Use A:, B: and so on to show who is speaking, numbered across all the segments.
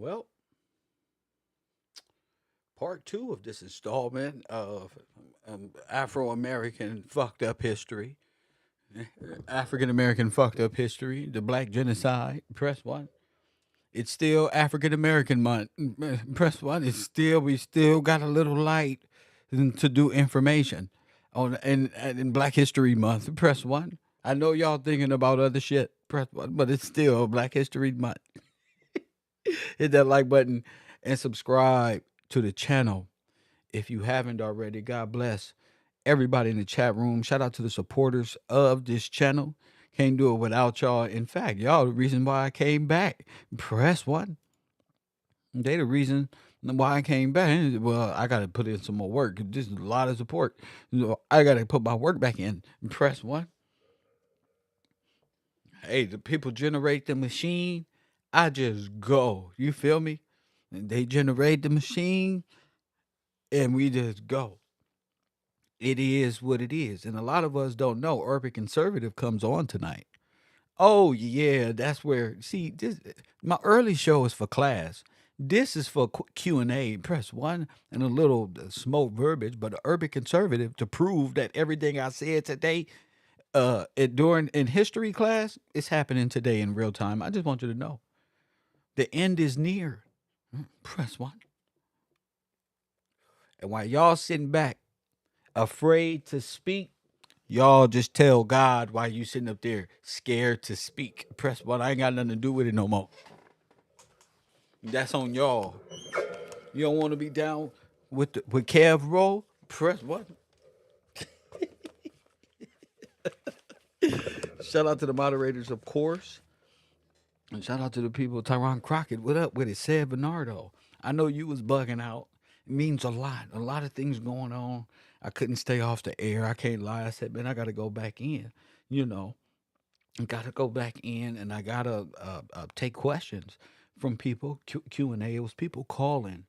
A: Well, part two of this installment of Afro American fucked up history, African American fucked up history, the Black Genocide. Press one. It's still African American month. Press one. It's still we still got a little light to do information on in Black History Month. Press one. I know y'all thinking about other shit. Press one, but it's still Black History Month. Hit that like button and subscribe to the channel if you haven't already. God bless everybody in the chat room. Shout out to the supporters of this channel. Can't do it without y'all. In fact, y'all the reason why I came back. Press one. They the reason why I came back. Well, I gotta put in some more work. This is a lot of support. I gotta put my work back in. Press one. Hey, the people generate the machine. I just go. You feel me? And they generate the machine and we just go. It is what it is. And a lot of us don't know. Urban Conservative comes on tonight. Oh yeah, that's where. See, this my early show is for class. This is for Q&A. Press one and a little smoke verbiage, but the Urban Conservative to prove that everything I said today, during in history class, it's happening today in real time. I just want you to know the end is near. Press one. And while y'all sitting back, afraid to speak, y'all just tell God why you sitting up there scared to speak. Press one. I ain't got nothing to do with it no more. That's on y'all. You don't want to be down with Kev Roll? Press what? Shout out to the moderators, of course. And shout out to the people. Tyron Crockett, what up with it? Said Bernardo. I know you was bugging out. It means a lot. A lot of things going on. I couldn't stay off the air. I can't lie. I said, man, I got to go back in. You know, I got to go back in and I got to take questions from people. Q&A. It was people calling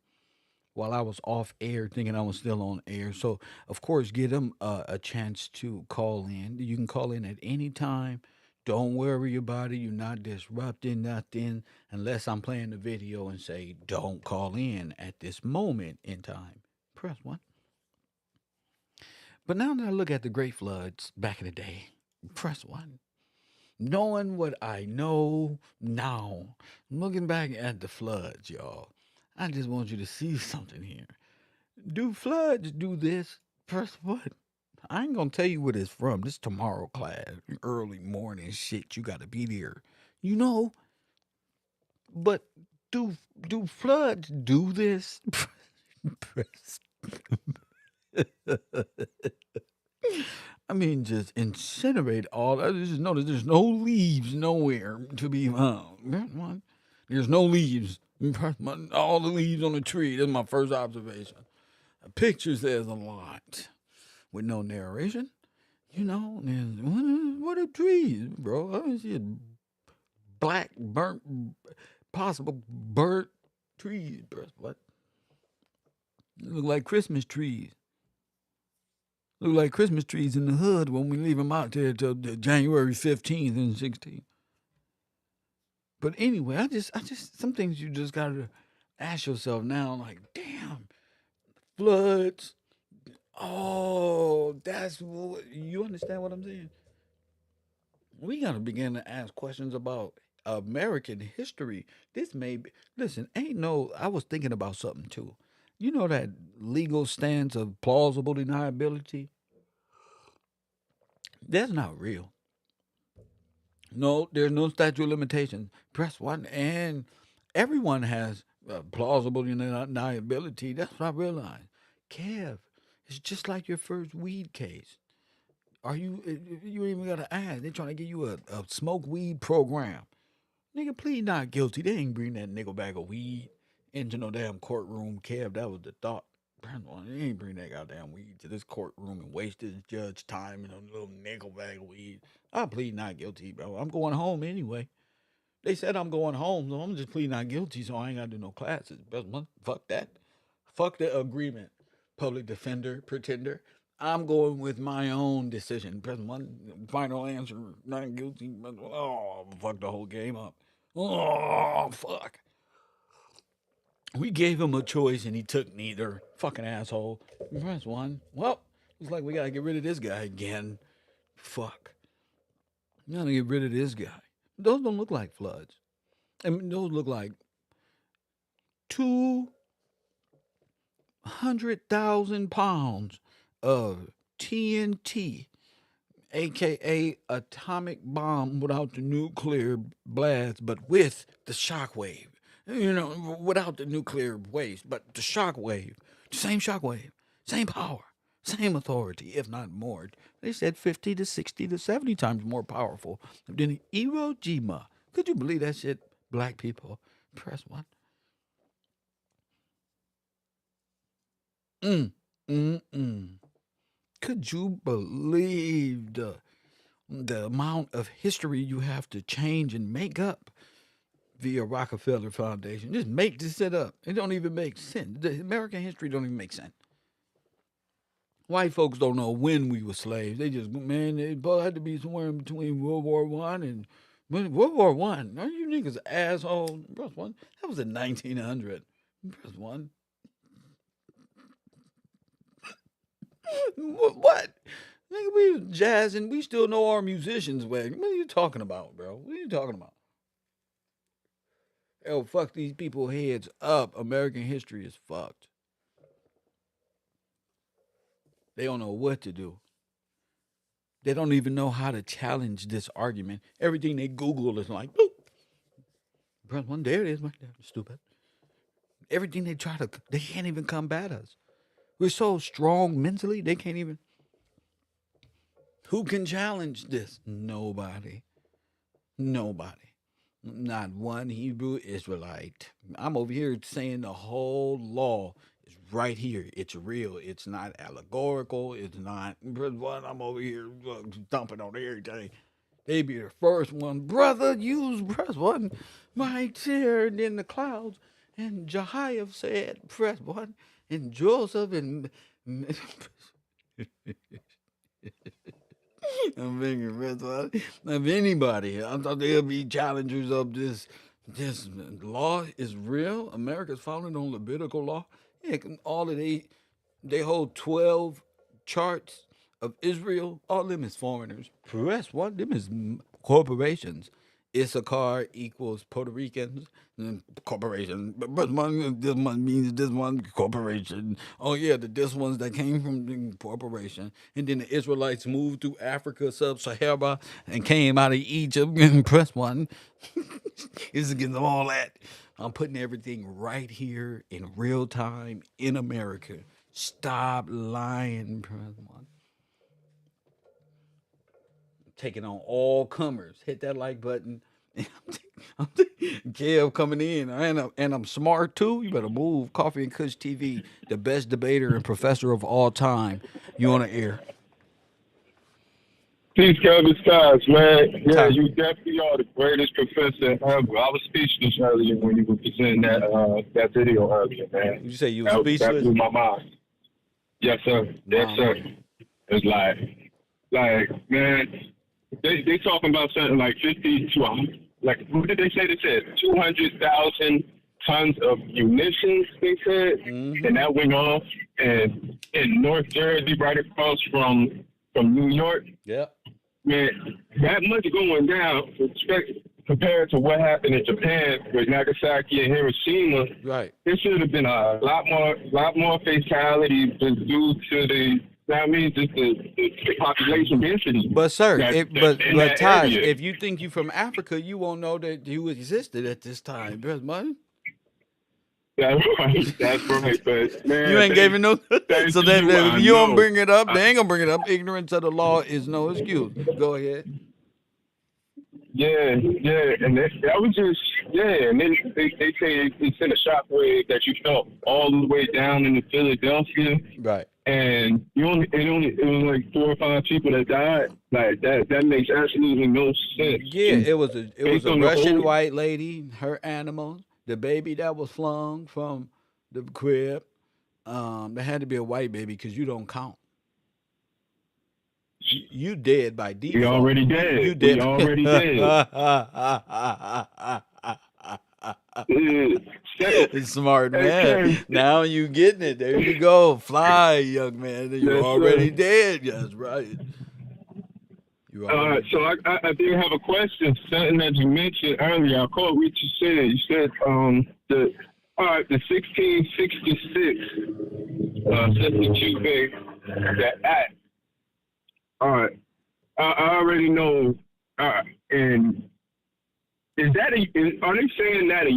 A: while I was off air, thinking I was still on air. So, of course, give them a chance to call in. You can call in at any time. Don't worry about it. You're not disrupting nothing unless I'm playing the video and say, don't call in at this moment in time. Press one. But now that I look at the Great Floods back in the day, press one. Knowing what I know now, looking back at the floods, y'all, I just want you to see something here. Do floods do this? Press what? I ain't gonna tell you what it's from. This tomorrow class, early morning shit. You gotta be there, you know. But do floods do this? Press. I mean, just incinerate all. I just noticed there's no leaves nowhere to be found. There's no leaves. All the leaves on the tree. That's my first observation. A picture says a lot with no narration. You know, and what are trees, bro? I see black, burnt, possible burnt trees. What? Look like Christmas trees. Look like Christmas trees in the hood when we leave them out there till January 15th and 16th. But anyway, I just, some things you just gotta ask yourself now, like, damn, floods. Oh, that's what you understand what I'm saying? We gotta begin to ask questions about American history. This may be, listen, ain't no, I was thinking about something too. You know that legal stance of plausible deniability? That's not real. No, there's no statute of limitations. Press one, and everyone has plausible deniability. That's what I realized. Kev, it's just like your first weed case. Are you? You ain't even gotta ask. They trying to give you a smoke weed program. Nigga, plead not guilty. They ain't bring that nickel bag of weed into no damn courtroom. Kev, that was the thought. They ain't bring that goddamn weed to this courtroom and waste this judge time in a little nickel bag of weed. I plead not guilty, bro. I'm going home anyway. They said I'm going home, so I'm just pleading not guilty, so I ain't gotta do no classes. Fuck that. Fuck the agreement. Public defender, pretender. I'm going with my own decision. Press one, final answer, not guilty. Oh, fuck the whole game up. Oh, fuck. We gave him a choice and he took neither. Fucking asshole. Press 1. Well, looks like we gotta get rid of this guy again. Fuck. We gotta get rid of this guy. Those don't look like floods. I mean, those look like 200,000 pounds of TNT, aka atomic bomb without the nuclear blast, but with the shock wave. You know, without the nuclear waste, but the shock wave, same shock wave, same power, same authority, if not more. They said 50 to 60 to 70 times more powerful than Iwo Jima. Could you believe that shit, black people? Press 1. Mm, mm, mm. Could you believe the amount of history you have to change and make up via Rockefeller Foundation? Just make this shit up. It don't even make sense. The American history don't even make sense. White folks don't know when we were slaves. They just, man, it had to be somewhere in between World War One and World War One. Are you niggas asshole? Press 1. That was in 1900. Press 1. What? Nigga, we was jazzing. We still know our musicians well. What are you talking about, bro? What are you talking about? Yo, fuck these people heads up. American history is fucked. They don't know what to do. They don't even know how to challenge this argument. Everything they Google is like, boop. Press 1, there it is, right there. Stupid. Everything they try to, they can't even combat us. We're so strong mentally, they can't even. Who can challenge this? Nobody. Nobody. Not one Hebrew Israelite. I'm over here saying the whole law is right here. It's real. It's not allegorical. It's not. I'm over here dumping on everything. They be the first one. Brother, use press 1 right here in the clouds. And Jehiel said, press 1. And Joseph and I'm thinking, of anybody. I thought there'll be challengers of this. This law is real. America's founded on Levitical law. Yeah, all of they hold 12 charts of Israel. All of them is foreigners. Press 1, them is corporations. Issachar equals Puerto Ricans. Corporation. But this one means this one corporation. Oh yeah, this ones that came from the corporation. And then the Israelites moved through Africa, sub-Sahara, and came out of Egypt. And press 1. It's against all that. I'm putting everything right here in real time in America. Stop lying, press 1. Taking on all comers. Hit that like button. Kev coming in, and I'm smart too. You better move. Coffee and Kush TV, the best debater and professor of all time. You on the air?
B: Peace, Kevin Skies, man. Yeah,
A: Time.
B: you definitely are the greatest professor ever. I was speechless earlier when you were presenting that video earlier, man.
A: You say you was
B: That
A: speechless?
B: blew my mind. Yes, sir. Yes,
A: Wow.
B: sir. It's like, man, they talking about something like 50 to like, what did they say? They said 200,000 tons of munitions. They said, and that went off in North Jersey, right across from New York.
A: Yep.
B: Man, that much going down compared to what happened in Japan with Nagasaki and Hiroshima.
A: Right.
B: There should have been a lot more fatalities just due to just the population density.
A: But sir, but Taj,
B: area.
A: if you think you from Africa, you won't know that you existed at this time. Press 1.
B: That's right. That's right. But man,
A: You ain't giving no. So then, if you don't bring it up, they ain't gonna bring it up. Ignorance of the law is no excuse. Go ahead.
B: Yeah, and that was just, and then they say it sent a shockwave that you felt all the way down into Philadelphia.
A: Right.
B: And it was like 4 or 5 people that died. Like that makes absolutely no sense.
A: Yeah,
B: And
A: it was a
B: based on the
A: Russian
B: whole-
A: white lady, her animals, the baby that was flung from the crib. There had to be a white baby because you don't count. You dead by default.
B: We already dead.
A: You dead.
B: We already dead.
A: Smart man.
B: Okay.
A: Now you getting it. There you go. Fly, young man. You're
B: Yes,
A: already
B: sir.
A: dead. Yes, right. You already
B: So
A: dead.
B: I did have a question. Something that you mentioned earlier. I caught what you said. You said the 1666 72 Bay, that act. All right. I already know. And is that are they saying that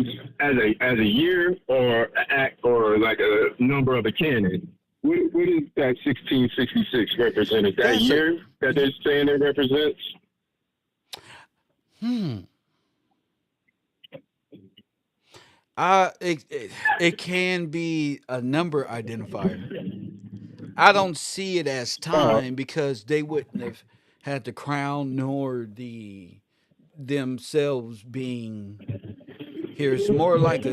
B: as a year or an act or like a number of a canon? What is that 1666 represent? Is that
A: That's a
B: year that they're saying it represents?
A: hmm. It can be a number identifier. I don't see it as
B: Uh,
A: time because they wouldn't have had the crown nor the themselves being here. It's more like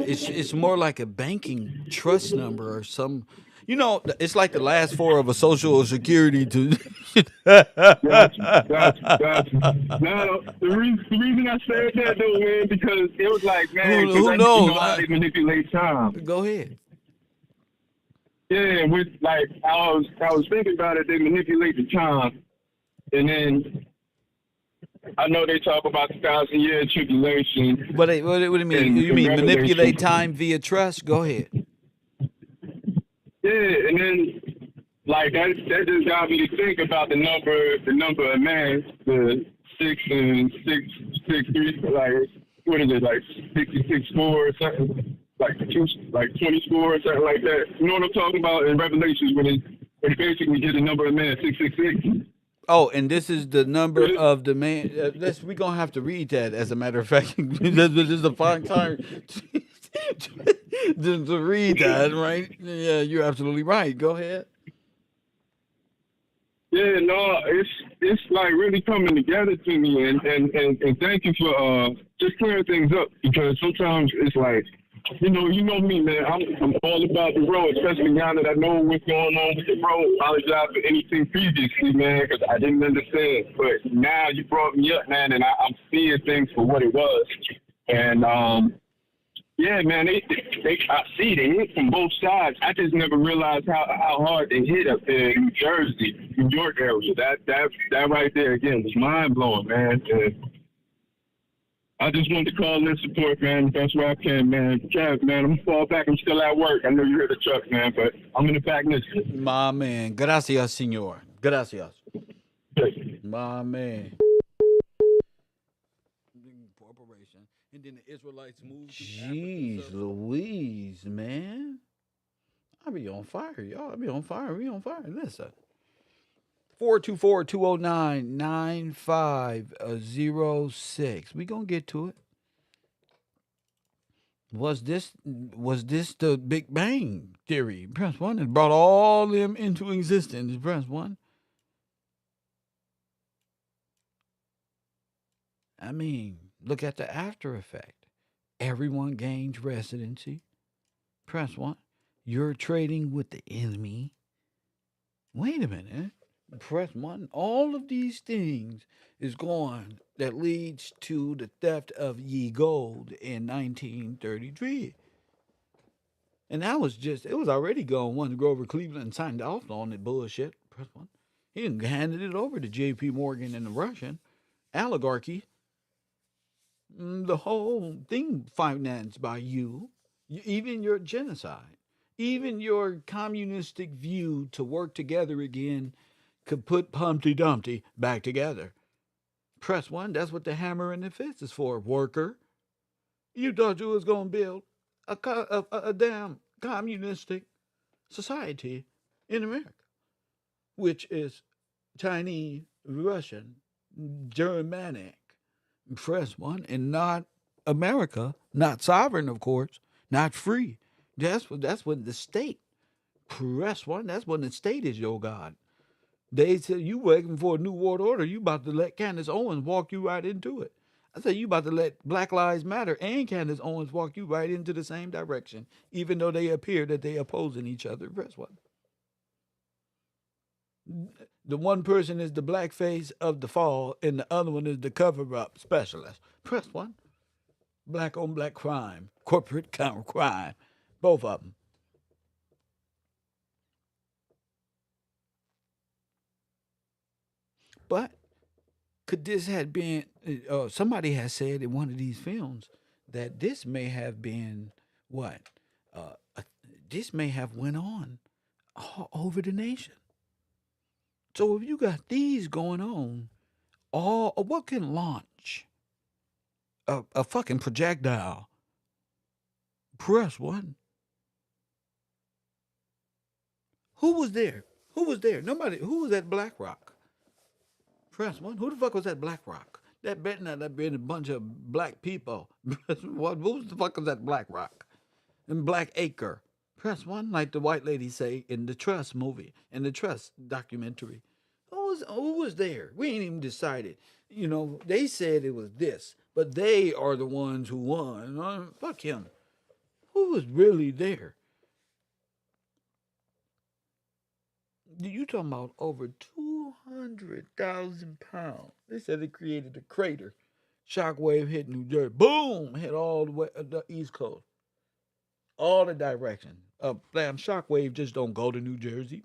A: a banking trust number or some. You know, it's like the last four of a social security to.
B: Gotcha. Now, the reason I said that though, man, because it was like, man, because
A: Who
B: you
A: knows?
B: know how they manipulate time.
A: Go ahead.
B: Yeah, with like I was thinking about it, they manipulate the time, and then I know they talk about the 1,000 year tribulation
A: What do you mean?
B: in,
A: You
B: in
A: mean manipulate
B: Revelation.
A: time via trust? Go ahead.
B: Yeah, and then like that just got me to think about the number of man, the 6 and 6 6 3, like what is it, like 66 4 or something, like 24 or something like that. You know what I'm talking about in Revelations when it basically get the number of man 666.
A: Oh, and this is the number of the man. We're gonna have to read that. As a matter of fact, this is the fine time to read that, right? Yeah, you're absolutely right. Go ahead.
B: Yeah, no, it's like really coming together to me, and thank you for just clearing things up, because sometimes it's like, you know me, man. I'm all about the road, especially now that I know what's going on with the road. Apologize for anything previously, man, because I didn't understand. But now you brought me up, man, and I'm seeing things for what it was. And yeah, man, I see they hit from both sides. I just never realized how hard they hit up there in New Jersey, New York area. That right there again was mind blowing, man. And I just wanted to call in support, man. That's where I can, man. Kev, man, I'm gonna fall back. I'm still at work. I know you heard the truck, man, but I'm in the back listening.
A: My man. Gracias, señor. Gracias.
B: Okay.
A: My man. Corporation. And then the Israelites moved to Africa. Jeez Louise, man. I be on fire, y'all. I be on fire. We on fire. Listen. 424-209-9506. We gonna get to it. Was this the Big Bang theory? Press one. It brought all them into existence. Press one. I mean, look at the after effect. Everyone gains residency. Press one. You're trading with the enemy. Wait a minute. Press one. All of these things is going that leads to the theft of ye gold in 1933. And that was it was already gone once Grover Cleveland signed off on it bullshit. Press one. He handed it over to J.P. Morgan and the Russian oligarchy. The whole thing financed by you, even your genocide, even your communistic view to work together again could put Humpty Dumpty back together. Press one, that's what the hammer and the fist is for, worker. You thought you was going to build a damn communistic society in America, which is Chinese, Russian, Germanic. Press one, and not America, not sovereign, of course, not free. That's when the state. Press one. That's when the state is your god. They said you waiting for a new world order. You about to let Candace Owens walk you right into it. I said you about to let Black Lives Matter and Candace Owens walk you right into the same direction, even though they appear that they opposing each other. Press one. The one person is the black face of the fall, and the other one is the cover up specialist. Press one. Black on black crime, corporate counter crime, both of them. But could this have been? Somebody has said in one of these films that this may have been what? This may have went on all over the nation. So if you got these going on, all what can launch a fucking projectile? Press one. Who was there? Who was there? Nobody. Who was at Black Rock? Press one. Who the fuck was at Black Rock? That better not have been a bunch of black people. What? Who the fuck was at Black Rock? And Black Acre. Press one, like the white lady say in the Trust movie, in the Trust documentary. Who was there? We ain't even decided. You know, they said it was this, but they are the ones who won. Fuck him. Who was really there? You talking about over 200,000 pounds. They said it created a crater. Shockwave hit New Jersey. Boom! Hit all the way the East Coast. All the direction. Damn, shockwave just don't go to New Jersey.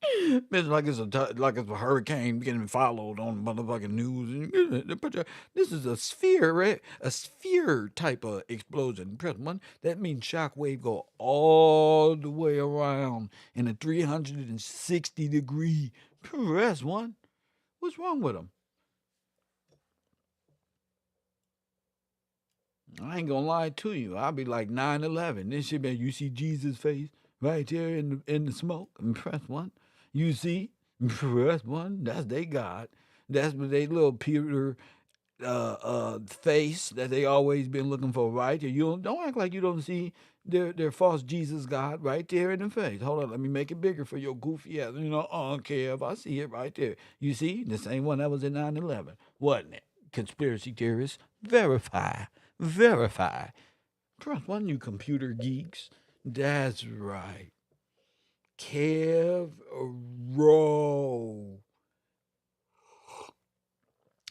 A: It's like it's a hurricane getting followed on motherfucking news. This is a sphere, right? A sphere type of explosion. Press one. That means shockwave go all the way around in a 360-degree. Press one. What's wrong with them? I ain't gonna lie to you. I'll be like 9/11. This shit, man. You see Jesus' face right there in the smoke. And press one. You see, press one. That's they God. That's what they little Peter face that they always been looking for right there. You don't act like you don't see their false Jesus God right there in the face. Hold on, let me make it bigger for your goofy ass. You know, I don't care if I see it right there. You see, the same one that was in 9/11, wasn't it? Conspiracy theorists, verify. Verify. Trust one, you computer geeks. That's right. Kev Rowe.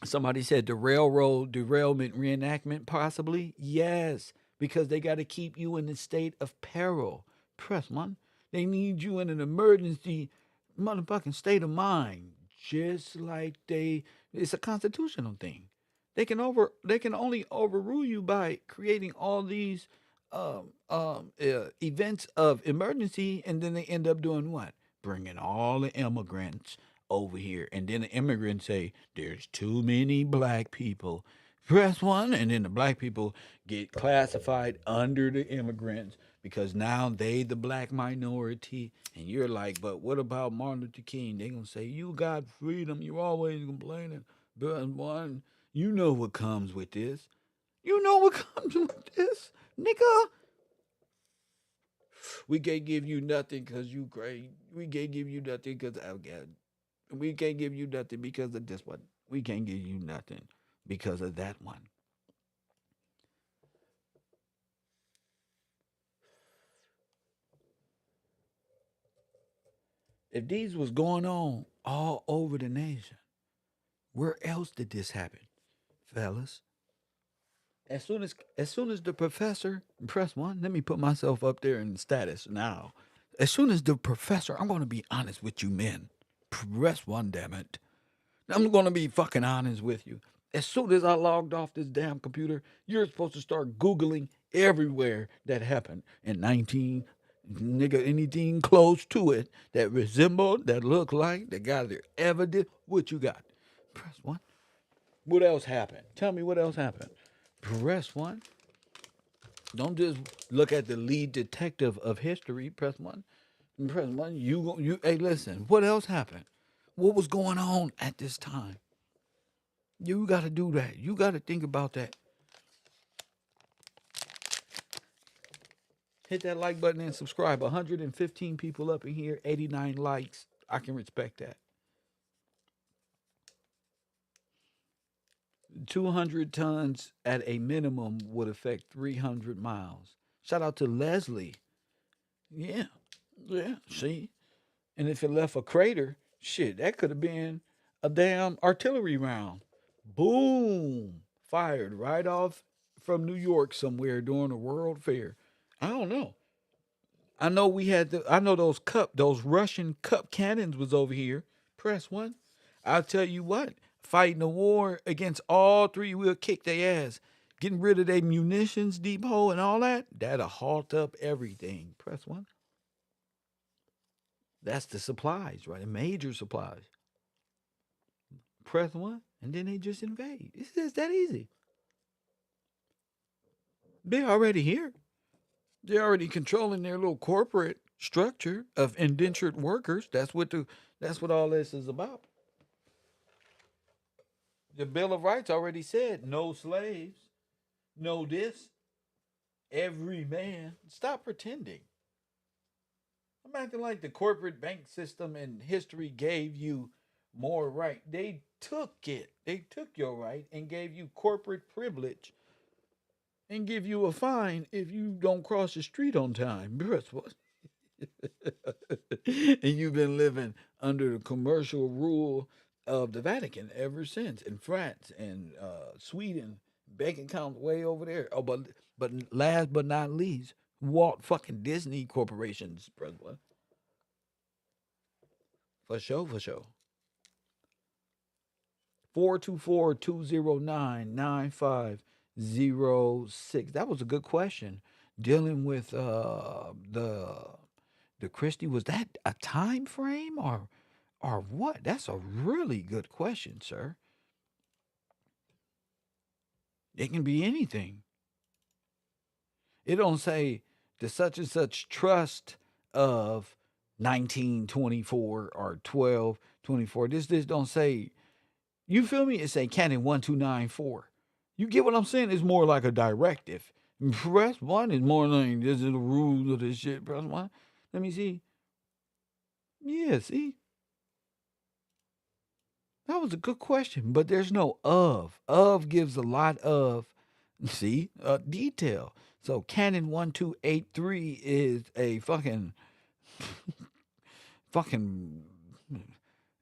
A: Somebody said the railroad derailment reenactment, possibly? Yes, because they got to keep you in a state of peril. Press one. They need you in an emergency motherfucking state of mind. Just like it's a constitutional thing. They can only overrule you by creating all these events of emergency, and then they end up doing what? Bringing all the immigrants over here, and then the immigrants say there's too many black people. Press one, and then the black people get classified under the immigrants because now they the black minority, and you're like, but what about Martin Luther King? They gonna say you got freedom. You're always complaining. But one, you know what comes with this. You know what comes with this, nigga. We can't give you nothing because you great. We can't give you nothing because we can't give you nothing because of this one. We can't give you nothing because of that one. If these was going on all over the nation, where else did this happen, fellas? As soon as the professor press one, let me put myself up there in status now. As soon as the professor, I'm gonna be honest with you, men. Press one, damn it. I'm gonna be fucking honest with you. As soon as I logged off this damn computer, you're supposed to start Googling everywhere that happened in 19, nigga, anything close to it that resembled, that looked like, that got their evidence. What you got? Press one. What else happened? Tell me what else happened. Press one. Don't just look at the lead detective of history. Press one. Press one. You. Hey, listen. What else happened? What was going on at this time? You got to do that. You got to think about that. Hit that like button and subscribe. 115 people up in here. 89 likes. I can respect that. 200 tons at a minimum would affect 300 miles. Shout out to Leslie. Yeah. Yeah. See? And if it left a crater, shit, that could have been a damn artillery round. Boom. fired right off from New York somewhere during the World Fair. I don't know. I know we had I know those Russian cup cannons was over here. Press one. I'll tell you what, fighting a war against all three, we'll kick their ass. Getting rid of their munitions depot and all that, that'll halt up everything. Press one. That's the supplies, right? The major supplies. Press one, and then they just invade. It's just that easy. They're already here. They're already controlling their little corporate structure of indentured workers. That's what all this is about. The Bill of Rights already said no slaves, no this, every man. Stop pretending. I'm acting like the corporate bank system and history gave you more right. They took it. They took your right and gave you corporate privilege and give you a fine if you don't cross the street on time. What? And you've been living under the commercial rule of the Vatican ever since, in France and Sweden, bank accounts way over there. Oh, but last but not least, Walt fucking Disney corporations, brother. For sure, for sure. 424-209-9506. That was a good question. Dealing with the Christie, was that a time frame or what? That's a really good question, sir. It can be anything. It don't say the such and such trust of 1924 or 1224. This don't say, you feel me? It say canon 1294. You get what I'm saying? It's more like a directive. Press one is more like this is the rules of this shit. Press one. Let me see. Yeah, see? That was a good question, but there's no of. Of gives a lot of, see, detail. So canon 1283 is a fucking.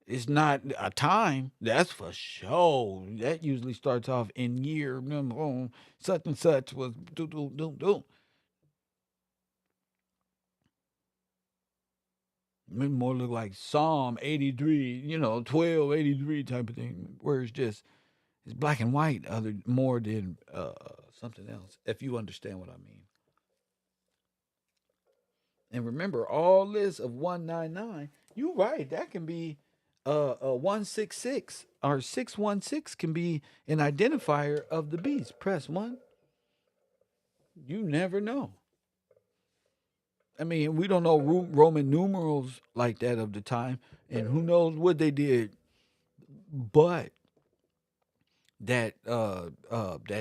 A: It's not a time. That's for sure. That usually starts off in year. Such and such was do do do do. Maybe more look like Psalm 83, 1283 type of thing, where it's black and white, other more than something else. If you understand what I mean. And remember, all this of 199, you right. That can be 166 or 616 can be an identifier of the beast. Press one. You never know. I mean, we don't know Roman numerals like that of the time, and who knows what they did. But that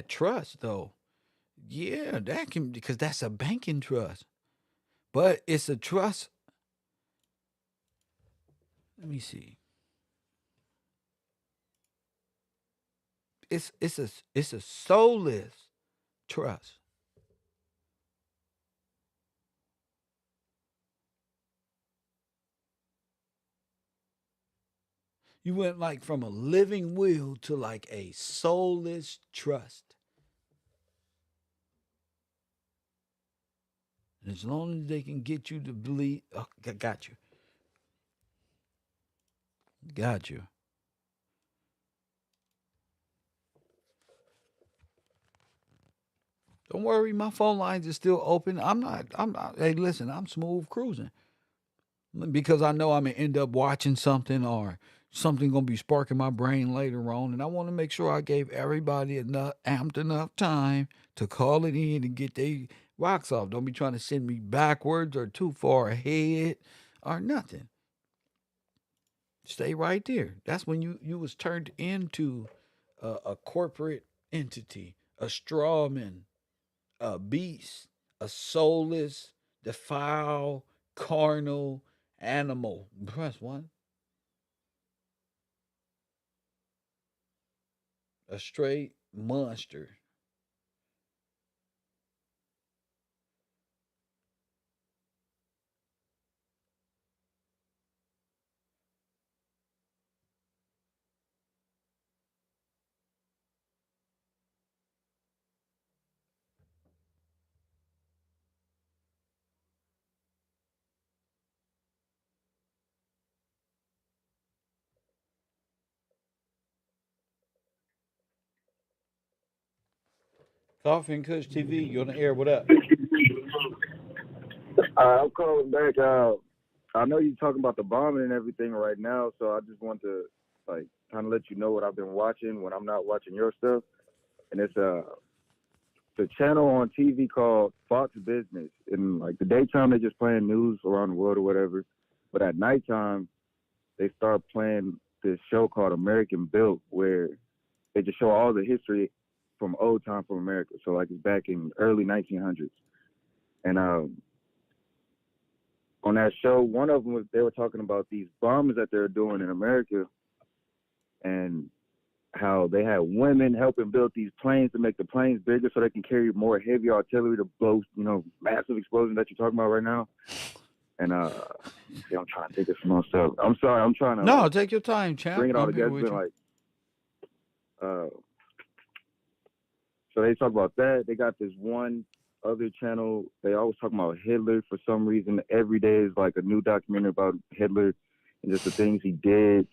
A: trust though, yeah, that can, because that's a banking trust, but it's a trust. Let me see. It's a soulless trust. You went like from a living will to like a soulless trust. And as long as they can get you to believe, oh, got you, got you. Don't worry, my phone lines are still open. I'm not. I'm not. Hey, listen, I'm smooth cruising because I know I'm gonna end up watching something or something gonna be sparking my brain later on, and I want to make sure I gave everybody enough time to call it in and get their rocks off. Don't be trying to send me backwards or too far ahead or nothing. Stay right there. That's when you was turned into a corporate entity, a strawman, a beast, a soulless, defiled, carnal animal. Press one. A straight monster. Coffee and Kush TV, you on the air? What up?
C: I'm calling back. I know you're talking about the bombing and everything right now, so I just want to like kind of let you know what I've been watching when I'm not watching your stuff. And it's the channel on TV called Fox Business. In like the daytime, they're just playing news around the world or whatever, but at nighttime, they start playing this show called American Built, where they just show all the history from old time from America. So like it's back in early 1900s, and on that show, one of them was they were talking about these bombs that they're doing in America, and how they had women helping build these planes to make the planes bigger so they can carry more heavy artillery to blow, massive explosions that you're talking about right now. And see, I'm trying to think of some more stuff. I'm sorry, I'm trying to
A: No, take your time, champ.
C: bring it all
A: I'm here
C: together. It's
A: with
C: been
A: you.
C: like, so they talk about that. They got this one other channel. They always talk about Hitler for some reason. Every day is like a new documentary about Hitler and just the things he did.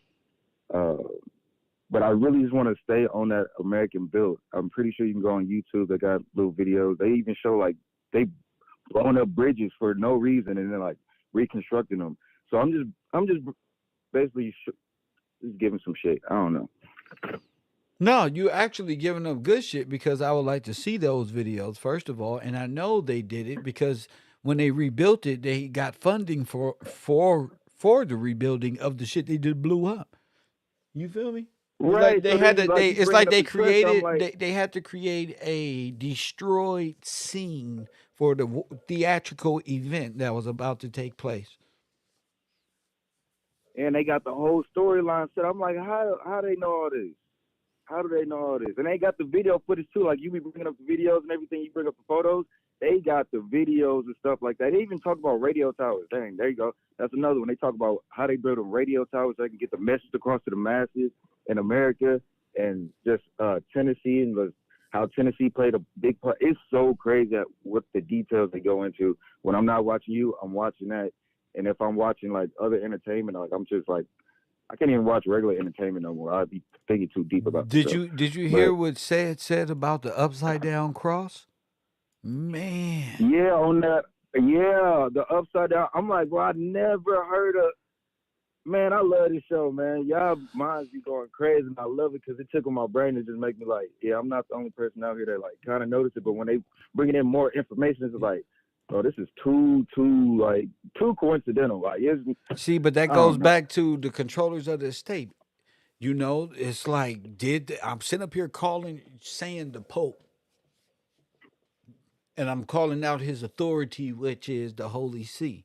C: But I really just want to stay on that American Built. I'm pretty sure you can go on YouTube. They got little videos. They even show like they blowing up bridges for no reason and then like reconstructing them. So I'm just basically just giving some shit. I don't know.
A: No, you actually giving up good shit because I would like to see those videos first of all, and I know they did it because when they rebuilt it, they got funding for the rebuilding of the shit they just blew up. You feel me? It's like
C: Right.
A: they
C: So
A: had
C: then
A: to.
C: like
A: They
C: you
A: it's
C: bringing
A: like
C: up
A: they
C: the trust. I'm
A: created.
C: like,
A: They had to create a destroyed scene for the theatrical event that was about to take place.
C: and they got the whole storyline set. I'm like, how they know all this? How do they know all this? And they got the video footage too. Like you be bringing up the videos and everything. You bring up the photos. They got the videos and stuff like that. They even talk about radio towers. Dang, there you go. That's another one. They talk about how they build them radio towers so they can get the message across to the masses in America, and just Tennessee and how Tennessee played a big part. It's so crazy what the details they go into. When I'm not watching you, I'm watching that. And if I'm watching like other entertainment, like I'm just like I can't even watch regular entertainment no more. I'd be thinking too deep about the stuff.
A: Did you hear
C: But
A: what said about the upside down cross? Man.
C: yeah, on that, yeah, the upside down. I'm like, bro, I never heard of. Man, I love this show, man. Y'all minds be going crazy, and I love it because it took on my brain to just make me like, yeah, I'm not the only person out here that like kind of notice it. But when they bringing in more information, it's like, oh, this is too coincidental. Like,
A: See, but that
C: I
A: goes
C: don't know.
A: back to the controllers of the estate. You know, it's like I'm sitting up here saying the Pope, and I'm calling out his authority, which is the Holy See,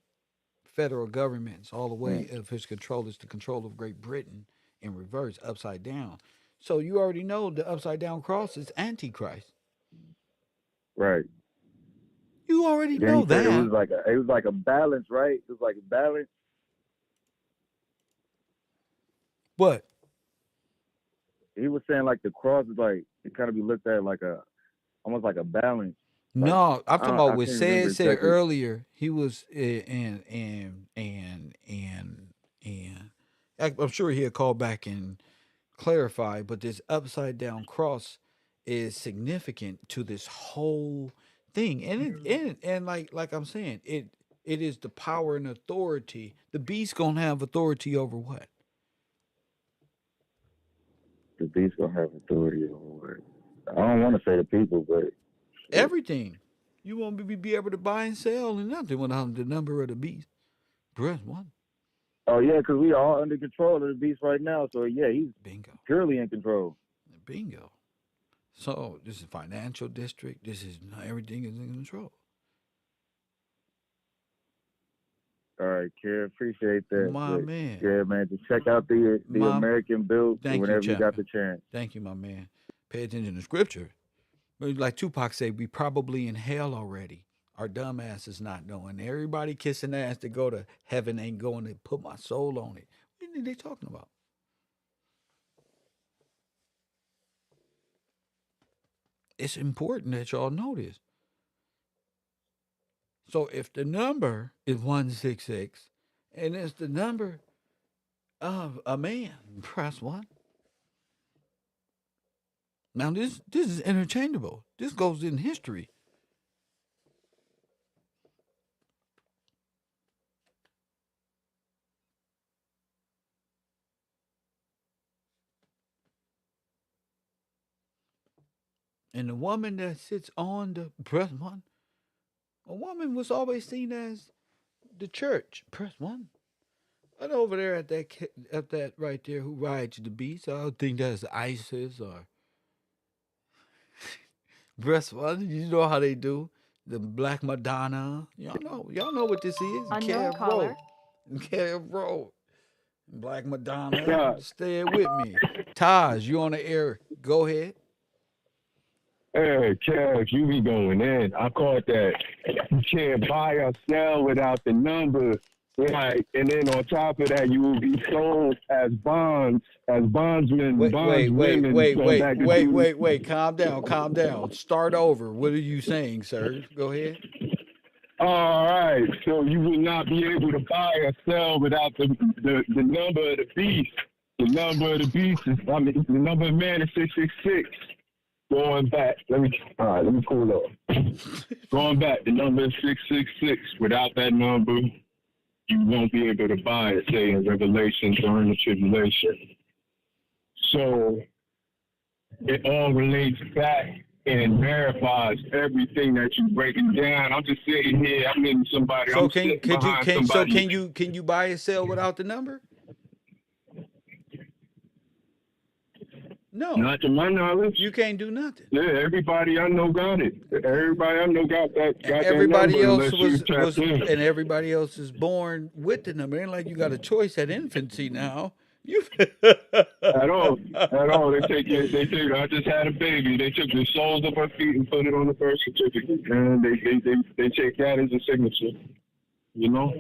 A: federal governments, all the way of his control is the control of Great Britain in reverse, upside down. So you already know the upside down cross is Antichrist.
C: Right.
A: You already
C: Then
A: know
C: he said
A: that.
C: it was like a balance, right? It was like a balance.
A: What?
C: He was saying like the cross is like it kind of be looked at like almost like a balance. Like
A: No, I'm talking about
C: I
A: what
C: can't remember
A: said
C: exactly.
A: earlier. He was and I'm sure he'll call back and clarify. But this upside down cross is significant to this whole thing, and like I'm saying, it is the power and authority. The beast gonna have authority over what?
C: The beast gonna have authority over it. I don't want to say the people, but shit.
A: Everything. You won't be able to buy and sell and nothing without the number of the beast. Press one.
C: Oh yeah, because we are under control of the beast right now. So yeah, he's
A: Bingo.
C: purely in control.
A: Bingo. So this is financial district. This is everything is in control.
C: All right, Kara, appreciate that.
A: My
C: But
A: man.
C: yeah, man, just check out the
A: My
C: American Build
A: thank you,
C: whenever you got
A: champion.
C: the chance.
A: Thank you, my man. Pay attention to scripture. But like Tupac said, we probably in hell already. Our dumb ass is not knowing. Everybody kissing ass to go to heaven ain't going to put my soul on it. What are they talking about? It's important that y'all know this. So if the number is 166 and it's the number of a man, press one. Now this is interchangeable. This goes in history. And the woman that sits on the press one, a woman was always seen as the church. Press one. But over there at that right there who rides the beast, I don't think that's ISIS or press one. You know how they do the Black Madonna. Y'all know what this is.
D: Unknown
A: Kev
D: caller.
A: Road, Kev Road, Black Madonna.
B: Yeah.
A: Stay with me, Taj. You on the air? Go ahead.
B: Hey, Kev, you be going in. I caught that. You can't buy or sell without the number. Right. And then on top of that, you will be sold as bonds, as bondsmen,
A: Wait,
B: bondswomen.
A: Calm down. Start over. What are you saying, sir? Go ahead.
B: All right. So you will not be able to buy or sell without the number of the beast. The number of the beast is, the number of man is 666. Going back, let me cool off. Going back, the number is 666. Without that number, you won't be able to buy it, say in Revelation during the tribulation. So it all relates back and verifies everything that you're breaking down. I'm just sitting here. I'm in somebody.
A: So
B: I'm sitting behind somebody.
A: can you buy and sell without the number? No.
B: Not to my knowledge.
A: You can't do nothing.
B: Yeah, everybody I know got it. Everybody I know got that. Got
A: Everybody
B: that number
A: else and everybody else is born with the number. It ain't like you got a choice at infancy now. You
B: at all. They take. I just had a baby. They took the soles of her feet and put it on the birth certificate, and they take that as a signature. You know.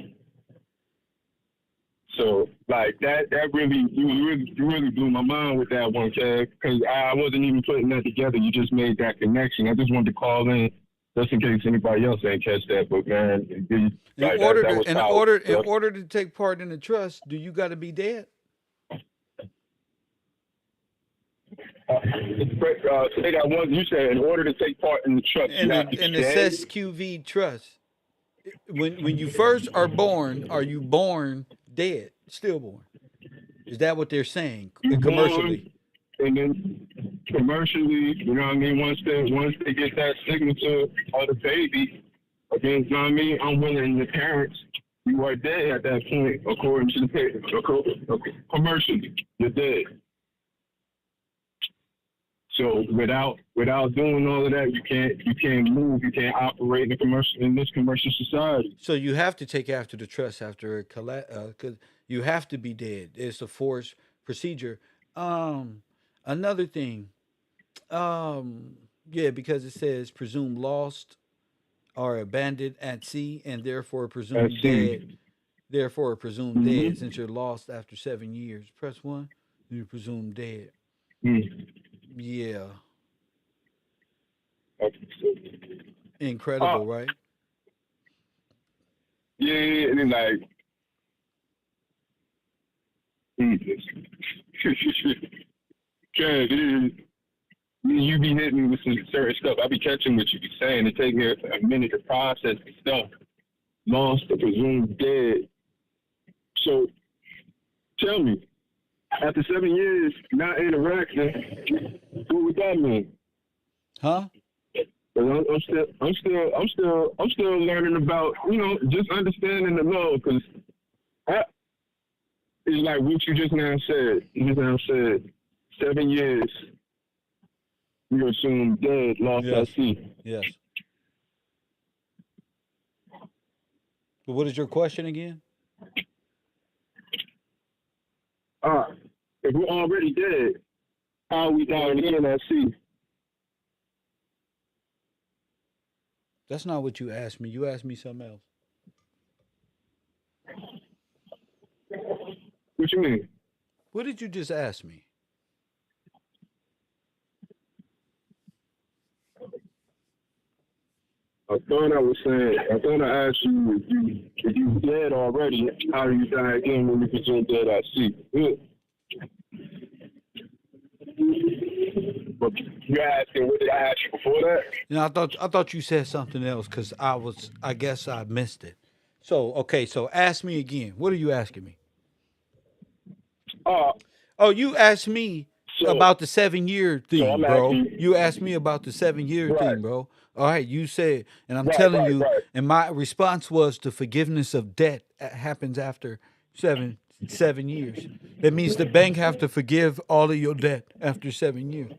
B: So like that really you really blew my mind with that one, Kev, because I wasn't even putting that together. You just made that connection. I just wanted to call in just in case anybody else ain't catch that. But man,
A: in order to take part in the trust, do you got to be dead?
B: Say that one. You said in order to take part in the trust,
A: in the SQV trust. When you first are you born dead, stillborn? Is that what they're saying commercially?
B: And then commercially, you know what I mean? Once they get that signature of the baby, again, you know what I mean? I'm willing the parents, you are dead at that point, according to the paper. Commercially, you're dead. So without doing all of that, you can't move, you can't operate in this commercial society.
A: So you have to take after the trust after because you have to be dead. It's a forced procedure. Another thing, because it says presumed lost or abandoned at sea and therefore presumed dead. Therefore presumed dead since you're lost after 7 years. Press 1, you're presumed dead. Yeah. Incredible, right?
B: Yeah, and then like Jesus. You be hitting me with some certain stuff. I be catching what you be saying. It take me a minute to process the stuff. Lost or presumed dead. So tell me, after 7 years not interacting, what would that mean?
A: Huh?
B: I'm still learning about, just understanding the law, because it's like what you just now said. You just now said 7 years, you assume dead, lost at sea.
A: Yes. But what is your question again?
B: If we're already dead, how are we dying again at sea?
A: That's not what you asked me. You asked me something else.
B: What you mean?
A: What did you just ask me?
B: I thought I asked you if you dead already, how do you die again when you presume dead at sea? But But you're asking, what did I ask you before that?
A: No, I thought you said something else because I guess I missed it. So okay, so ask me again. What are you asking me?
B: Uh,
A: Oh, you asked me
B: so,
A: about the 7 year
B: so
A: thing,
B: I'm
A: bro.
B: asking,
A: You asked me about the 7 year
B: right,
A: thing, bro. All right, you said, and I'm
B: right,
A: telling
B: right,
A: you,
B: right.
A: and my response was the forgiveness of debt happens after seven years. That means the bank have to forgive all of your debt after 7 years.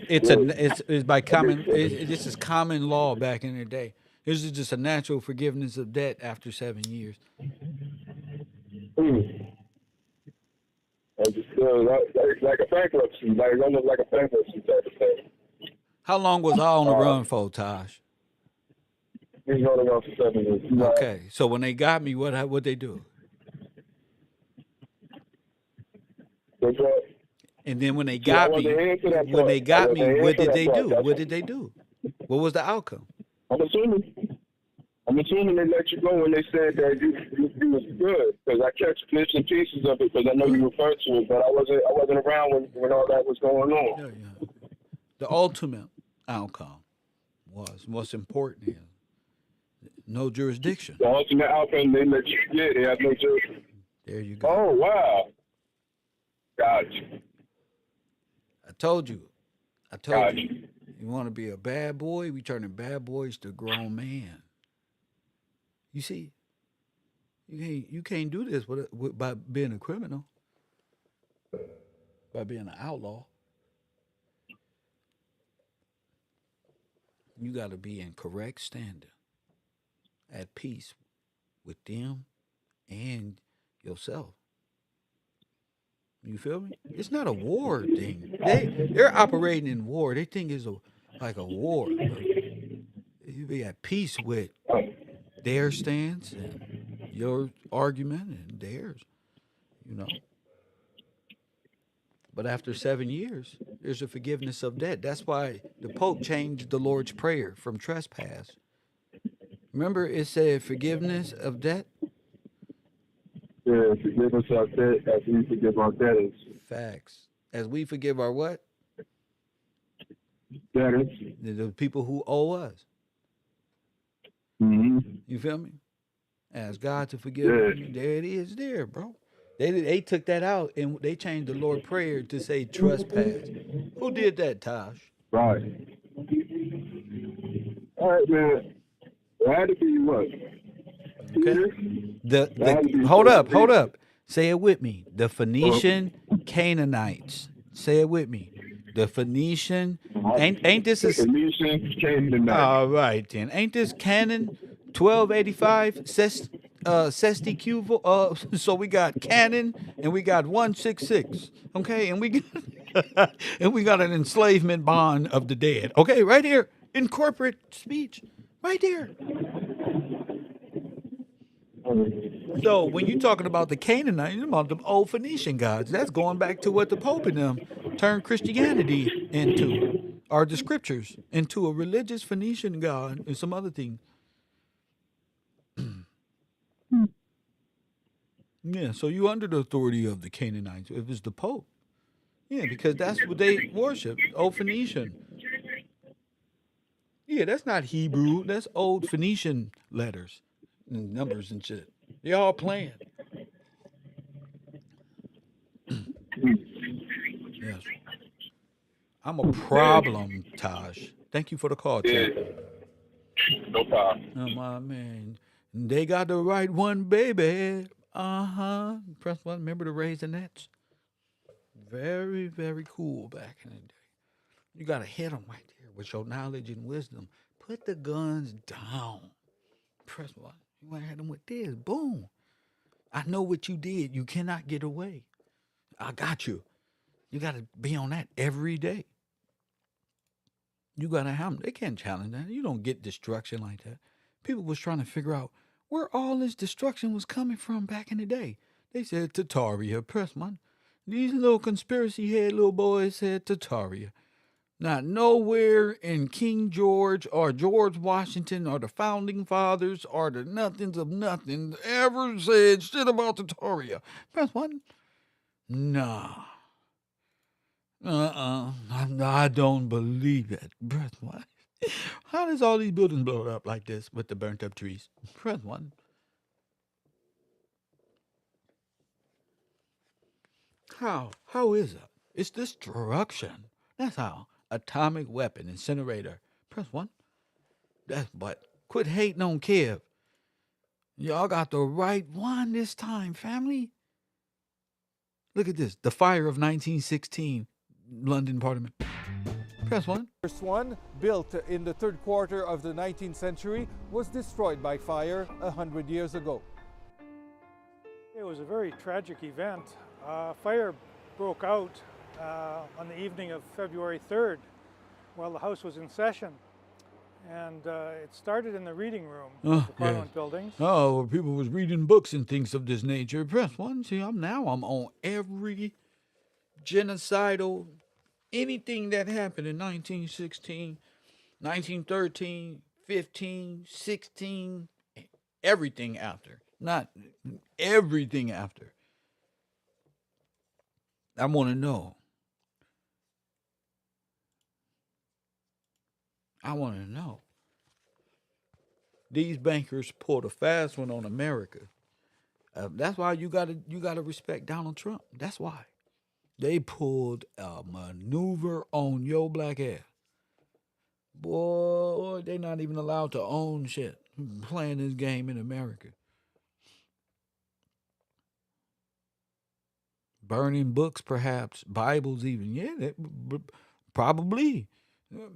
A: It's by
B: That makes
A: common.
B: sense.
A: This is common law back in the day. This is just a natural forgiveness of debt after 7 years.
B: Mm. Like a bankruptcy, like almost like a bankruptcy type of thing.
A: How long was I on the run for, Taj?
B: He's running off for 7 years.
A: Okay, so when they got me, what they do?
B: That's right.
A: And then when they
B: See, I
A: got
B: wasn't
A: me,
B: here for that
A: when
B: part.
A: they
B: I
A: got
B: wasn't
A: me,
B: here
A: what
B: for
A: did
B: that
A: they
B: part.
A: do? What did they do? What was the outcome?
B: I'm assuming they let you go when they said that you was good, because I catch bits and pieces of it because I know you referred to it, but I wasn't around when all that was going on.
A: Yeah, yeah. The ultimate outcome was what's important is no jurisdiction.
B: The ultimate outcome they let you get, they have no jurisdiction.
A: There you go.
B: Oh wow, gotcha.
A: I told you.
B: Gotcha.
A: You want to be a bad boy? We turning bad boys to grown men. You see, you can't do this by being a criminal, by being an outlaw. You got to be in correct standing, at peace with them and yourself. You feel me? It's not a war thing. They're operating in war. They think it's like a war, but you be at peace with their stance and your argument and theirs. You know. But after 7 years, there's a forgiveness of debt. That's why the Pope changed the Lord's Prayer from trespass. Remember, it said forgiveness of debt.
B: Yeah, forgive us our debt as we forgive our debtors.
A: Facts. As we forgive our what?
B: Debtors.
A: The people who owe us.
B: Mm-hmm.
A: You feel me? Ask God to forgive them. There it is there, bro. They took that out and they changed the Lord Prayer to say trespass. Who did that, Tosh?
B: Right. All right, man. It had to be what?
A: Okay. Hold up. Say it with me. The Phoenician Canaanites. Say it with me. The Phoenician ain't this a
B: Phoenician Canaanites.
A: All right then. Ain't this Canon 1285 sesquicuval? So we got Canon and we got 166. Okay, and we got an enslavement bond of the dead. Okay, right here in corporate speech, right there. So when you're talking about the Canaanites, you're about the old Phoenician gods. That's going back to what the Pope and them turned Christianity into, or the scriptures into a religious Phoenician god and some other things. Yeah, so you under the authority of the Canaanites. It was the Pope. Yeah, because that's what they worship, old Phoenician. Yeah, that's not Hebrew. That's old Phoenician letters and numbers and shit. They all playing. Yes. I'm a problem, Taj. Thank you for the call,
B: Yeah.
A: champ.
B: No problem.
A: Oh, my man. They got the right one, baby. Uh-huh. Press one. Remember the Raisinets? Very, very cool back in the day. You got to hit them right there with your knowledge and wisdom. Put the guns down. Press one. You want to hit them with this. Boom. I know what you did. You cannot get away. I got you. You got to be on that every day. You got to have them. They can't challenge that. You don't get destruction like that. People was trying to figure out where all this destruction was coming from back in the day. They said Tataria. Press one. These little conspiracy head little boys said Tataria. Not nowhere in King George or George Washington or the founding fathers or the nothings of nothing ever said shit about Tataria. Press one. Nah. I don't believe it. Breath one. How does all these buildings blow up like this with the burnt up trees? Breath one. How? How is it? It's destruction. That's how. Atomic weapon incinerator. Press one. That's but quit hating on Kev. Y'all got the right one this time, family. Look at this. The fire of 1916, London Parliament. Press one.
D: The first one, built in the third quarter of the 19th century, was destroyed by fire 100 years ago.
E: It was a very tragic event. Fire broke out on the evening of February 3rd while the House was in session. And it started in the reading room of the Parliament buildings.
A: Oh, where people was reading books and things of this nature. Press one. See, I'm on every genocidal, anything that happened in 1916, 1913, 15, 16, everything after. Not everything after. I want to know. I want to know. These bankers pulled a fast one on America. That's why you gotta respect Donald Trump. That's why they pulled a maneuver on your black ass. Boy, they not even allowed to own shit. Playing this game in America. Burning books, perhaps Bibles, even. Yeah, probably.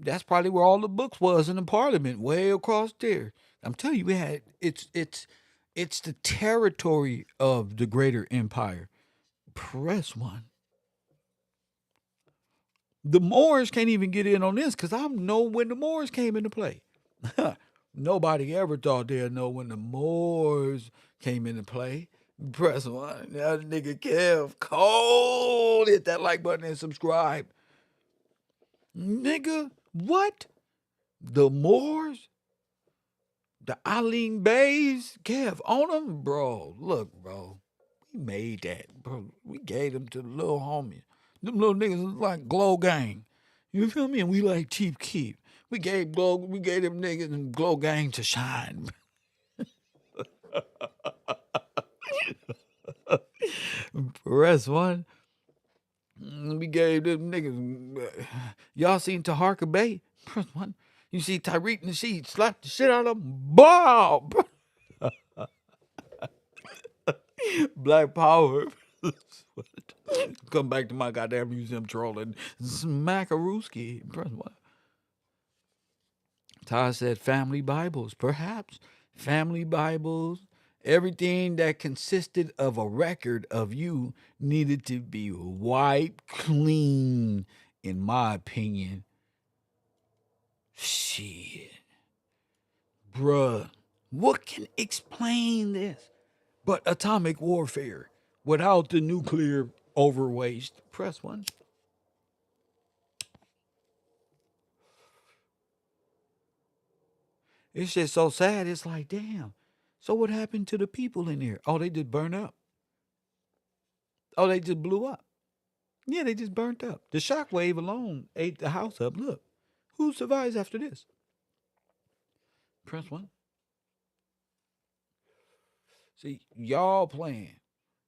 A: That's probably where all the books was in the Parliament, way across there. I'm telling you, it's the territory of the greater empire. Press one. The Moors can't even get in on this because I know when the Moors came into play. Nobody ever thought they'd know when the Moors came into play. Press one. That nigga Kev cold. Hit that like button and subscribe. Nigga, what? The Moors? The Eileen Bays? Kev, on them? Bro, look, bro. We made that, bro. We gave them to the little homies. Them little niggas was like Glow Gang. You feel me? And we like Chief Keef. We gave them niggas and Glow Gang to shine. Press one. We gave them niggas. Y'all seen Taharka Bay? Press one. You see Tyreek Nasheed slap the shit out of him? Bob! Black Power. Come back to my goddamn museum trolling. Smackarooski. Press one. Ty said family Bibles. Perhaps. Family Bibles. Everything that consisted of a record of you needed to be wiped clean, in my opinion. Shit. Bruh. What can explain this but atomic warfare without the nuclear overwaste? Press one. It's just so sad. It's like, damn. So what happened to the people in there? Oh, they just burned up. Oh, they just blew up. Yeah, they just burnt up. The shockwave alone ate the house up. Look, who survives after this? Press one. See, y'all playing.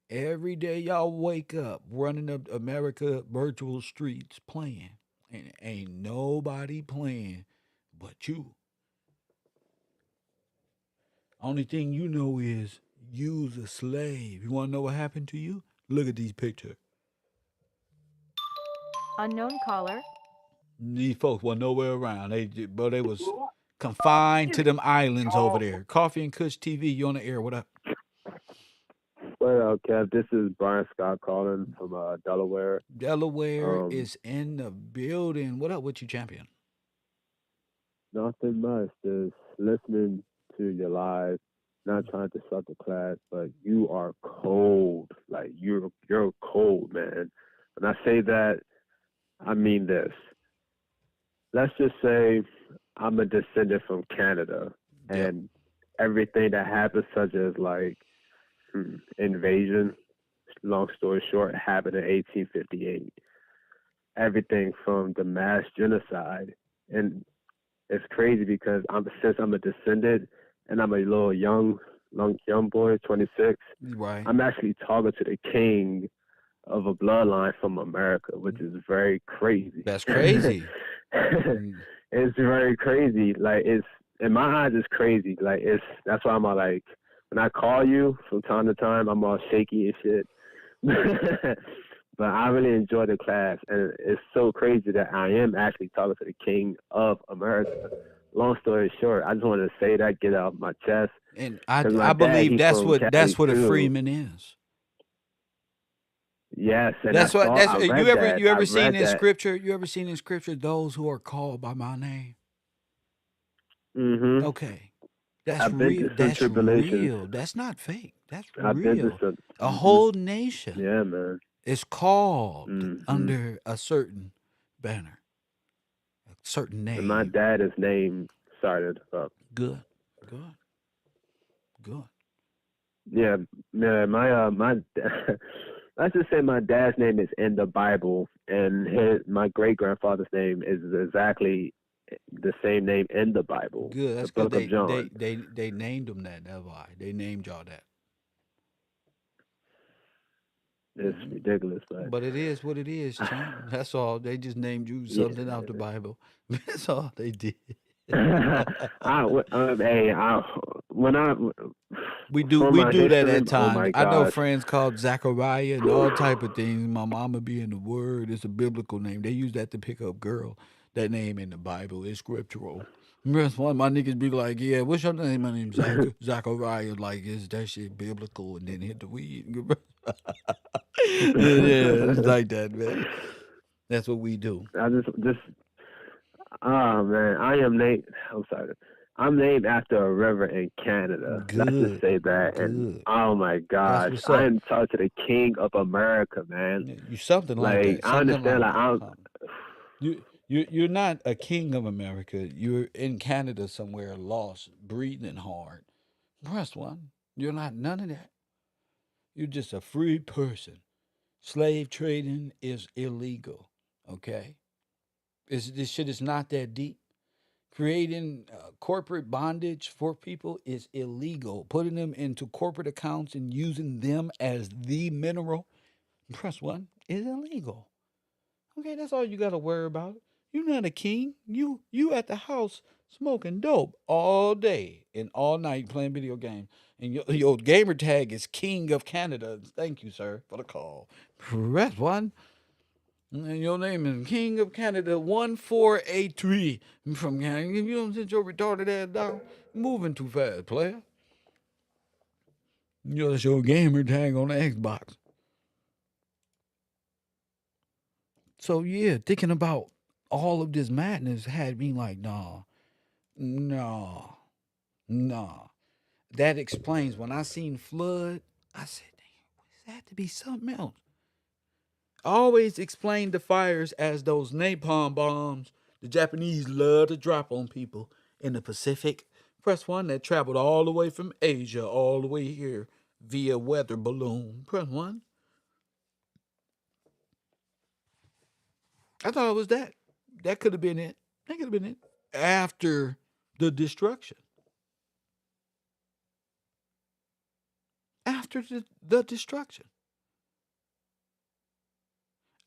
A: Every day y'all wake up running up America virtual streets playing. And ain't nobody playing but you. Only thing you know is you's a slave. You want to know what happened to you? Look at these pictures.
F: Unknown caller.
A: These folks were nowhere around. They was confined to them islands over there. Coffee and Kush TV, you on the air. What up?
G: What up, Kev? This is Brian Scott calling from Delaware.
A: Delaware is in the building. What up with you, champion?
G: Nothing much. Just listening to your live. Not trying to suck the class, but you are cold. Like you're cold, man. When I say that, I mean this. Let's just say I'm a descendant from Canada, and everything that happens, such as like invasion, long story short, happened in 1858. everything from the mass genocide. And it's crazy because since I'm a descendant and I'm a little young boy, 26,
A: Right.
G: I'm actually talking to the king of a bloodline from America, which is very crazy.
A: That's crazy.
G: It's very crazy. Like, it's, in my eyes, it's crazy. Like, that's why I'm all like, when I call you from time to time, I'm all shaky and shit. But I really enjoy the class, and it's so crazy that I am actually talking to the king of America. Long story short, I just wanted to say that, get it off my chest.
A: And I believe that's what a Freeman is.
G: Yes, and
A: That's what. That's you ever seen in
G: that.
A: scripture? You ever seen in scripture those who are called by my name?
G: Mm-hmm.
A: Okay, that's
G: I've been
A: real.
G: to some
A: That's
G: tribulations.
A: real. That's not fake. That's
G: I've been to
A: real.
G: some.
A: A whole nation
G: Yeah, man.
A: is called
G: Mm-hmm.
A: under a certain banner, a certain name.
G: And my dad is named. Sorry to interrupt.
A: Good.
G: Yeah, my let's just say my dad's name is in the Bible, and my great grandfather's name is exactly the same name in the Bible.
A: Good. That's
G: the
A: good.
G: Book of John.
A: They named them that. That's why they named y'all that.
G: It's ridiculous,
A: but it is what it is, champ. That's all. They just named you something out the Bible. That's all they did. We do that at times. I know friends called Zachariah and all type of things. My mama be in the Word. It's a biblical name. They use that to pick up girl. That name in the Bible is scriptural. One of my niggas be like, "Yeah, what's your name?" My name's Zachariah. Like, is that shit biblical? And then hit the weed. Yeah, it's like that, man. That's what we do.
G: Oh man, I'm named after a river in Canada.
A: Good.
G: Let's just say that.
A: Good.
G: And oh my gosh, I am talking to the king of America, man.
A: You something like that.
G: I understand.
A: You're not a king of America. You're in Canada somewhere, lost, breathing hard. Press one. You're not none of that. You're just a free person. Slave trading is illegal. Okay, this shit is not that deep. Creating corporate bondage for people is illegal. Putting them into corporate accounts and using them as the mineral, press one, is illegal. Okay, that's all you got to worry about. You're not a king. You at the house smoking dope all day and all night playing video games. And your gamer tag is King of Canada. Thank you, sir, for the call. Press one. And your name is King of Canada 1483 from Canada. If you don't sit your retarded ass down, moving too fast, player. That's your gamer tag on the Xbox. So yeah, thinking about all of this madness had me like, nah. That explains when I seen flood, I said, damn, this had to be something else. I always explained the fires as those napalm bombs the Japanese love to drop on people in the Pacific. Press one that traveled all the way from Asia all the way here via weather balloon. Press one. I thought it was that. That could have been it. That could have been it. After the destruction. After the destruction.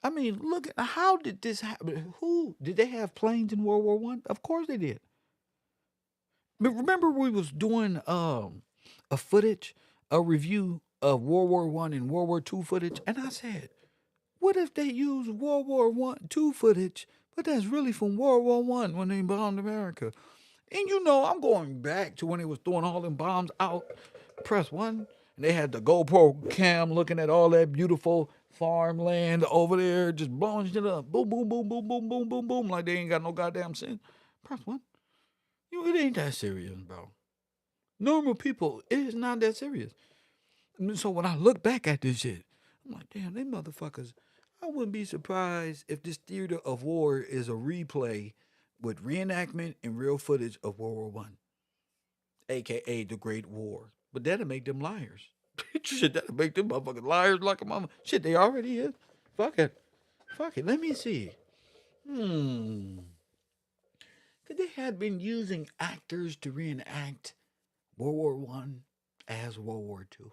A: I mean, look at how did this happen? Who did they have planes in World War I? Of course they did. But remember we was doing a review of World War I and World War II footage, and I said, what if they use World War II footage, but that's really from World War I when they bombed America? And I'm going back to when they was throwing all them bombs out. Press one, and they had the GoPro cam looking at all that beautiful farmland over there, just blowing shit up. Boom, boom, boom, boom, boom, boom, boom, boom, like they ain't got no goddamn sense. Press one. It ain't that serious, bro. Normal people, it is not that serious. So when I look back at this shit, I'm like, damn, they motherfuckers. I wouldn't be surprised if this theater of war is a replay with reenactment and real footage of World War I, a.k.a. the Great War. But that'll make them liars. Shit, that'll make them motherfucking liars like a mama. Shit, they already is. Fuck it. Fuck it. Let me see. Hmm. Could they have been using actors to reenact World War One as World War Two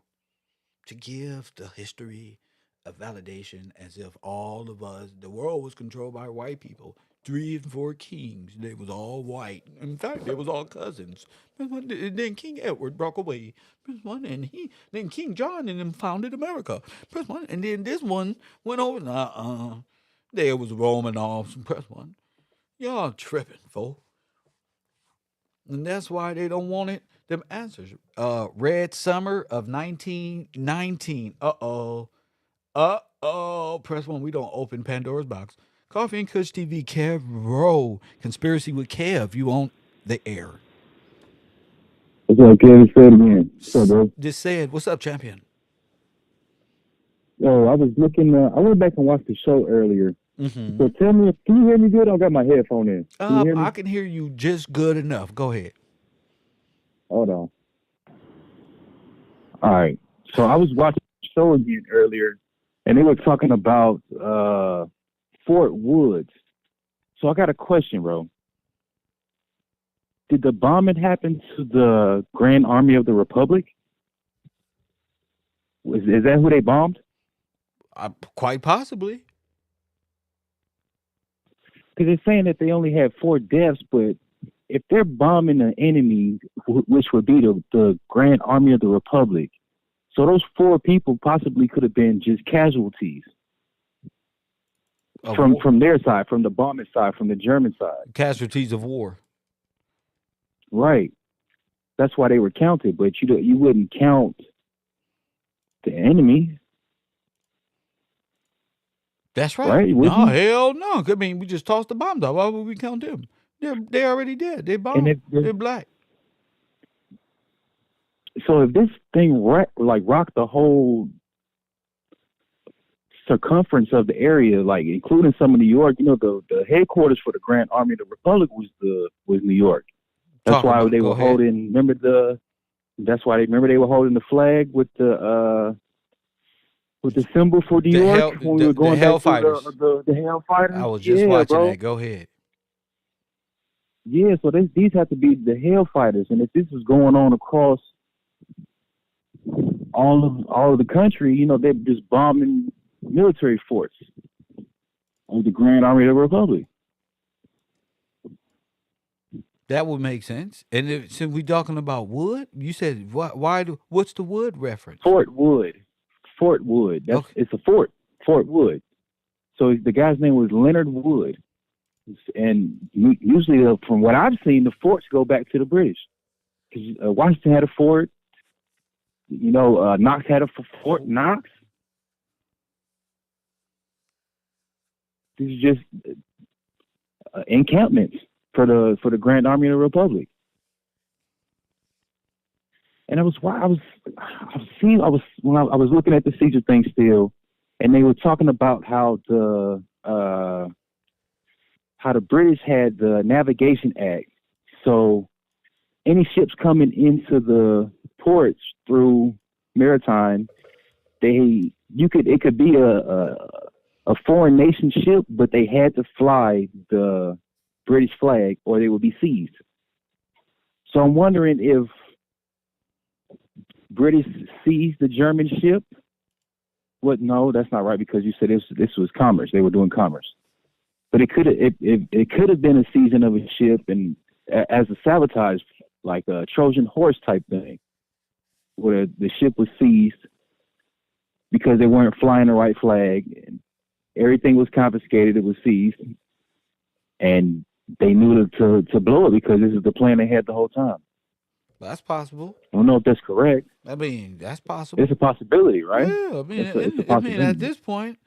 A: to give the history of validation as if all of us, the world was controlled by white people. 3 and 4 kings, they was all white. In fact, they was all cousins. Then King Edward broke away. And then King John and them founded America. And then this one went over. There was Romanovs. Press one. Y'all tripping, folks. And that's why they don't want it. Them answers. Red Summer of 1919. Uh-oh. Uh-oh. Press one. We don't open Pandora's box. Coffee and Kush TV, Kev Rowe. Conspiracy with Kev. You on the air.
F: What's up, Kevin? Say it again. What's up, bro?
A: Just said, what's up, champion?
F: Yo, I was looking, I went back and watched the show earlier.
A: Mm-hmm.
F: So tell me, can you hear me good? I got my headphone in. Can you hear me?
A: I can hear you just good enough. Go ahead.
F: Hold on. All right. So I was watching the show again earlier, and they were talking about Fort Woods. So I got a question, bro. Did the bombing happen to the Grand Army of the Republic? Is that who they bombed?
A: Quite possibly.
F: Because they're saying that they only had 4 deaths, but if they're bombing an enemy, which would be the Grand Army of the Republic, so those 4 people possibly could have been just casualties from their side, from the bombing side, from the German side.
A: Casualties of war.
F: Right. That's why they were counted, but you wouldn't count the enemy.
A: That's right.
F: Right?
A: No, hell no. I mean, we just tossed the bombs out. Why would we count them? They already dead. They bombed. They're black.
F: So if this thing rocked the whole circumference of the area, like including some of New York, the headquarters for the Grand Army of the Republic was New York. That's why they were holding. That's why they were holding the flag with the symbol for New York when we were going back to the Hellfighters.
A: I was just watching that. Go ahead.
F: Yeah, so these have to be the Hellfighters, and if this is going on across all of the country, they're just bombing military forts of the Grand Army of the Republic.
A: That would make sense. And since we're talking about wood, you said what's the wood reference?
F: Fort Wood. It's a fort. Fort Wood. So the guy's name was Leonard Wood. And usually, from what I've seen, the forts go back to the British. Because Washington had a fort. Knox had a Fort Knox. These are just encampments for the Grand Army of the Republic. And when I was looking at the Caesar thing still, and they were talking about how the British had the Navigation Act. So any ships coming into the ports through maritime, it could be a foreign nation ship, but they had to fly the British flag or they would be seized. So I'm wondering if British seized the German ship. No, that's not right, because you said this was commerce. They were doing commerce. But it could have been a seizing of a ship and as a sabotage, like a Trojan horse type thing, where the ship was seized because they weren't flying the right flag and everything was confiscated. It was seized, and they knew to blow it because this is the plan they had the whole time.
A: That's possible.
F: I don't know if that's correct.
A: I mean, that's possible.
F: It's a possibility, right?
A: Yeah, I mean, it's a possibility. At this point,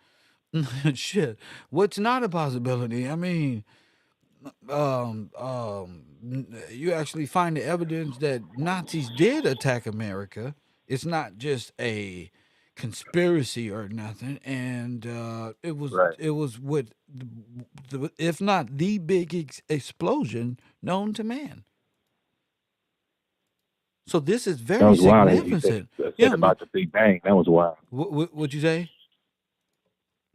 A: shit, what's not a possibility? I mean, you actually find the evidence that Nazis did attack America. It's not just a conspiracy or nothing, and it was with if not the big explosion known to man. So this is very significant.
F: About the Big Bang, that was wild.
A: What'd you say?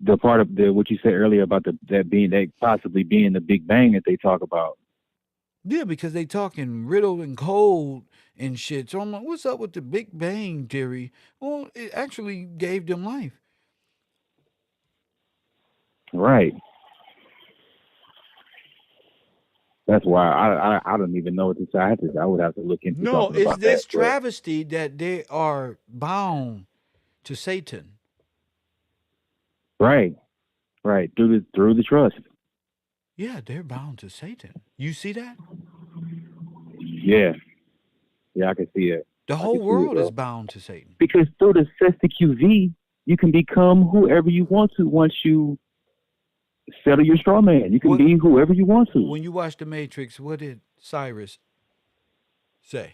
F: the part of the what you said earlier about that possibly being the Big Bang that they talk about.
A: Yeah, because they talking riddle and cold and shit. So I'm like, what's up with the Big Bang theory? Well, it actually gave them life.
F: Right. That's why I don't even know what to say. I would have to look into
A: No,
F: something
A: it's
F: about that.
A: this travesty that they are bound to Satan.
F: Right. Right. Through the trust.
A: Yeah, they're bound to Satan. You see that?
F: Yeah. Yeah, I can see it.
A: The
F: I
A: whole
F: can see it,
A: world
F: bro.
A: is bound to Satan.
F: Because through the QV, you can become whoever you want to once you settle your straw man. You can be whoever you want to.
A: When you watch The Matrix, what did Cyrus say?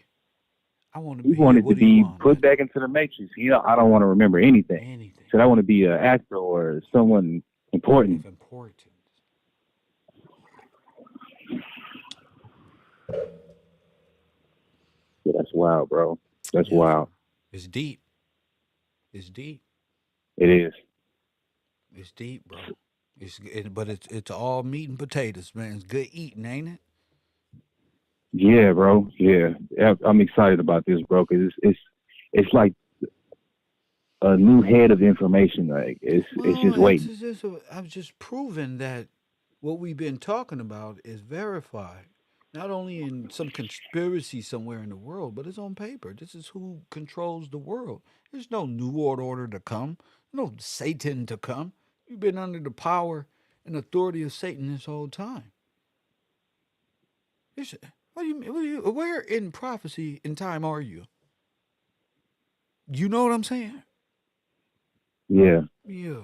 A: I want to
F: He
A: be here.
F: wanted
A: What
F: to
A: do you
F: be
A: want?
F: put back into the matrix. I don't want to remember anything.
A: Anything.
F: So I want to be an actor or someone important.
A: Important.
F: Yeah, that's wild, bro. That's wild.
A: It's deep. It's deep.
F: It is.
A: It's deep, bro. But it's all meat and potatoes, man. It's good eating, ain't it?
F: Yeah, bro. Yeah, I'm excited about this, bro, because it's like a new head of information. Like it's just waiting.
A: I've just proven that what we've been talking about is verified, not only in some conspiracy somewhere in the world, but it's on paper. This is who controls the world. There's no new world order to come, no Satan to come. You've been under the power and authority of Satan this whole time. Where in prophecy in time are you? You know what I'm saying?
F: Yeah.
A: Yeah.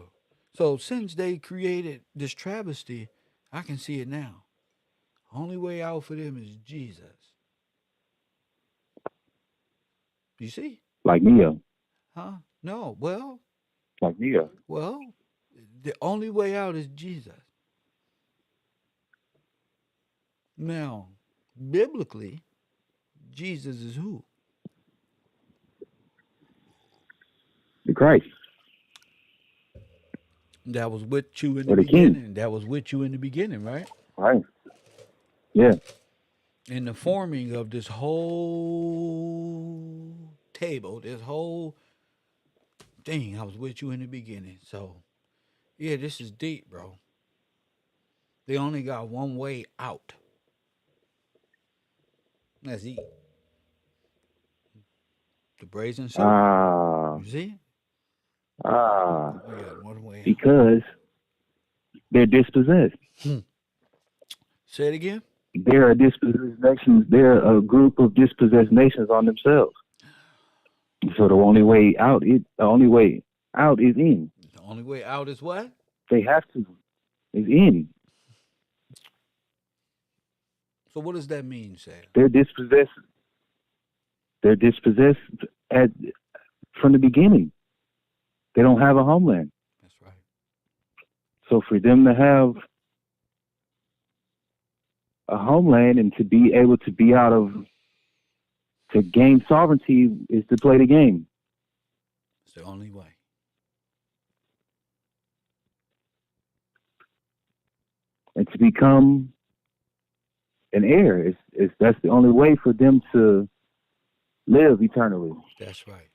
A: So since they created this travesty, I can see it now. Only way out for them is Jesus. You see?
F: Like Neo.
A: Huh? No. Well.
F: Like Neo.
A: Well, the only way out is Jesus. Now, biblically, Jesus is who?
F: The Christ.
A: That was with you in the
F: Or the
A: beginning.
F: King.
A: That was with you in the beginning, right?
F: Right. Yeah.
A: In the forming of this whole table, this whole thing, I was with you in the beginning. So, yeah, this is deep, bro. They only got one way out. That's eat. The brazen serpent. You see? We got one way out.
F: Because they're dispossessed.
A: Say it again.
F: They're a dispossessed nation. They're a group of dispossessed nations on themselves. So the only way out is in.
A: The only way out is what?
F: They have to. Is in.
A: So what does that mean, Sam?
F: They're dispossessed. They're dispossessed from the beginning. They don't have a homeland.
A: That's right.
F: So for them to have a homeland and to be able to be to gain sovereignty is to play the game.
A: It's the only way.
F: And to become an heir, that's the only way for them to live eternally.
A: That's right.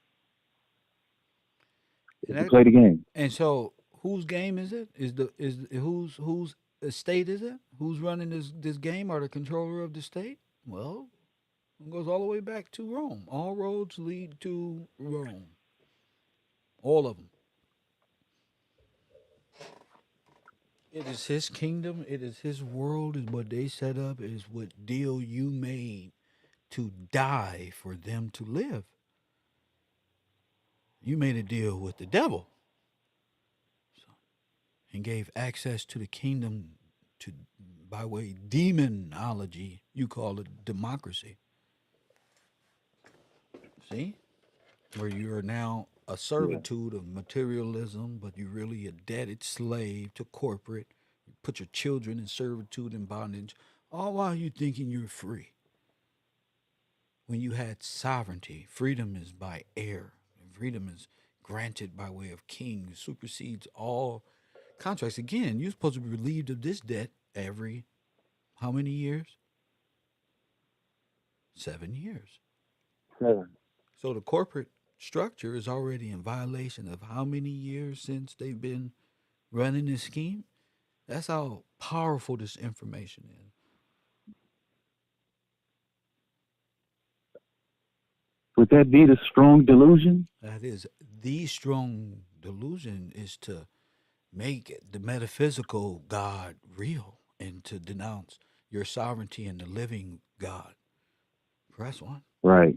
F: To play the game.
A: And so, whose game is it? Whose estate is it? Who's running this game or the controller of the state? Well, it goes all the way back to Rome. All roads lead to Rome. All of them. It is his kingdom. It is his world. Is what they set up. It is what deal you made to die for them to live. You made a deal with the devil and gave access to the kingdom by way of demonology. You call it democracy. See? Where you are now a servitude of materialism, but you're really a debted slave to corporate. You put your children in servitude and bondage, all while you thinking you're free. When you had sovereignty, freedom is by air. Freedom is granted by way of king, supersedes all contracts. Again, you're supposed to be relieved of this debt every how many years? 7 years.
F: 7.
A: So the corporate structure is already in violation of how many years since they've been running this scheme? That's how powerful this information is.
F: Would that be the strong delusion?
A: That is the strong delusion, is to make the metaphysical God real and to denounce your sovereignty and the living God. Press 1.
F: Right.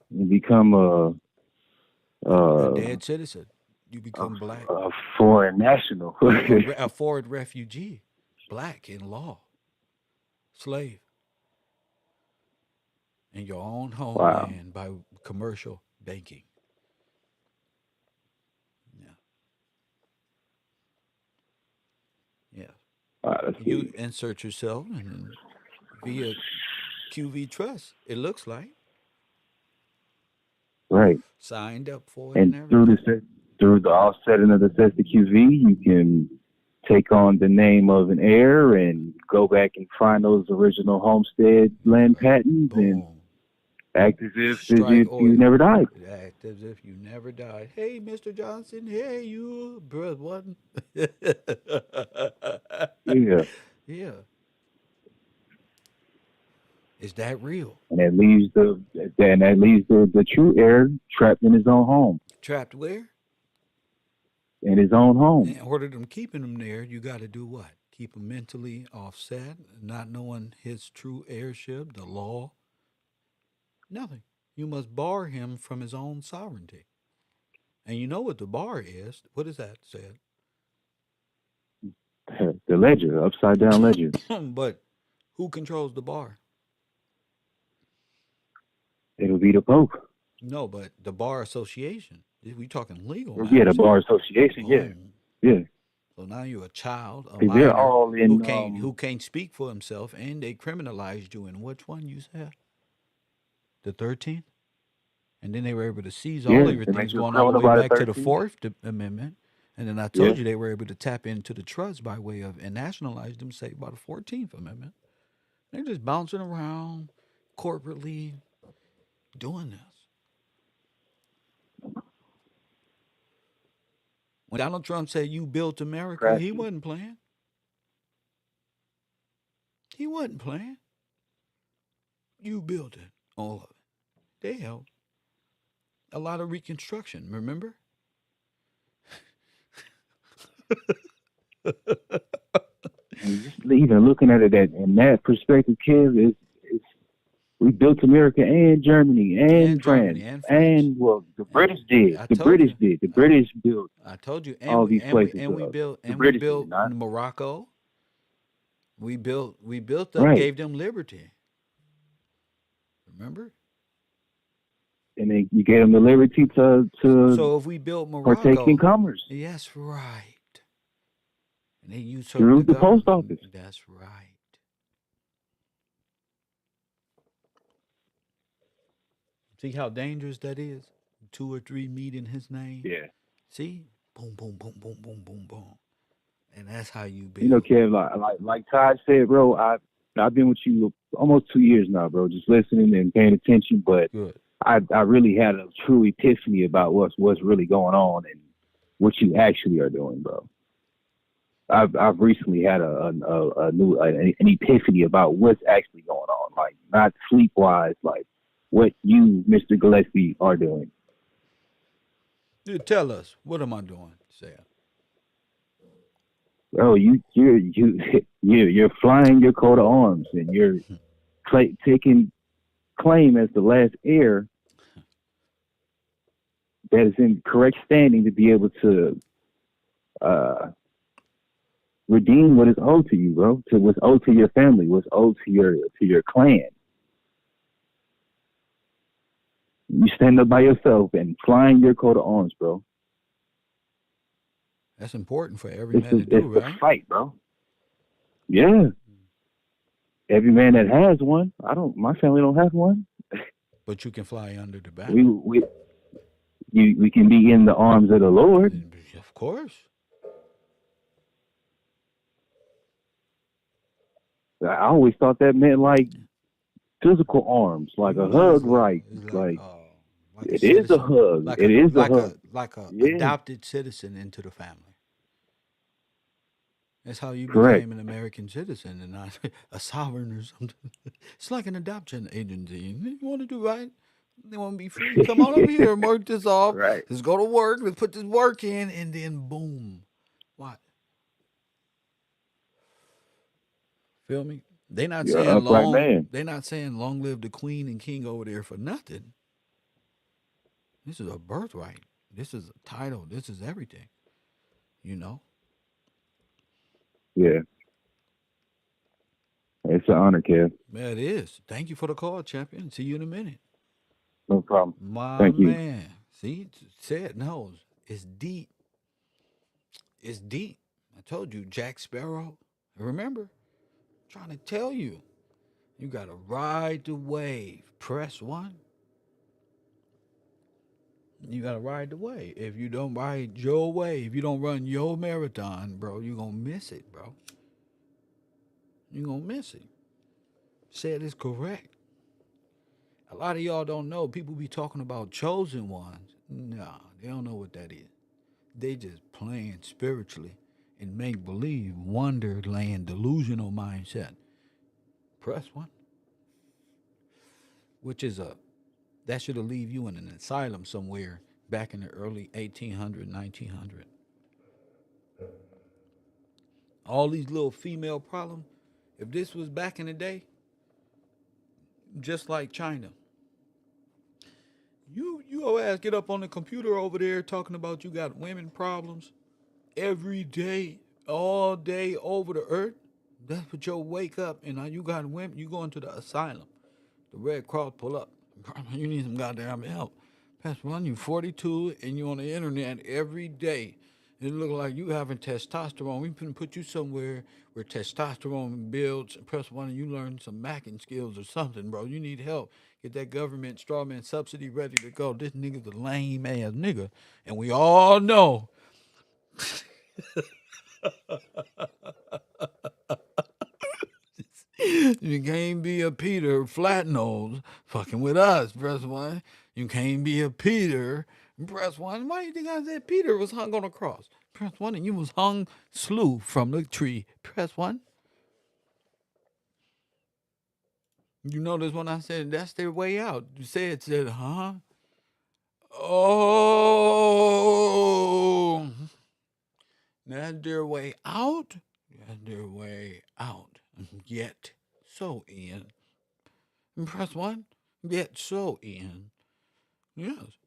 F: You become a
A: dead citizen. You become black.
F: A foreign national.
A: A foreign refugee. Black in law. Slave. In your own homeland by commercial banking. Yeah. You insert yourself and via QV Trust, it looks like.
F: Right.
A: Signed up for it
F: and
A: everything.
F: Through the offsetting of the Cesta QV, you can take on the name of an heir and go back and find those original homestead land patents and act as if you never died.
A: Act as if you never died. Hey, Mr. Johnson. Hey, you, brother. One.
F: Yeah.
A: Yeah. Is that real?
F: And that leaves the true heir trapped in his own home.
A: Trapped where?
F: In his own home.
A: In order to keeping him there, you got to do what? Keep him mentally offset, not knowing his true heirship, the law. Nothing. You must bar him from his own sovereignty. And you know what the bar is. What is that said?
F: The ledger, upside down ledger.
A: But who controls the bar?
F: It'll be the Pope.
A: No, but the bar association. We talking legal.
F: Yeah, the bar association. Yeah.
A: So now you're a child, a
F: minor, they're all in,
A: who can't speak for himself, and they criminalized you in which one you said? The 13th? And then they were able to seize all of your things going all the way back to the 4th Amendment. And then I told you they were able to tap into the trust by way of, and nationalize them, say, by the 14th Amendment. They're just bouncing around corporately doing this. When Donald Trump said, "You built America," he wasn't playing. He wasn't playing. You built it, all of it. They helped. A lot of Reconstruction, remember?
F: And just even looking at it in that perspective, Kev, we built America and Germany and France. And well, the British did. The British did. The British built.
A: I told you.
F: All these places.
A: And we built Morocco. We built gave them liberty. Remember?
F: And then you gave them the liberty to
A: so if we built Morocco,
F: partake in commerce.
A: Yes, right. And then you
F: through the post office.
A: That's right. See how dangerous that is? 2 or 3 meet in his name.
F: Yeah.
A: See? Boom, boom, boom, boom, boom, boom, boom. And that's how you build.
F: You know, Kev, like Todd said, bro, I've been with you almost 2 years now, bro, just listening and paying attention. But I really had a true epiphany about what's really going on and what you actually are doing, bro. I've recently had an epiphany about what's actually going on, like not sleep-wise, like what you, Mr. Gillespie, are doing.
A: You tell us, what am I doing, Sam?
F: Oh, you're flying your coat of arms, and you're taking claim as the last heir that is in correct standing to be able to redeem what is owed to you, bro. To what's owed to your family, what's owed to your clan. You stand up by yourself and flying your coat of arms, bro.
A: That's important for every man to do, right?
F: It's a fight, bro. Yeah. Every man that has one. My family don't have one.
A: But you can fly under the back.
F: We can be in the arms of the Lord.
A: course.
F: I always thought that meant like physical arms, like a hug, right?
A: It's
F: Like
A: like a
F: it is a
A: citizen,
F: hug.
A: like
F: It is a hug.
A: like a
F: Yeah,
A: adopted citizen into the family. That's how you
F: correct.
A: became an American citizen and not a sovereign or something. It's like an adoption agency. You want to do right? They want to be free. Come on over here and work this off.
F: Right.
A: Let's go to work. Let's put this work in, and then boom. What? Feel me? They not
F: You're an
A: saying
F: upright
A: long.
F: man.
A: They not saying long live the queen and king over there for nothing. This is a birthright. This is a title. This is everything. You know.
F: Yeah, it's an honor, Kev.
A: Yeah, it is. Thank you for the call, champion. See you in a minute.
F: No problem.
A: My
F: Thank you.
A: man. See, said knows. It's deep. It's deep. I told you, Jack Sparrow. Remember? I'm trying to tell you. You gotta ride the wave. Press one. You gotta ride the wave. If you don't ride your wave, if you don't run your marathon, bro, you're gonna miss it, bro. You're gonna miss it. Said it's correct. A lot of y'all don't know. People be talking about chosen ones. Nah, they don't know what that is. They just playing spiritually and make believe, wonderland, delusional mindset. Press one. Which is that should have leave you in an asylum somewhere back in the early 1800, 1900. All these little female problems. If this was back in the day, just like China, your ass get up on the computer over there talking about you got women problems every day, all day over the earth. That's what you'll wake up and now you got women. You going to the asylum. The Red Cross pull up. You need some goddamn help. Pastor One, you 42 and you on the internet every day. It look like you having testosterone. We can put you somewhere where testosterone builds. Press one and you learn some macking skills or something, bro. You need help. Get that government strawman subsidy ready to go. This nigga's a lame ass nigga. And we all know. You can't be a Peter flat nose fucking with us. Press one. You can't be a Peter. Press one. Why do you think I said Peter was hung on a cross? Press one and you was hung slew from the tree. Press one. You notice when I said that's their way out. You said, huh? Oh. That's their way out. That's their way out. Yet so in. Press one. Yet so in. Yes.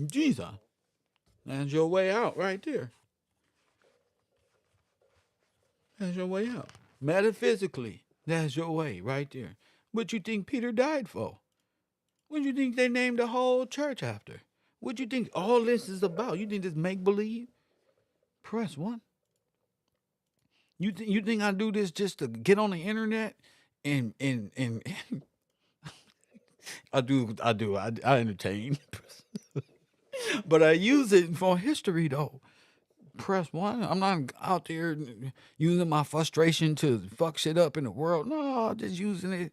A: Jesus. That's your way out right there. That's your way out. Metaphysically, that's your way right there. What you think Peter died for? What you think they named the whole church after? What you think all this is about? You think this make believe? Press one. You think I do this just to get on the internet and I do I entertain. But I use it for history though. Press one. I'm not out there using my frustration to fuck shit up in the world. No, I'm just using it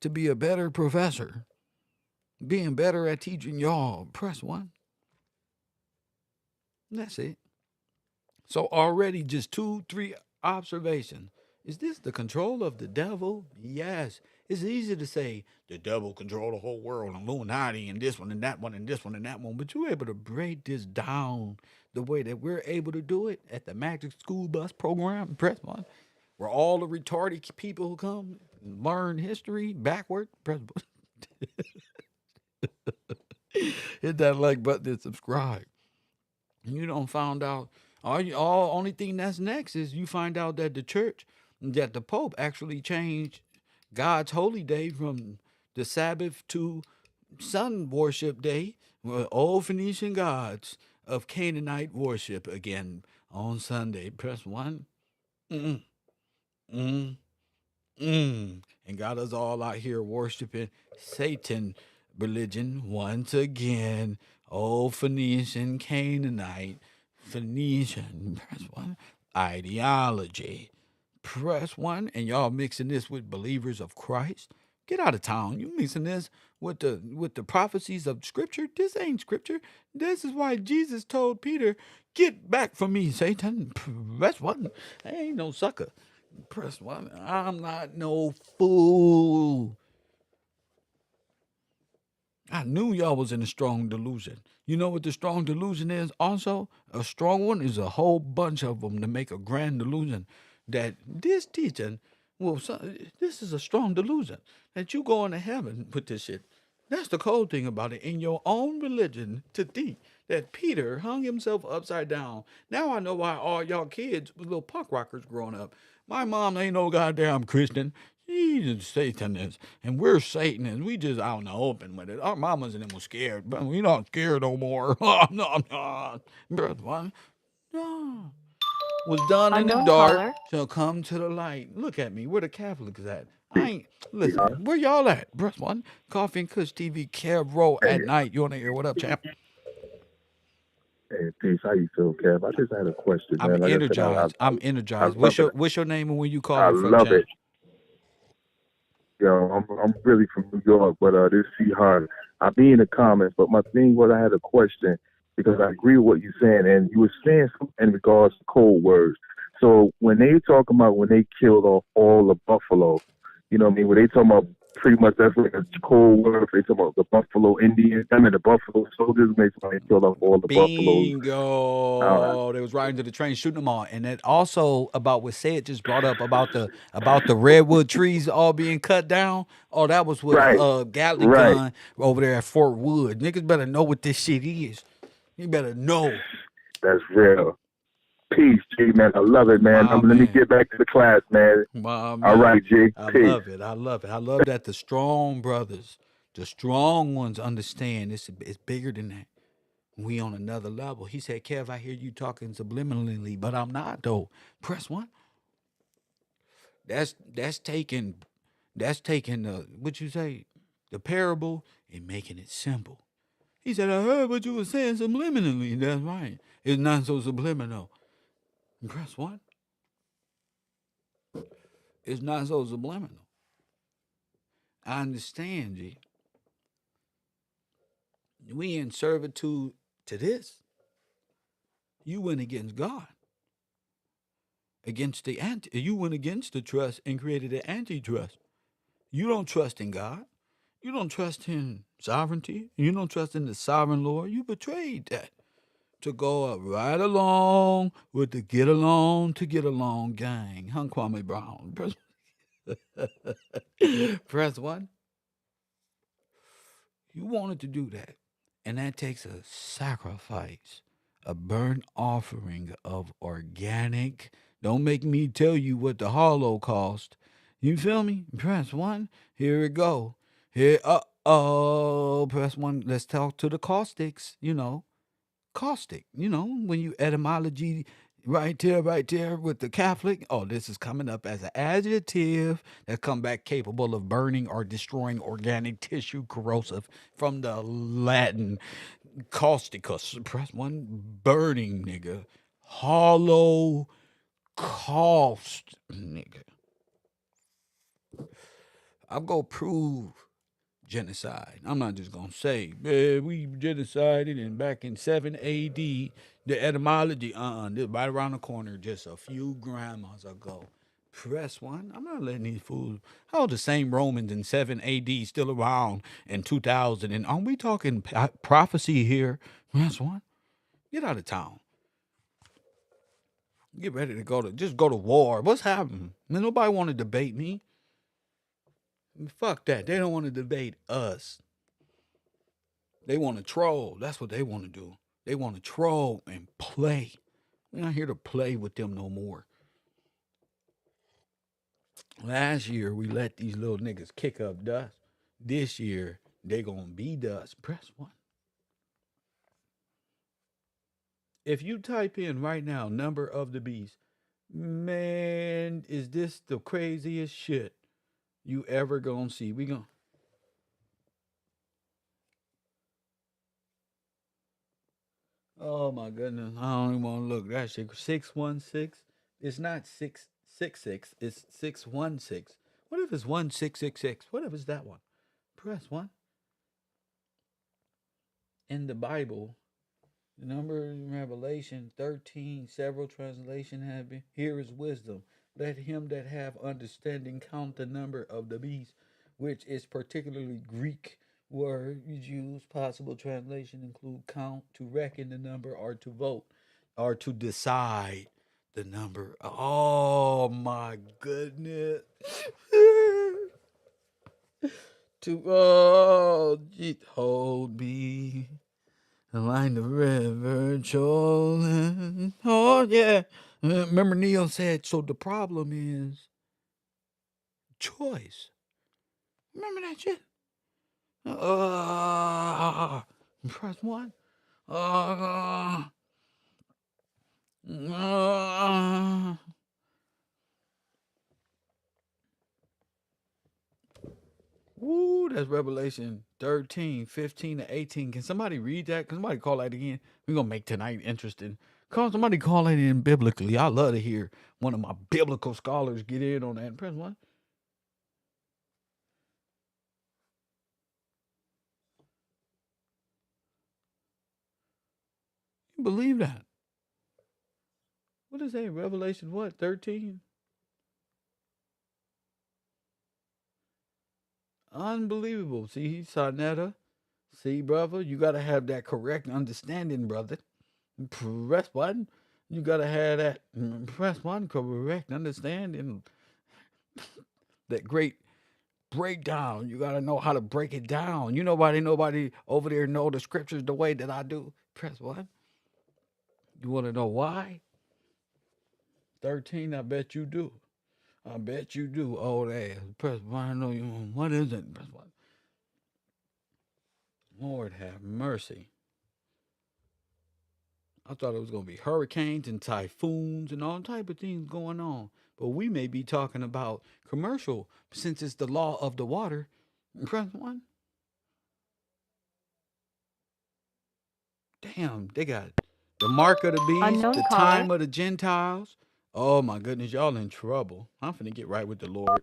A: to be a better professor. Being better at teaching y'all. Press one. That's it. So already just 2-3 observations. Is this the control of the devil? Yes. It's easy to say the devil control the whole world, Illuminati and this one and that one and this one and that one, but you're able to break this down the way that we're able to do it at the Magic School Bus program, press one, where all the retarded people who come learn history backward, press hit that like button and subscribe. And you don't find out. Only thing that's next is you find out that the church, that the Pope actually changed God's holy day from the Sabbath to sun worship day, old Phoenician gods of Canaanite worship again on Sunday. Press one. Mm, mm, and got us all out here worshiping Satan religion once again old Phoenician, Canaanite, Phoenician, press one, ideology. Press one, and y'all mixing this with believers of Christ. Get out of town. You mixing this with the prophecies of Scripture. This ain't Scripture. This is why Jesus told Peter, "Get back from me, Satan." Press one. I ain't no sucker. Press one. I'm not no fool. I knew y'all was in a strong delusion. You know what the strong delusion is? Also, a strong one is a whole bunch of them to make a grand delusion that this teaching, well, this is a strong delusion that you going to heaven with this shit. That's the cold thing about it. In your own religion, to think that Peter hung himself upside down. Now I know why all y'all kids was little punk rockers growing up. My mom ain't no goddamn Christian. She's Satanist, and we're Satanists. We just out in the open with it. Our mamas and them was scared, but we not scared no more. No. What? No. Was done in the
H: Unknown
A: dark
H: caller.
A: shall come to the light. Look at me. Where the Catholics at? I ain't listen. Where y'all at? Press one. Coffee and Kush TV. Kev Row at night. You wanna hear what up, champ?
I: Hey, peace. How you feel, Kev? I just had a question,
A: I'm
I: man. Like I said,
A: energized. I'm
I: I
A: energized.
I: love it.
A: What's your name and where you
I: I
A: calling from,
I: love
A: champ?
I: it. Yo, I'm really from New York, but this is hard. I'll be in the comments, but my thing was I had a question because I agree with what you're saying, and you were saying something in regards to cold words. So when they talking about when they killed off all the buffalo, you know what I mean? When they talking about pretty much that's like a cold word. They talking about the Buffalo Indians. I mean the Buffalo Soldiers. When they killed off all the buffaloes.
A: Bingo! They was riding to the train, shooting them all, and that also about what Said just brought up about the redwood trees all being cut down. Oh, that was with
I: Right.
A: a Gatling
I: Right.
A: gun over there at Fort Wood. Niggas better know what this shit is. You better know.
I: That's real. Peace, G, man. I love it, man.
A: My
I: Let me
A: man.
I: get back to the class, man.
A: My man.
I: All right, G.
A: I
I: Peace.
A: love it. I love it. I love that the strong brothers, the strong ones understand it's bigger than that. We on another level. He said, Kev, I hear you talking subliminally, but I'm not though. Press one. That's taking the what you say, the parable and making it simple. He said, I heard what you were saying subliminally. That's right. It's not so subliminal. Press one. It's not so subliminal. I understand, G. We in servitude to this. You went against God. You went against the trust and created an antitrust. You don't trust in God. You don't trust in sovereignty. You don't trust in the sovereign Lord. You betrayed that to go up right along with the get along gang. Huh, Kwame Brown? Press one. You wanted to do that. And that takes a sacrifice, a burnt offering of organic. Don't make me tell you what the Holocaust. You feel me? Press one. Here it go. Here, press one. Let's talk to the caustics, Caustic, when you etymology right there with the Catholic. Oh, this is coming up as an adjective that come back capable of burning or destroying organic tissue, corrosive from the Latin causticus. Press one, burning, nigga. Holocaust, nigga. I'm gonna prove genocide. I'm not just gonna say, man, we genocided and back in 7 AD, the etymology, right around the corner, just a few grandmas ago. Press one. I'm not letting these fools. How are the same Romans in 7 AD still around in 2000? And are we talking prophecy here? Press one. Get out of town. Get ready to go to war. What's happening? Man, nobody want to debate me. Fuck that. They don't want to debate us. They want to troll. That's what they want to do. They want to troll and play. We're not here to play with them no more. Last year, we let these little niggas kick up dust. This year, they going to be dust. Press one. If you type in right now, number of the beast, man, is this the craziest shit you ever going to see? We going to. Oh my goodness. I don't even want to look. That shit 616. It's not 666. It's 616. What if it's 1666? What if it's that one? Press one. In the Bible, the number in Revelation 13, several translations have been. Here is wisdom. Let him that have understanding count the number of the beast, which is particularly Greek word used. Possible translation include count, to reckon the number, or to vote, or to decide the number. Oh my goodness. To hold me like the river Jordan. Oh yeah. Remember Neil said, so the problem is choice. Remember that shit? Press one. Uh, uh, Woo, that's Revelation 13, 15 to 18. Can somebody read that? Can somebody call that again? We're going to make tonight interesting. Somebody call that in biblically. I love to hear one of my biblical scholars get in on that. Press one. You believe that? What is that? Revelation what? 13? Unbelievable. See, Sarnetta. See, brother, you got to have that correct understanding, brother. Press one. You got to have that. Press one, correct understanding. That great breakdown. You got to know how to break it down. Nobody over there know the scriptures the way that I do. Press one. You want to know why? 13, I bet you do. I bet you do, old ass. Press one. I know you. What is it? Press one. Lord have mercy. I thought it was going to be hurricanes and typhoons and all type of things going on. But we may be talking about commercial, since it's the law of the water. Press one. Damn, they got the mark of the beast,
H: Unknown
A: the
H: caller.
A: time of the Gentiles. Oh my goodness, y'all in trouble. I'm finna get right with the Lord.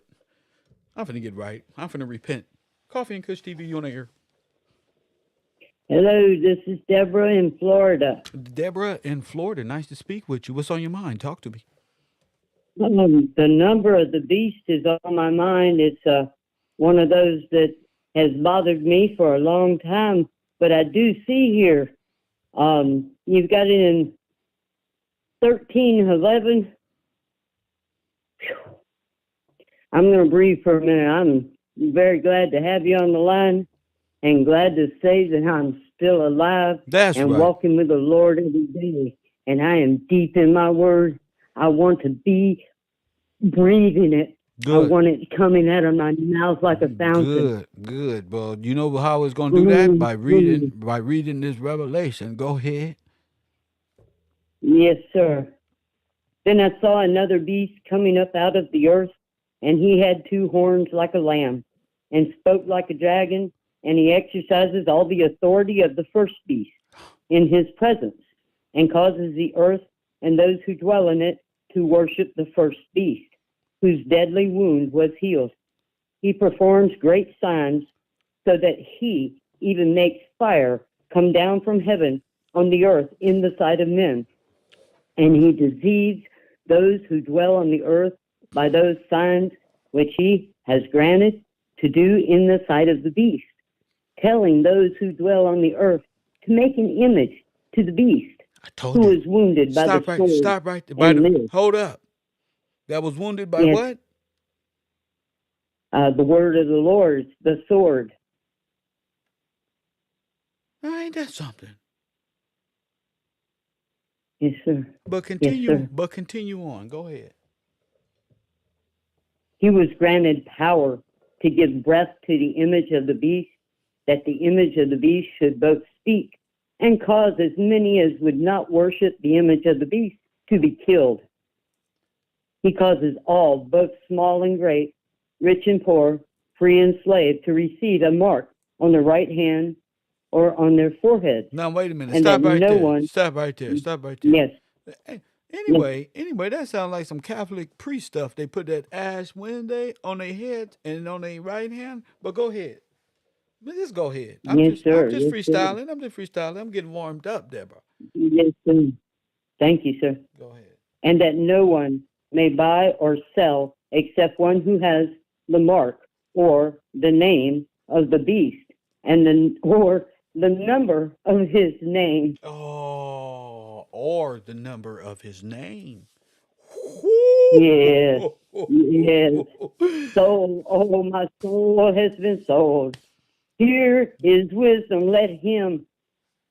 A: I'm finna get right. I'm finna repent. Coffee and Kush TV, you on the air.
H: Hello, this is Deborah in Florida.
A: Deborah in Florida, nice to speak with you. What's on your mind? Talk to me.
H: The number of the beast is on my mind. It's one of those that has bothered me for a long time. But I do see here, you've got it in 13:11. I'm going to breathe for a minute. I'm very glad to have you on the line and glad to say that I'm still alive.
A: That's
H: and
A: right.
H: Walking with the Lord every day. And I am deep in my word. I want to be breathing it.
A: Good.
H: I want it coming out of my mouth like a fountain.
A: Good, bro. You know how it's gonna do that? By reading this revelation. Go ahead.
H: Yes, sir. Then I saw another beast coming up out of the earth, and he had 2 horns like a lamb, and spoke like a dragon, and he exercises all the authority of the first beast in his presence, and causes the earth and those who dwell in it to worship the first beast, whose deadly wound was healed. He performs great signs, so that he even makes fire come down from heaven on the earth in the sight of men. And he deceives those who dwell on the earth by those signs which he has granted to do in the sight of the beast, telling those who dwell on the earth to make an image to the beast, who was wounded by the sword.
A: Stop right there. Hold up. That was wounded by what?
H: The word of the Lord, the sword.
A: Ain't that something?
H: Yes, sir.
A: But continue.
H: Yes, sir.
A: But continue on. Go ahead.
H: He was granted power to give breath to the image of the beast, that the image of the beast should both speak and cause as many as would not worship the image of the beast to be killed. He causes all, both small and great, rich and poor, free and slave, to receive a mark on the right hand or on their foreheads,
A: Now wait a minute.
H: and that
A: Stop right
H: no
A: there.
H: one,
A: Stop right there. Stop right there.
H: yes,
A: A-
H: yes,
A: Anyway, that sounds like some Catholic priest stuff. They put that ash Wednesday on their head and on their right hand. But go ahead. Just go ahead.
H: yes,
A: I'm
H: sir,
A: just
H: yes, sir,
A: freestyling. I'm just freestyling. I'm getting warmed up, Deborah.
H: yes, sir. Thank you, sir.
A: Go ahead.
H: And that no one may buy or sell except one who has the mark or the name of the beast and or the number of his name.
A: Oh, or the number of his name.
H: Yes, yes. Soul, oh, my soul has been sold. Here is wisdom. Let him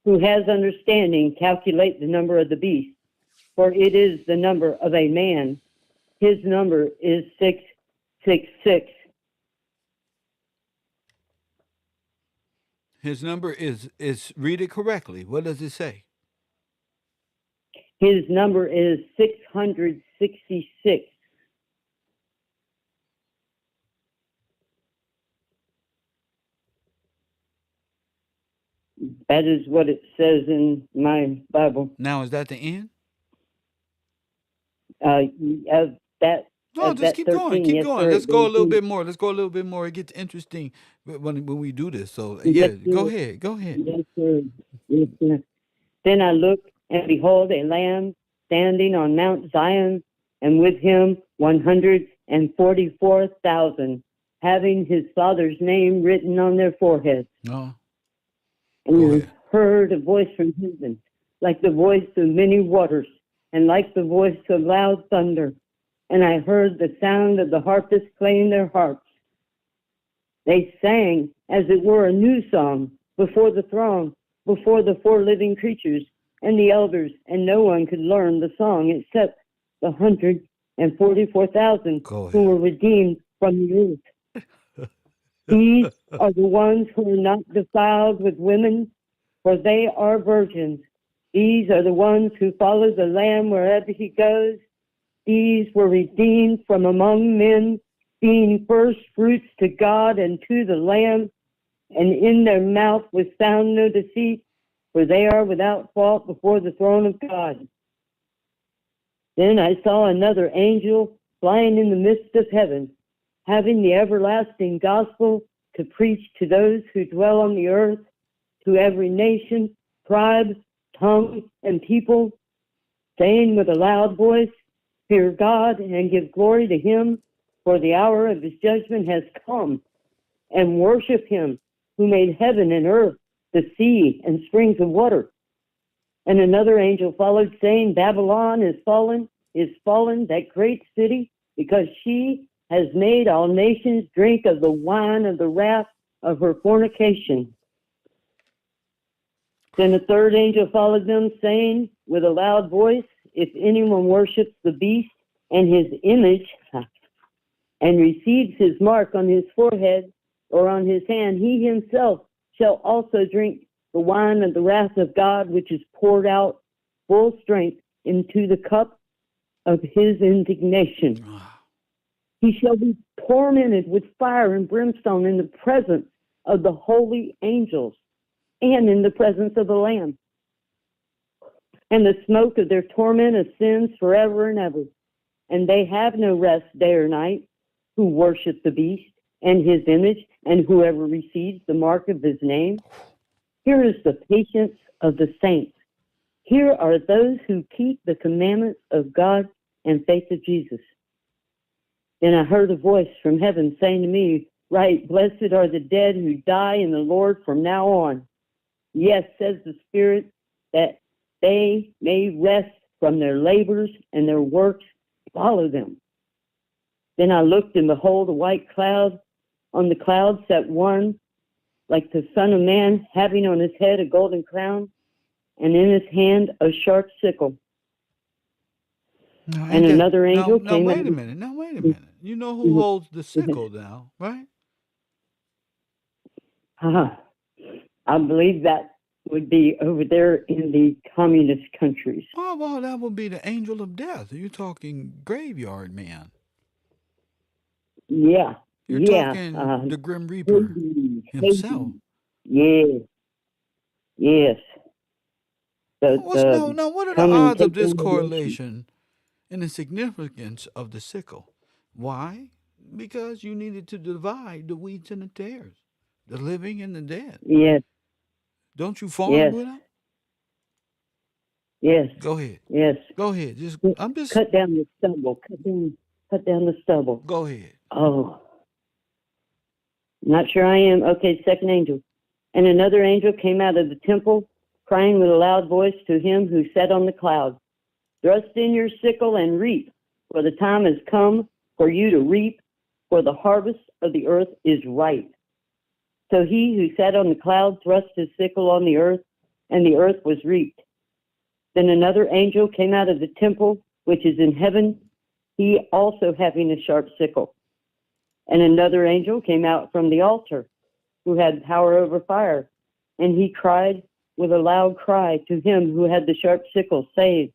H: who has understanding calculate the number of the beast, for it is the number of a man. His number is 666.
A: His number is read it correctly. What does it say?
H: His number is 666. That is what it says in my Bible.
A: Now is that the end?
H: Of that,
A: No,
H: of
A: just
H: that
A: keep
H: 13,
A: going. Keep
H: yes,
A: going.
H: sir.
A: Let's go a little bit more. Let's go a little bit more. It gets interesting when we do this. So yeah,
H: Yes,
A: go
H: sir.
A: ahead. Go ahead.
H: Yes, sir. Yes, sir. Then I looked, and behold, a lamb standing on Mount Zion, and with him 144,000, having his father's name written on their foreheads.
A: No.
H: And
A: Go
H: I
A: ahead.
H: heard a voice from heaven, like the voice of many waters, and like the voice of loud thunder. And I heard the sound of the harpists playing their harps. They sang, as it were, a new song before the throne, before the four living creatures and the elders, and no one could learn the song except the 144,000
A: Go
H: who
A: ahead.
H: were redeemed from the earth. These are the ones who are not defiled with women, for they are virgins. These are the ones who follow the Lamb wherever he goes. These were redeemed from among men, being first fruits to God and to the Lamb, and in their mouth was found no deceit, for they are without fault before the throne of God. Then I saw another angel flying in the midst of heaven, having the everlasting gospel to preach to those who dwell on the earth, to every nation, tribe, tongue, and people, saying with a loud voice, fear God and give glory to him, for the hour of his judgment has come, and worship him who made heaven and earth, the sea, and springs of water. And another angel followed, saying, Babylon is fallen, that great city, because she has made all nations drink of the wine of the wrath of her fornication. Then a third angel followed them, saying with a loud voice, if anyone worships the beast and his image and receives his mark on his forehead or on his hand, he himself shall also drink the wine of the wrath of God, which is poured out full strength into the cup of his indignation. He shall be tormented with fire and brimstone in the presence of the holy angels and in the presence of the Lamb. And the smoke of their torment ascends forever and ever. And they have no rest day or night who worship the beast and his image, and whoever receives the mark of his name. Here is the patience of the saints. Here are those who keep the commandments of God and faith of Jesus. Then I heard a voice from heaven saying to me, Right, blessed are the dead who die in the Lord from now on. Yes, says the Spirit, that they may rest from their labors and their works follow them. Then I looked, and behold, a white cloud. On the cloud sat one like the Son of Man, having on his head a golden crown, and in his hand a sharp sickle.
A: No,
H: And another angel
A: now
H: came
A: wait a
H: out.
A: minute. Now wait a minute. You know who holds the sickle now, right?
H: I believe that would be over there in the communist countries.
A: Oh, well, that would be the angel of death. You're talking graveyard man.
H: Yeah.
A: You're
H: Yeah.
A: talking the Grim Reaper himself.
H: Yeah. Yes. The,
A: What are the
H: come and
A: odds of
H: take
A: this
H: down the nation.
A: correlation and the significance of the sickle? Why? Because you needed to divide the wheat and the tares, the living and the dead.
H: Yes.
A: Don't you farm
H: Yes.
A: with them?
H: Yes.
A: Go ahead.
H: Yes.
A: Go ahead. I'm just.
H: Cut down the stubble. Cut down the stubble.
A: Go ahead.
H: Oh. Not sure I am. Okay, second angel. And another angel came out of the temple, crying with a loud voice to him who sat on the cloud, thrust in your sickle and reap, for the time has come for you to reap, for the harvest of the earth is ripe. So he who sat on the cloud thrust his sickle on the earth, and the earth was reaped. Then another angel came out of the temple, which is in heaven, he also having a sharp sickle. And another angel came out from the altar, who had power over fire, and he cried with a loud cry to him who had the sharp sickle, saying,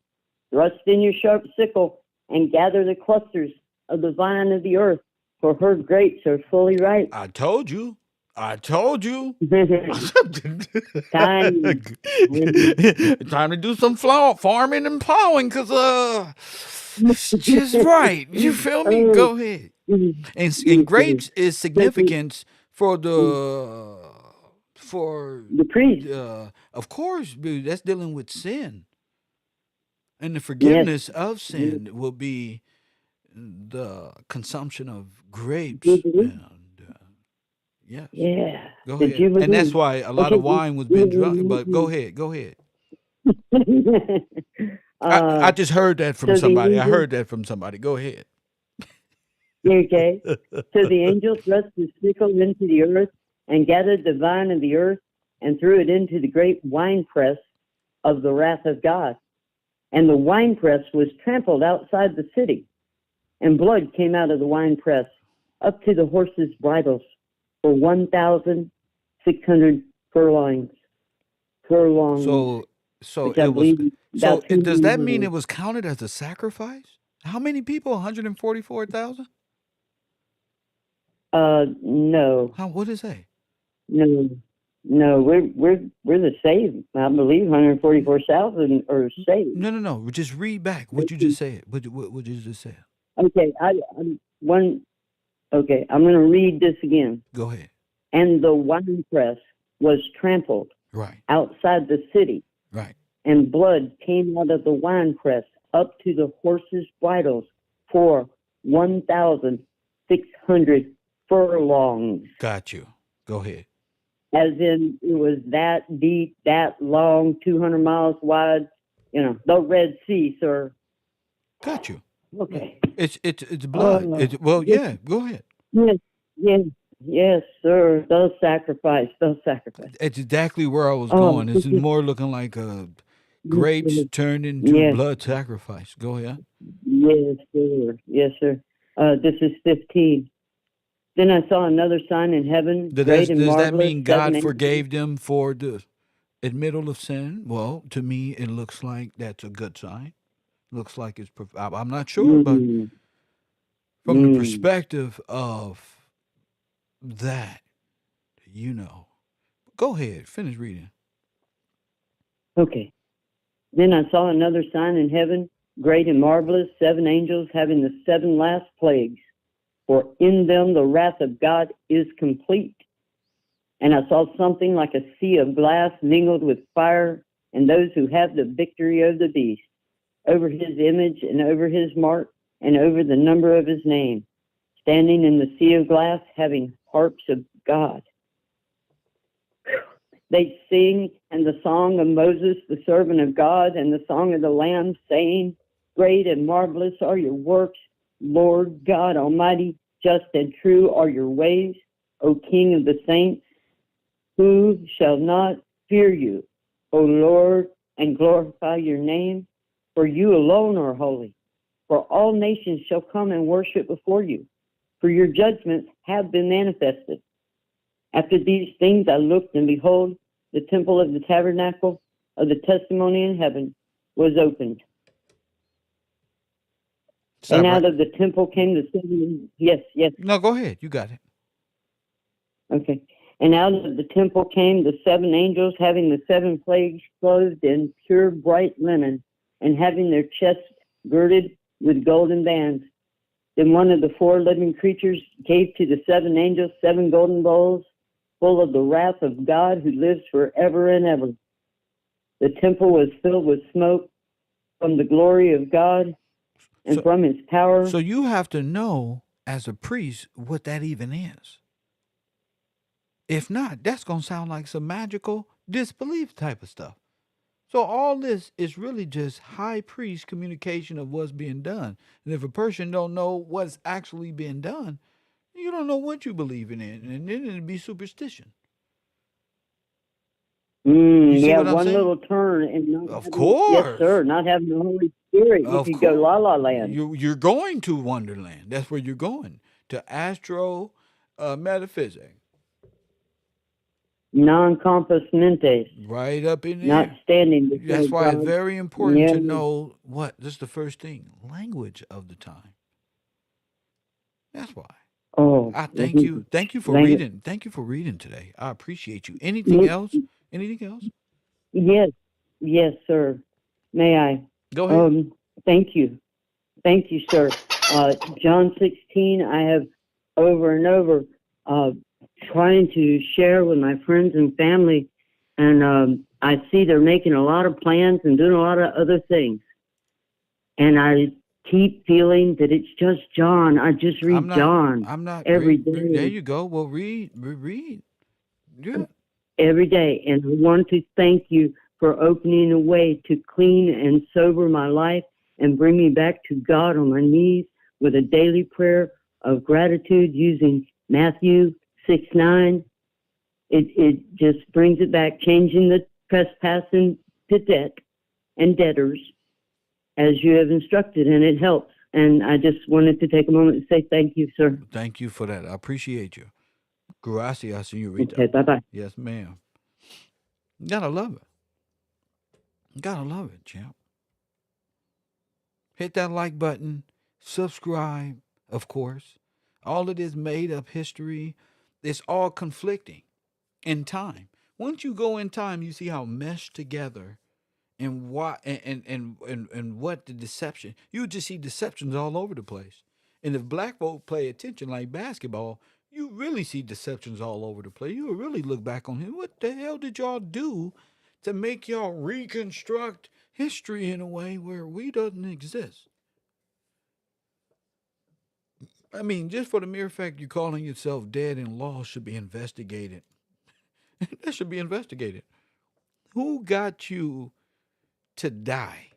H: thrust in your sharp sickle and gather the clusters of the vine of the earth, for her grapes are fully ripe.
A: I told you.
H: Time.
A: Time to do some farming and plowing, because it's just right. You feel me? Go ahead. And grapes is significance for the
H: priest.
A: Of course, dude, that's dealing with sin. And the forgiveness of sin will be the consumption of grapes. And, yes.
H: Yeah.
A: Go ahead. And that's why a lot of wine was being drunk. But go ahead. Go ahead. I just heard that from somebody. I heard that from somebody. Go ahead.
H: Okay. So the angel thrust his sickle into the earth and gathered the vine of the earth and threw it into the great winepress of the wrath of God. And the winepress was trampled outside the city, and blood came out of the winepress up to the horses' bridles for 1,600 furlongs.
A: So it was. So does that mean it was counted as a sacrifice? How many people? 144,000?
H: No.
A: What did it say?
H: No, we're the saved. I believe 144,000 are saved.
A: No. Just read back what you just said. What you just said.
H: Okay, I'm going to read this again.
A: Go ahead.
H: And the winepress was trampled outside the city.
A: Right.
H: And blood came out of the winepress up to the horses' bridles for 1,600 furlongs.
A: Got you. Go ahead.
H: As in, it was that deep, that long, 200 miles wide. The Red Sea, sir.
A: Got you.
H: Okay.
A: It's blood. Yeah. Go ahead.
H: Yes, sir. Those sacrifice.
A: It's exactly where I was going. This is more looking like grapes turned into blood sacrifice. Go ahead.
H: Yes, sir. This is 15. Then I saw another sign in heaven.
A: Does that mean God forgave them for the admittal of sin? Well, to me, it looks like that's a good sign. Looks like it's. I'm not sure, but from the perspective of that, Go ahead, finish reading.
H: Okay. Then I saw another sign in heaven, great and marvelous, 7 angels having the 7 last plagues. For in them the wrath of God is complete. And I saw something like a sea of glass mingled with fire, and those who have the victory of the beast, over his image and over his mark, and over the number of his name, standing in the sea of glass, having harps of God. They sing, and the song of Moses, the servant of God, and the song of the Lamb, saying, great and marvelous are your works, Lord God Almighty, just and true are your ways, O King of the saints. Who shall not fear you, O Lord, and glorify your name? For you alone are holy. For all nations shall come and worship before you, for your judgments have been manifested. After these things I looked, and behold, the temple of the tabernacle of the testimony in heaven was opened. And out of the temple came the 7. Yes.
A: No, go ahead. You got it.
H: Okay. And out of the temple came the 7 angels, having the 7 plagues, clothed in pure bright linen, and having their chests girded with golden bands. Then one of the 4 living creatures gave to the 7 angels 7 golden bowls, full of the wrath of God who lives forever and ever. The temple was filled with smoke from the glory of God and from his power.
A: So you have to know as a priest what that even is. If not, that's going to sound like some magical disbelief type of stuff. So all this is really just high priest communication of what's being done. And if a person don't know what's actually being done, you don't know what you believe in, and then it'd be superstition.
H: Yeah, one little turn and not
A: of
H: having,
A: course,
H: yes, sir, not having the Holy Spirit, you could go la la land.
A: You're going to Wonderland. That's where you're going, to astro metaphysics.
H: Non compos mentis.
A: Right up in there.
H: Not standing before
A: That's why
H: God.
A: it's very important to
H: Yeah.
A: know what. This is the first thing. Language of the time. That's why.
H: Oh,
A: I thank you. Thank you for reading. Thank you for reading today. I appreciate you. Anything else? Anything else?
H: Yes. Yes, sir. May I?
A: Go ahead.
H: Thank you. Thank you, sir. John 16, I have over and over trying to share with my friends and family, and I see they're making a lot of plans and doing a lot of other things. And I keep feeling that it's just John. I just read John.
A: I'm not
H: every day.
A: There you go. Well, read. Yeah.
H: Every day. And I want to thank you for opening a way to clean and sober my life and bring me back to God on my knees with a daily prayer of gratitude using Matthew 6:9. It just brings it back, changing the trespassing to debt and debtors as you have instructed, and it helps. And I just wanted to take a moment to say thank you, sir.
A: Thank you for that. I appreciate you. Gracias, señorita.
H: Okay, bye-bye.
A: Yes, ma'am. Gotta love it. Gotta love it, champ. Hit that like button. Subscribe, of course. All of this made up history, it's all conflicting in time. Once you go in time, you see how meshed together and why and what the deception. You just see deceptions all over the place. And if black folk play attention like basketball, you really see deceptions all over the place. You will really look back on him. What the hell did y'all do to make y'all reconstruct history in a way where we doesn't exist? I mean, just for the mere fact you're calling yourself dead and lost should be investigated. That should be investigated. Who got you to die?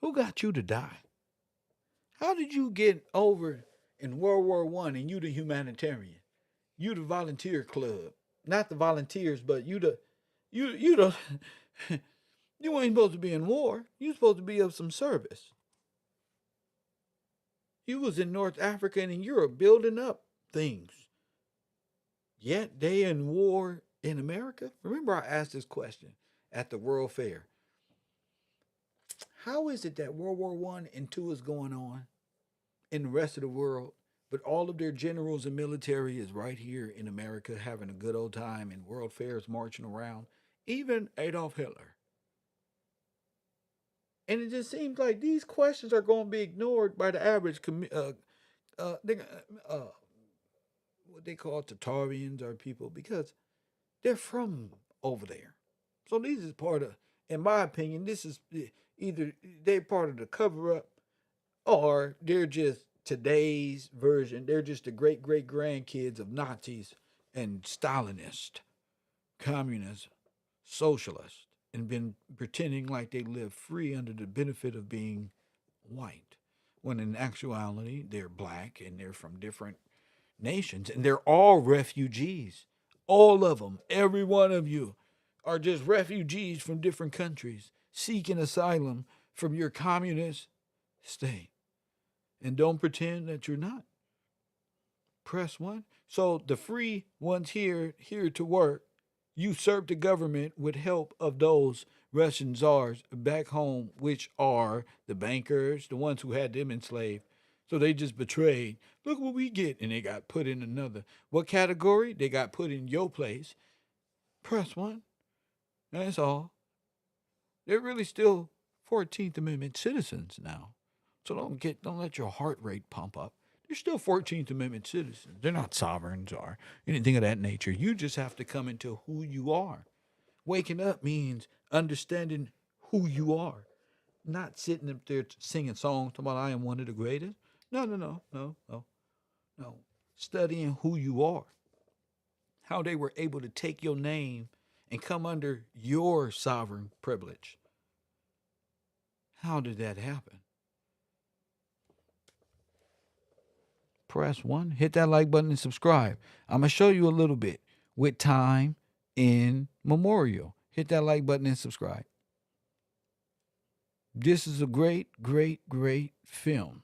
A: Who got you to die? How did you get over in World War I and you the humanitarian? You the volunteer club. Not the volunteers, but you the you ain't supposed to be in war. You supposed to be of some service. You was in North Africa and in Europe building up things. Yet they in war in America? Remember I asked this question at the World Fair. How is it that World War I and II is going on in the rest of the world, but all of their generals and military is right here in America having a good old time and World Fairs marching around, even Adolf Hitler? And it just seems like these questions are going to be ignored by the average, what they call Tatarians or people, because they're from over there. So this is part of, in my opinion, this is either they're part of the cover up or they're just today's version. They're just the great grandkids of Nazis and Stalinists, communists, socialists, and been pretending like they live free under the benefit of being white, when in actuality they're black and they're from different nations and they're all refugees. All of them, every one of you, are just refugees from different countries seeking asylum from your communist state. And don't pretend that you're not. Press 1. So the free ones here to work usurp the government with help of those Russian czars back home, which are the bankers, the ones who had them enslaved. So they just betrayed. Look what we get. And they got put in another. What category? They got put in your place. Press 1. That's all. They're really still 14th Amendment citizens now. So don't let your heart rate pump up. They're still 14th Amendment citizens. They're not sovereigns or anything of that nature. You just have to come into who you are. Waking up means understanding who you are. Not sitting up there singing songs about I am one of the greatest. No. Studying who you are. How they were able to take your name and come under your sovereign privilege. How did that happen? Press 1. Hit that like button and subscribe. I'm going to show you a little bit with time in memorial. Hit that like button and subscribe. This is a great film.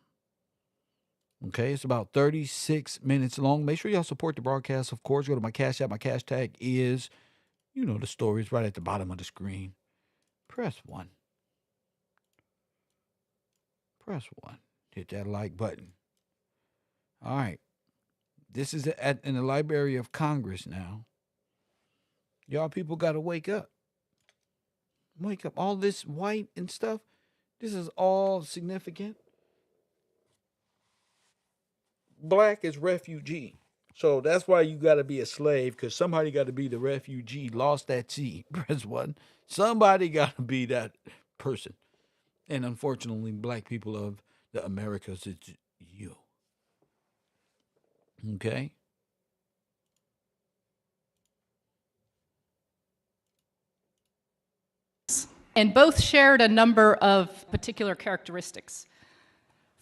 A: Okay, it's about 36 minutes long. Make sure y'all support the broadcast. Of course, go to my Cash App. My cash tag is, the stories right at the bottom of the screen. Press 1. Press 1. Hit that like button. All right. This is in the Library of Congress now. Y'all people got to wake up. Wake up. All this white and stuff, this is all significant. Black is refugee. So that's why you got to be a slave, because somebody got to be the refugee, lost at sea. Press 1. Somebody got to be that person. And unfortunately, black people of the Americas, it's you. Okay?
J: And both shared a number of particular characteristics.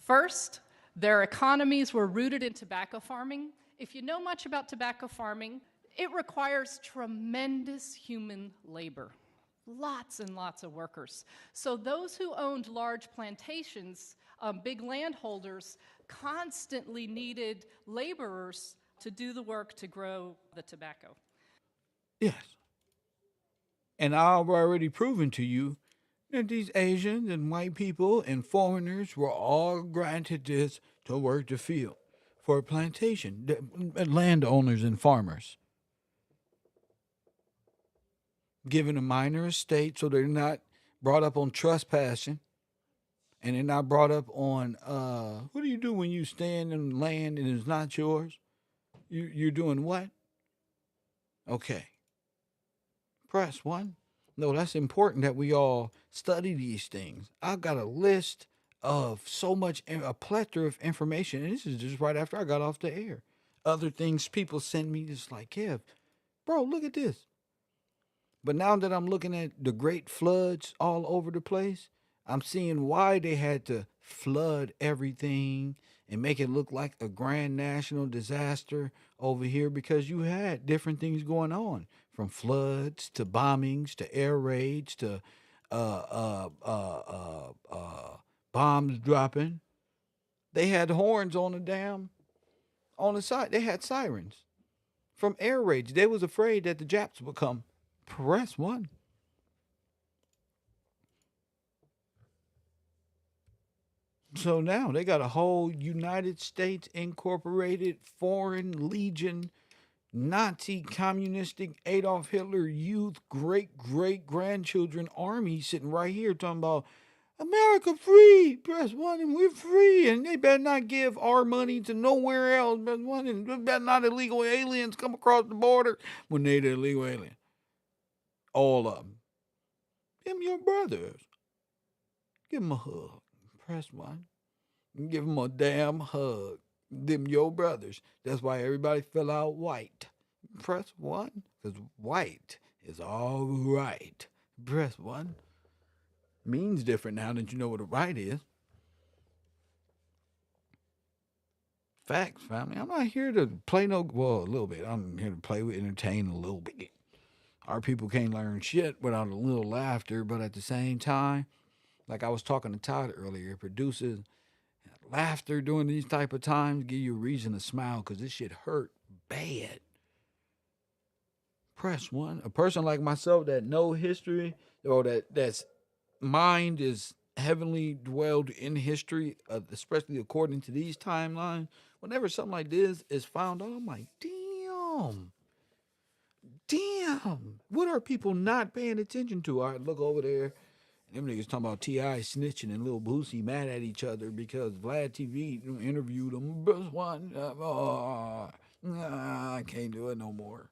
J: First, their economies were rooted in tobacco farming. If you know much about tobacco farming, it requires tremendous human labor. Lots and lots of workers. So those who owned large plantations, big landholders, constantly needed laborers to do the work to grow the tobacco.
A: Yes. And I've already proven to you that these Asians and white people and foreigners were all granted this to work the field for a plantation, landowners and farmers. Given a minor estate so they're not brought up on trespassing, and they're not brought up on, what do you do when you stand in land and it's not yours? You're doing what? Okay. Press 1. No, that's important that we all study these things. I've got a list of a plethora of information, and this is just right after I got off the air. Other things people send me, just like, Kev, bro, look at this. But now that I'm looking at the great floods all over the place, I'm seeing why they had to flood everything and make it look like a grand national disaster over here, because you had different things going on, from floods to bombings to air raids to bombs dropping. They had horns on the side. They had sirens from air raids. They was afraid that the Japs would come. Press 1. So now they got a whole United States Incorporated Foreign Legion Nazi communistic Adolf Hitler youth great-great-grandchildren army sitting right here talking about America free. Press 1 and we're free. And they better not give our money to nowhere else. Press 1 and better not illegal aliens come across the border when they the illegal alien. All of them. Them your brothers. Give them a hug. Press 1. Give them a damn hug. Them your brothers. That's why everybody fill out white. Press 1. Because white is all right. Press 1. Means different now that you know what a right is. Facts, family. I'm not here to play a little bit. I'm here to play with, entertain a little bit. Our people can't learn shit without a little laughter, but at the same time, like I was talking to Todd earlier, it produces laughter during these type of times, give you a reason to smile because this shit hurt bad. Press 1. A person like myself that know history, or that's mind is heavenly dwelled in history, especially according to these timelines. Whenever something like this is found out, I'm like, damn, what are people not paying attention to? All right, look over there. Them niggas talking about T.I. snitching and Lil Boosie mad at each other because Vlad TV interviewed them. I can't do it no more.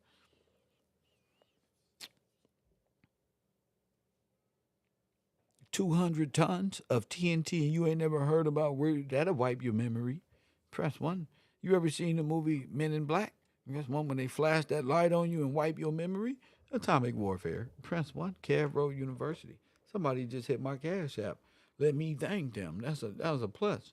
A: $200 tons of TNT and you ain't never heard about where that'll wipe your memory. Press 1. You ever seen the movie Men in Black? Press 1 when they flash that light on you and wipe your memory. Atomic warfare. Press 1. Cav Road University. Somebody just hit my Cash App. Let me thank them. That was a plus.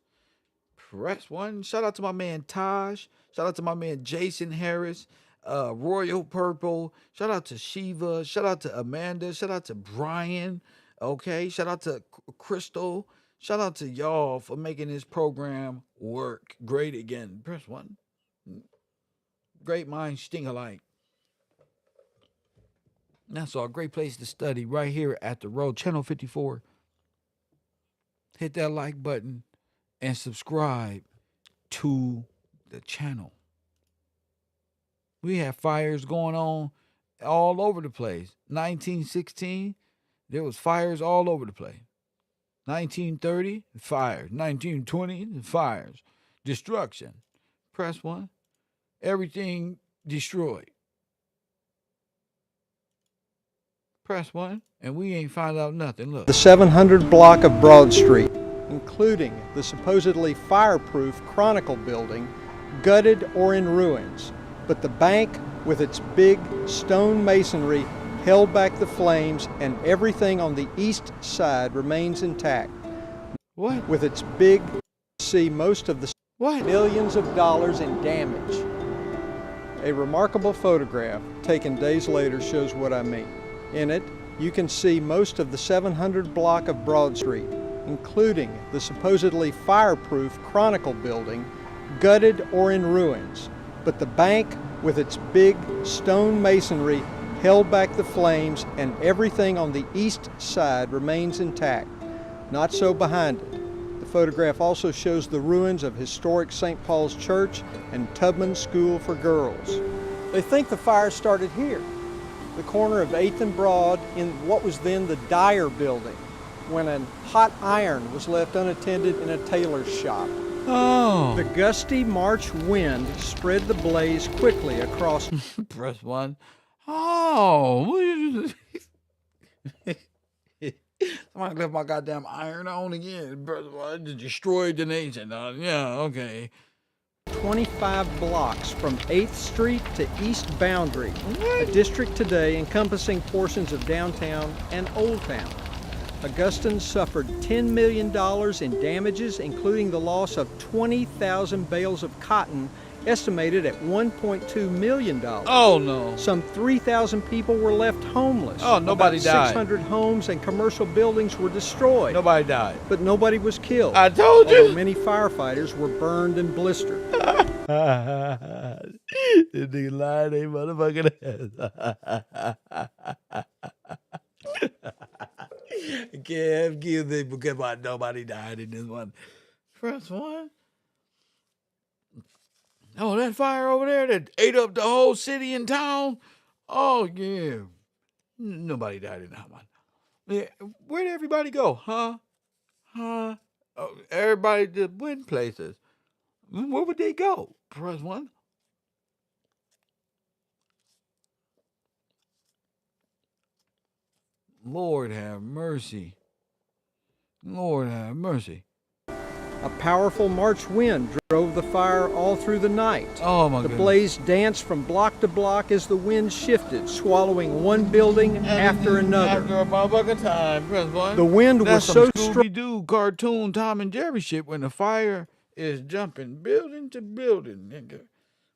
A: Press 1. Shout out to my man Taj. Shout out to my man Jason Harris. Royal Purple. Shout out to Shiva. Shout out to Amanda. Shout out to Brian. Okay. Shout out to Crystal. Shout out to y'all for making this program work great again. Press 1. Great minds sting alike. That's all. Great place to study right here at the road. Channel 54. Hit that like button and subscribe to the channel. We have fires going on all over the place. 1916, there was fires all over the place. 1930, fires. 1920, fires. Destruction. Press 1. Everything destroyed. Press 1, and we ain't found out nothing. Look.
K: The 700 block of Broad Street, including the supposedly fireproof Chronicle building, gutted or in ruins, but the bank with its big stone masonry held back the flames and everything on the east side remains intact.
A: What?
K: With its big, see most of the millions of dollars in damage. A remarkable photograph taken days later shows what I mean. In it, you can see most of the 700 block of Broad Street, including the supposedly fireproof Chronicle building, gutted or in ruins, but the bank with its big stone masonry held back the flames and everything on the east side remains intact. Not so behind it. The photograph also shows the ruins of historic St. Paul's Church and Tubman School for Girls. They think the fire started here, the corner of 8th and Broad in what was then the Dyer building, when a hot iron was left unattended in a tailor's shop.
A: Oh.
K: The gusty March wind spread the blaze quickly across.
A: Press 1. Oh. Somebody left my goddamn iron on again. Press 1. Destroyed the nation. Yeah, okay.
K: 25 blocks from 8th Street to East Boundary, a district today encompassing portions of downtown and Old Town. Augustans suffered $10 million in damages, including the loss of 20,000 bales of cotton, estimated at $1.2 million.
A: Oh, no.
K: Some 3,000 people were left homeless.
A: Oh, nobody died.
K: 600 homes and commercial buildings were destroyed.
A: Nobody died.
K: But nobody was killed.
A: I told you.
K: Many firefighters were burned and blistered.
A: Did they lie they motherfucking Can't give them because nobody died in this one. First one. Oh, that fire over there that ate up the whole city and town. Oh yeah. Nobody died in that one. Yeah. Where did everybody go? Huh? Oh, everybody just went places. Where would they go? Press 1. Lord have mercy. Lord have mercy.
K: A powerful March wind drove the fire all through the night.
A: Oh my
K: The
A: goodness.
K: blaze danced from block to block as the wind shifted, swallowing one building after another.
A: After a motherfucking time. Press 1.
K: The wind
A: That's
K: was so
A: some
K: strong.
A: Scooby-Doo cartoon Tom and Jerry shit when the fire is jumping building to building, nigga.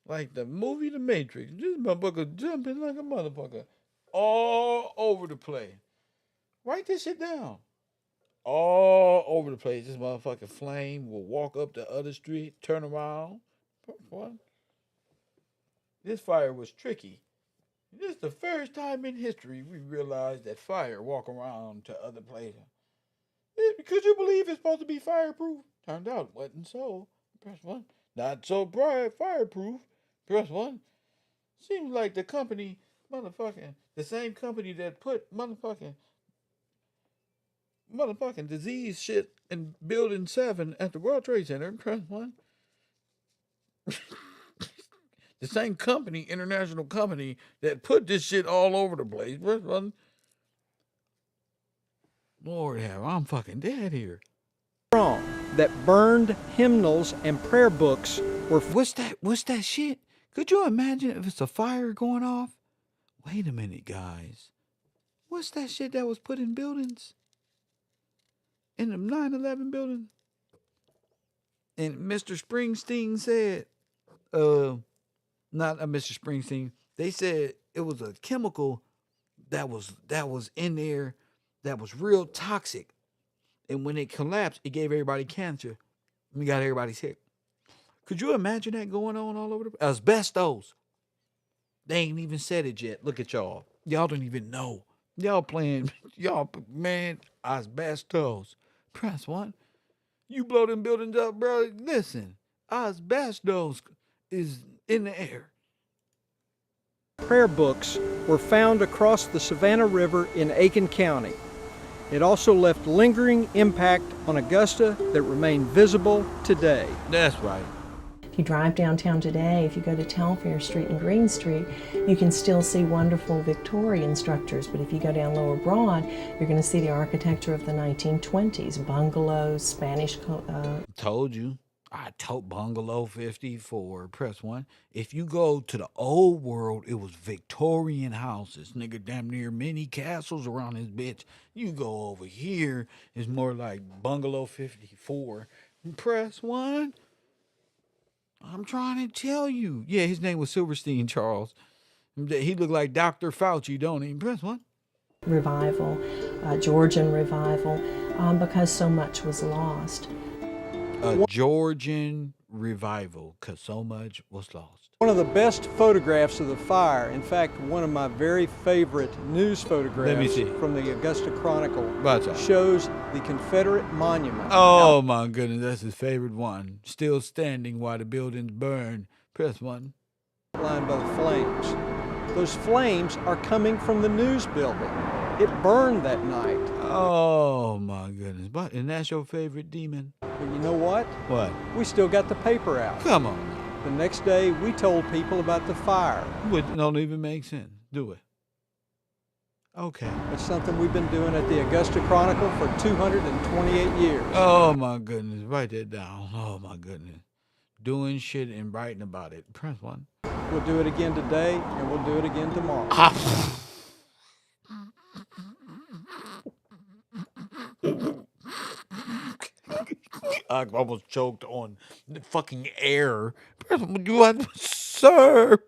A: Like the movie The Matrix. This motherfucker jumping like a motherfucker all over the place. Write this shit down. all over the place. This motherfucking flame will walk up the other street, turn around. What? This fire was tricky. This is the first time in history we realized that fire walk around to other places. Could you believe it's supposed to be fireproof? Turned out it wasn't so. Press 1. Not so bright, fireproof. Press 1. Seems like the company, the same company that put motherfucking disease shit in Building 7 at the World Trade Center. Press 1. The same company, international company, that put this shit all over the place. Press 1. Lord have, I'm fucking dead here.
K: Wrong. That burned hymnals and prayer books were.
A: What's that shit? Could you imagine if it's a fire going off? Wait a minute, guys. What's that shit that was put in buildings? In the 9/11 building? And Mr. Springsteen said, not Mr. Springsteen, they said it was a chemical that was in there that was real toxic. And when it collapsed, it gave everybody cancer. We got everybody sick. Could you imagine that going on all over the place? Asbestos. They ain't even said it yet. Look at y'all. Y'all don't even know. Y'all playing, man, asbestos. Press 1. You blow them buildings up, bro. Listen, asbestos is in the air.
K: Prayer books were found across the Savannah River in Aiken County. It also left lingering impact on Augusta that remain visible today.
A: That's right.
L: If you drive downtown today, if you go to Telfair Street and Green Street, you can still see wonderful Victorian structures, but if you go down Lower Broad, you're going to see the architecture of the 1920s, bungalows, Spanish...
A: Told you. I told Bungalow 54. Press 1. If you go to the old world, it was Victorian houses. Nigga, damn near mini castles around this bitch. You go over here, it's more like Bungalow 54. Press 1. I'm trying to tell you. Yeah, his name was Silverstein Charles. He looked like Dr. Fauci, don't he? Press 1.
L: Revival, Georgian revival, because so much was lost.
A: A Georgian revival, because so much was lost.
K: One of the best photographs of the fire, in fact, one of my very favorite news photographs from the Augusta Chronicle, shows the Confederate monument.
A: Oh my goodness, that's his favorite one. Still standing while the buildings burn. Press 1.
K: Lined by the flames. Those flames are coming from the news building. It burned that night.
A: Oh my goodness. But and that's your favorite demon?
K: But you know what?
A: What?
K: We still got the paper out.
A: Come on.
K: The next day, we told people about the fire.
A: It don't even make sense. Do it. Okay.
K: It's something we've been doing at the Augusta Chronicle for 228 years.
A: Oh my goodness. Write that down. Oh my goodness. Doing shit and writing about it. Press 1.
K: We'll do it again today, and we'll do it again tomorrow.
A: I almost choked on the fucking air. You want to serve?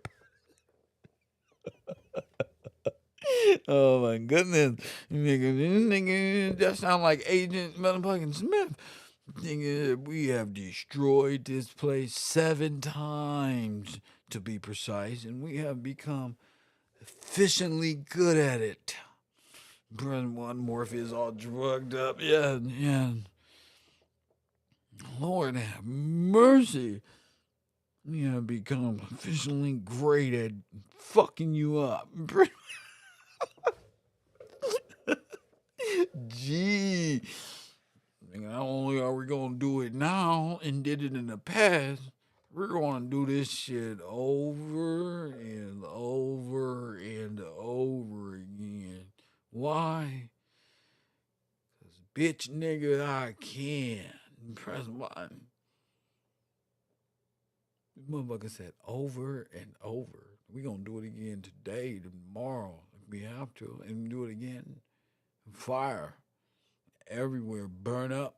A: Oh my goodness. Nigga, that sound like Agent motherfucking Smith. Nigga, we have destroyed this place 7 times, to be precise, and we have become efficiently good at it. One Morpheus all drugged up. Yeah. Lord have mercy. We have become efficiently great at fucking you up. Gee. Not only are we going to do it now and did it in the past, we're going to do this shit over and over and over again. Why? Because, bitch, nigga, I can. Press 1. This motherfucker said over and over. We're going to do it again today, tomorrow, if we have to, and do it again. Fire. Everywhere. Burn up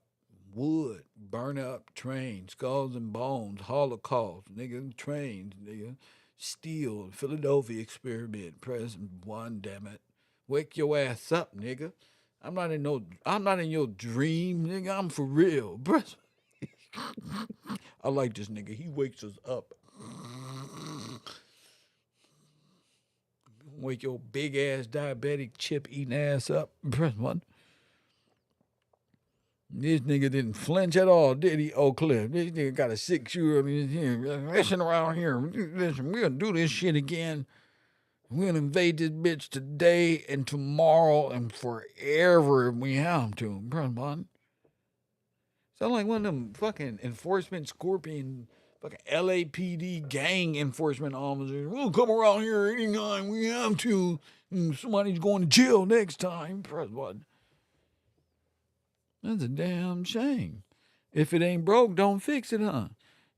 A: wood. Burn up trains. Skulls and bones. Holocaust. Nigga. Trains. Nigga. Steel. Philadelphia experiment. Press 1, damn it. Wake your ass up, nigga. I'm not in your dream, nigga. I'm for real. Press. I like this nigga. He wakes us up. Wake your big ass diabetic chip eating ass up. Press one. This nigga didn't flinch at all, did he, Oak Cliff? This nigga got a 6-shooter up in here. Listen around here. Listen, we're gonna do this shit again. We're gonna invade this bitch today and tomorrow and forever if we have to. Press one. Sound like one of them fucking enforcement scorpion, fucking LAPD gang enforcement officers. We'll come around here anytime we have to. And somebody's going to jail next time. Press one. That's a damn shame. If it ain't broke, don't fix it, huh?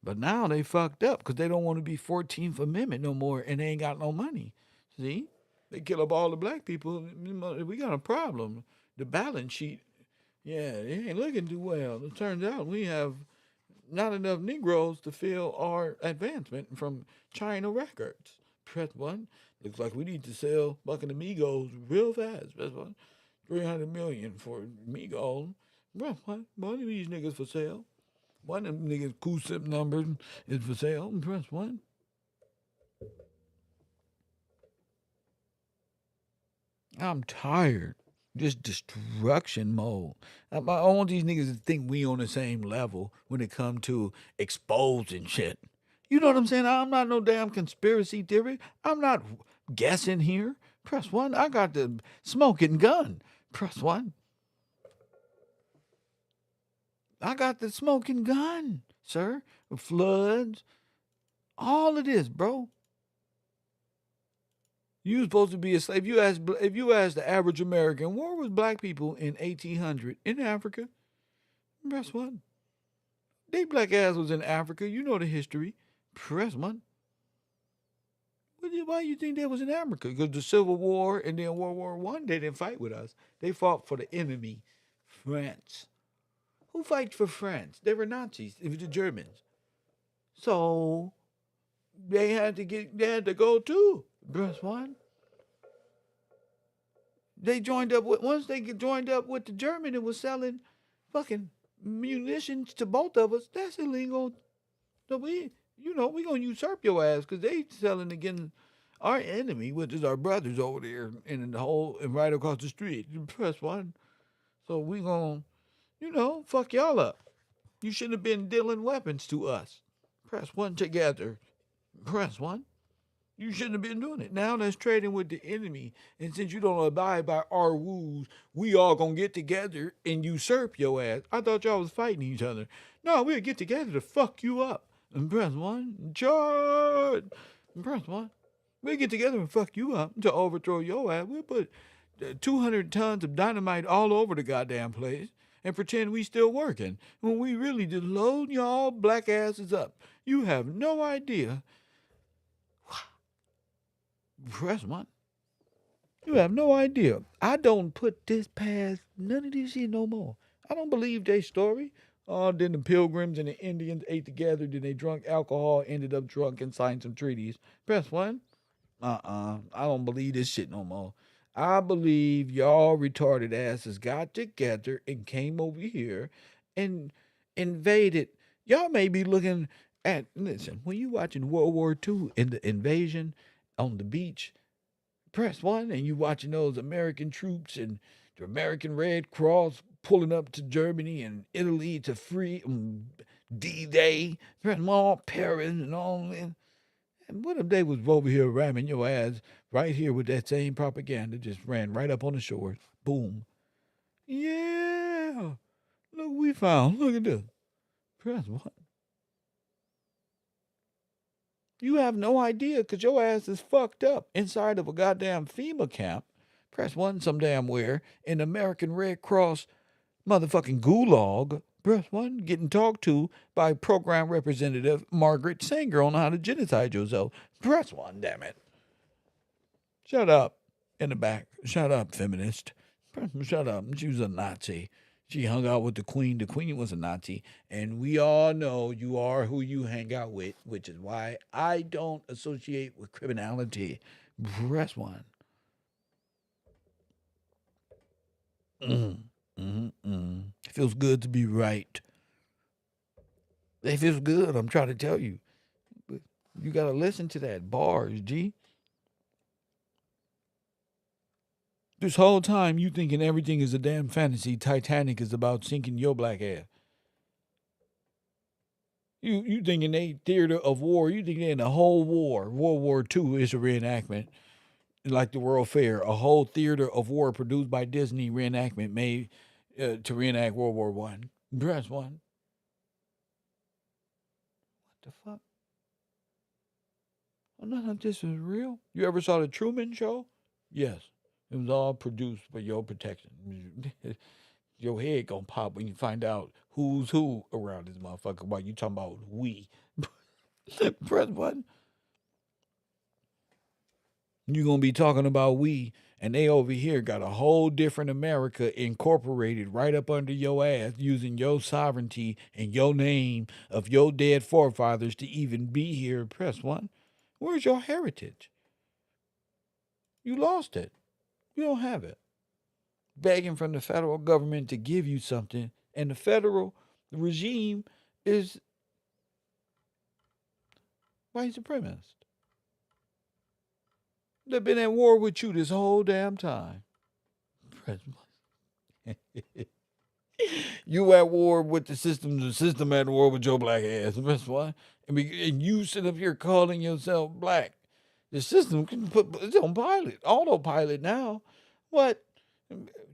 A: But now they fucked up because they don't want to be 14th Amendment no more and they ain't got no money. See? They kill up all the black people. We got a problem. The balance sheet, yeah, it ain't looking too well. It turns out we have not enough Negroes to fill our advancement from China records. Press one. Looks like we need to sell fucking Amigos real fast. Press one. 300 million for Migos. One of these niggas for sale. One of them niggas' CUSIP number is for sale. Press one. I'm tired. Just destruction mode. I want these niggas to think we on the same level when it come to exposing shit. You know what I'm saying? I'm not no damn conspiracy theory. I'm not guessing here. Press one. I got the smoking gun. Press one. I got the smoking gun, sir. Floods. All of this, bro. You supposed to be a slave. If you ask the average American, where was black people in 1800 in Africa? Press one. They black ass was in Africa. You know the history. Press one. Why you think they was in Africa? Because the Civil War and then World War I, they didn't fight with us. They fought for the enemy, France. Who fight for France? They were Nazis. It was the Germans. So they had to go too. Press one. They joined up with once they joined up with the German and was selling fucking munitions to both of us. That's illegal. So we gonna usurp your ass because they selling against our enemy, which is our brothers over there in the hole and right across the street. Press one. So we gonna, fuck y'all up. You shouldn't have been dealing weapons to us. Press one together. Press one. You shouldn't have been doing it. Now that's trading with the enemy. And since you don't abide by our rules, we all gonna get together and usurp your ass. I thought y'all was fighting each other. No, we'll get together to fuck you up. And press one. Charge. And press one. We'll get together and fuck you up to overthrow your ass. We'll put 200 tons of dynamite all over the goddamn place and pretend we still working when we really just load y'all black asses up. You have no idea. Press one. You have no idea. I don't put this past none of this shit no more. I don't believe their story. Then the Pilgrims and the Indians ate together. Then they drunk alcohol, ended up drunk, and signed some treaties. Press one. I don't believe this shit no more. I believe y'all retarded asses got together and came over here and invaded. Y'all may be looking at, listen, when you watching World War II and the invasion on the beach, press one, and you watching those American troops and the American Red Cross pulling up to Germany and Italy to free D-Day, press one, Paris and all that. And what if they was over here ramming your ass right here with that same propaganda, just ran right up on the shore. Boom. Yeah. Look what we found. Look at this. Press one. You have no idea because your ass is fucked up inside of a goddamn FEMA camp. Press one some damn where in American Red Cross motherfucking gulag. Press one getting talked to by program representative Margaret Sanger on how to genocide yourself. Press one, damn it. Shut up in the back. Shut up, feminist. Shut up. She was a Nazi. She hung out with the Queen. The Queen was a Nazi. And we all know you are who you hang out with, which is why I don't associate with criminality. Press one. It feels good to be right. It feels good. I'm trying to tell you. But you got to listen to that. Bars, G. This whole time you thinking everything is a damn fantasy. Titanic is about sinking your black ass. You thinking they theater of war. You think they in the whole war. World War II is a reenactment. Like the World Fair. A whole theater of war produced by Disney reenactment made to reenact World War One. Press one. What the fuck? Oh, none of this is real. You ever saw the Truman Show? Yes. It was all produced for your protection. Your head gonna pop when you find out who's who around this motherfucker while you talking about we. Press button. You gonna be talking about we, and they over here got a whole different America incorporated right up under your ass using your sovereignty and your name of your dead forefathers to even be here. Press one. Where's your heritage? You lost it. You don't have it. Begging from the federal government to give you something, and the federal regime is white supremacist. They've been at war with you this whole damn time. You at war with the system at war with your black ass. That's why. And you sit up here calling yourself black. The system can put it's on pilot, autopilot now. What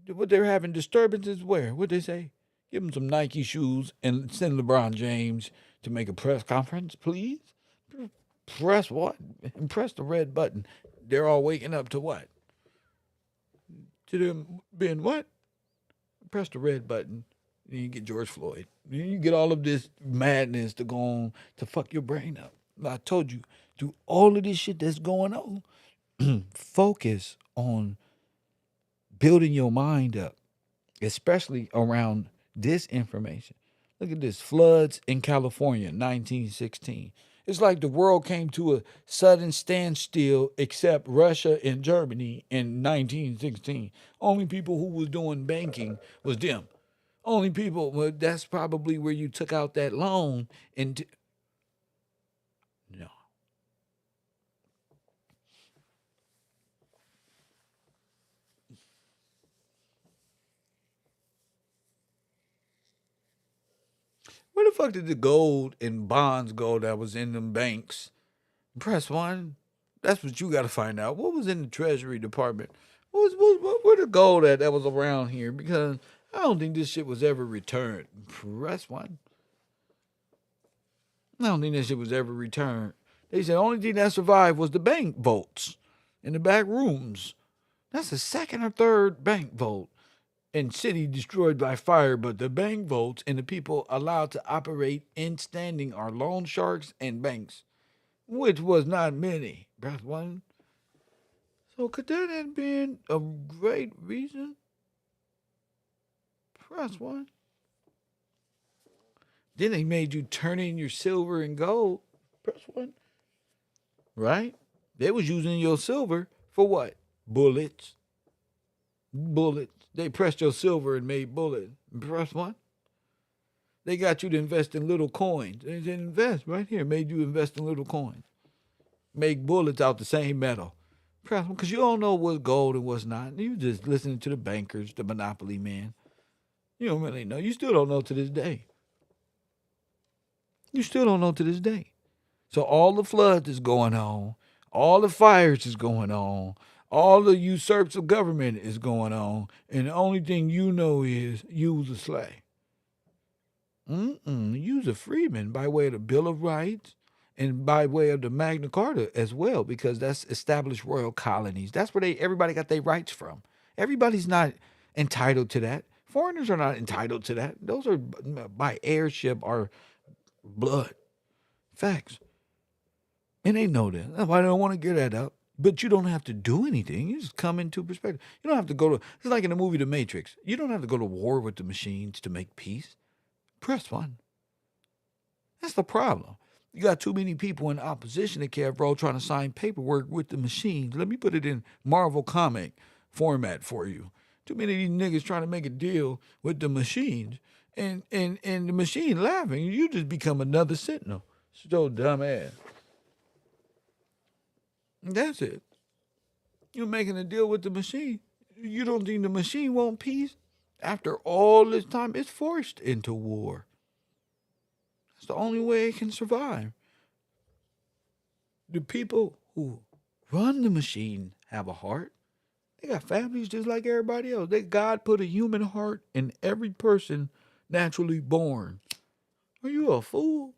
A: they're having disturbances where? What they say? Give them some Nike shoes and send LeBron James to make a press conference, please. Press what? And press the red button. They're all waking up to what? To them being what? Press the red button. Then you get George Floyd. Then you get all of this madness to go on to fuck your brain up. I told you, through all of this shit that's going on, focus on building your mind up, especially around this information. Look at this. Floods in California, 1916. It's like the world came to a sudden standstill except Russia and Germany in 1916. Only people who was doing banking was them. Only people, well, that's probably where you took out that loan. And no. Where the fuck did the gold and bonds go that was in them banks? Press one. That's what you got to find out. What was in the Treasury Department? Where the gold at that was around here? Because I don't think this shit was ever returned. Press one. I don't think that shit was ever returned. They said the only thing that survived was the bank votes in the back rooms. That's the second or third bank vote. And city destroyed by fire, but the bank votes and the people allowed to operate in standing are loan sharks and banks, which was not many. Press one. So could that have been a great reason? Press one. Then they made you turn in your silver and gold. Press one. Right? They was using your silver for what? Bullets. Bullets. They pressed your silver and made bullets. Press one. They got you to invest in little coins. They didn't invest right here. Made you invest in little coins. Make bullets out the same metal. Press one. Because you don't know what's gold and what's not. You just listening to the bankers, the monopoly man. You don't really know. You still don't know to this day. You still don't know to this day. So all the floods is going on. All the fires is going on. All the usurps of government is going on. And the only thing you know is use a slave. Use a Freeman by way of the Bill of Rights and by way of the Magna Carta as well, because that's established royal colonies. That's where everybody got their rights from. Everybody's not entitled to that. Foreigners are not entitled to that. Those are by heirship or blood. Facts. And they know that. That's why they don't want to get that up. But you don't have to do anything. You just come into perspective. You don't have to go to, it's like in the movie The Matrix. You don't have to go to war with the machines to make peace. Press one. That's the problem. You got too many people in opposition to Kev trying to sign paperwork with the machines. Let me put it in Marvel comic format for you. Too many of these niggas trying to make a deal with the machines. And the machine laughing. You just become another sentinel. So dumb ass. That's it. You're making a deal with the machine. You don't think the machine want peace? After all this time, it's forced into war. That's the only way it can survive. The people who run the machine have a heart. They got families just like everybody else. God put a human heart in every person naturally born. Are you a fool?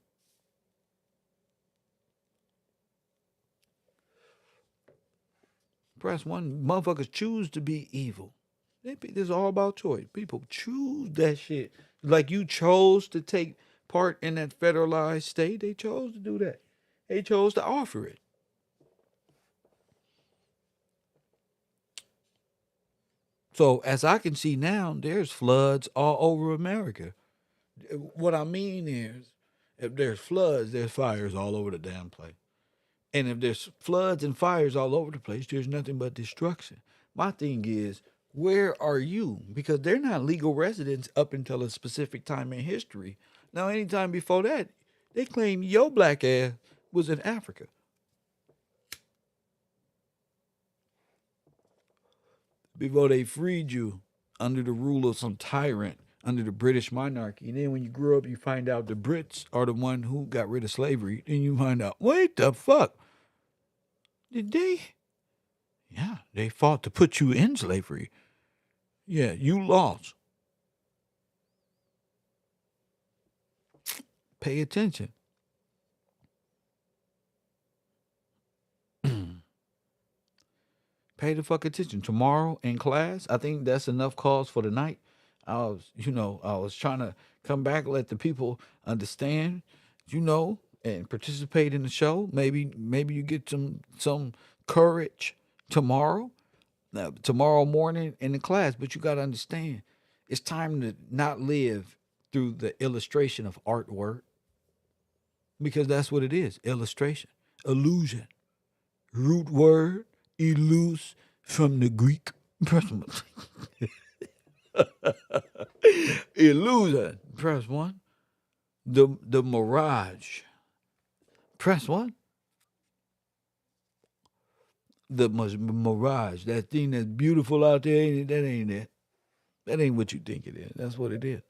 A: Press one. Motherfuckers choose to be evil. This is all about choice. People choose that shit. Like you chose to take part in that federalized state. They chose to do that. They chose to offer it. So as I can see now, there's floods all over America. What I mean is, if there's floods, there's fires all over the damn place. And if there's floods and fires all over the place, there's nothing but destruction. My thing is, where are you? Because they're not legal residents up until a specific time in history. Now, anytime before that, they claim your black ass was in Africa. Before they freed you under the rule of some tyrant, under the British monarchy. And then when you grow up, you find out the Brits are the one who got rid of slavery. Then you find out, wait the fuck. Did they? Yeah, they fought to put you in slavery. Yeah, you lost. Pay attention. Pay the fuck attention. Tomorrow in class, I think that's enough cause for the night. I was trying to come back, let the people understand, and participate in the show. Maybe you get some courage tomorrow morning in the class. But you got to understand, it's time to not live through the illustration of artwork, because that's what it is. Illustration, illusion, root word, illus, from the Greek. Illusion. Press one. The mirage. Press one. The mirage. That thing that's beautiful out there, that ain't it. That ain't what you think it is. That's what it is.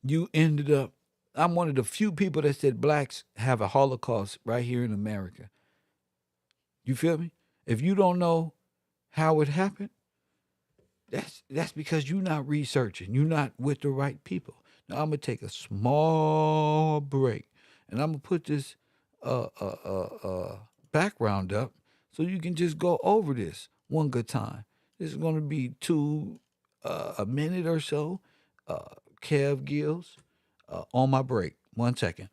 A: You ended up, I'm one of the few people that said blacks have a Holocaust right here in America. You feel me? If you don't know how it happened, that's because you're not researching. You're not with the right people. Now I'm gonna take a small break, and I'm gonna put this background up so you can just go over this one good time. This is gonna be a minute or so. Kev Gills on my break. 1 second.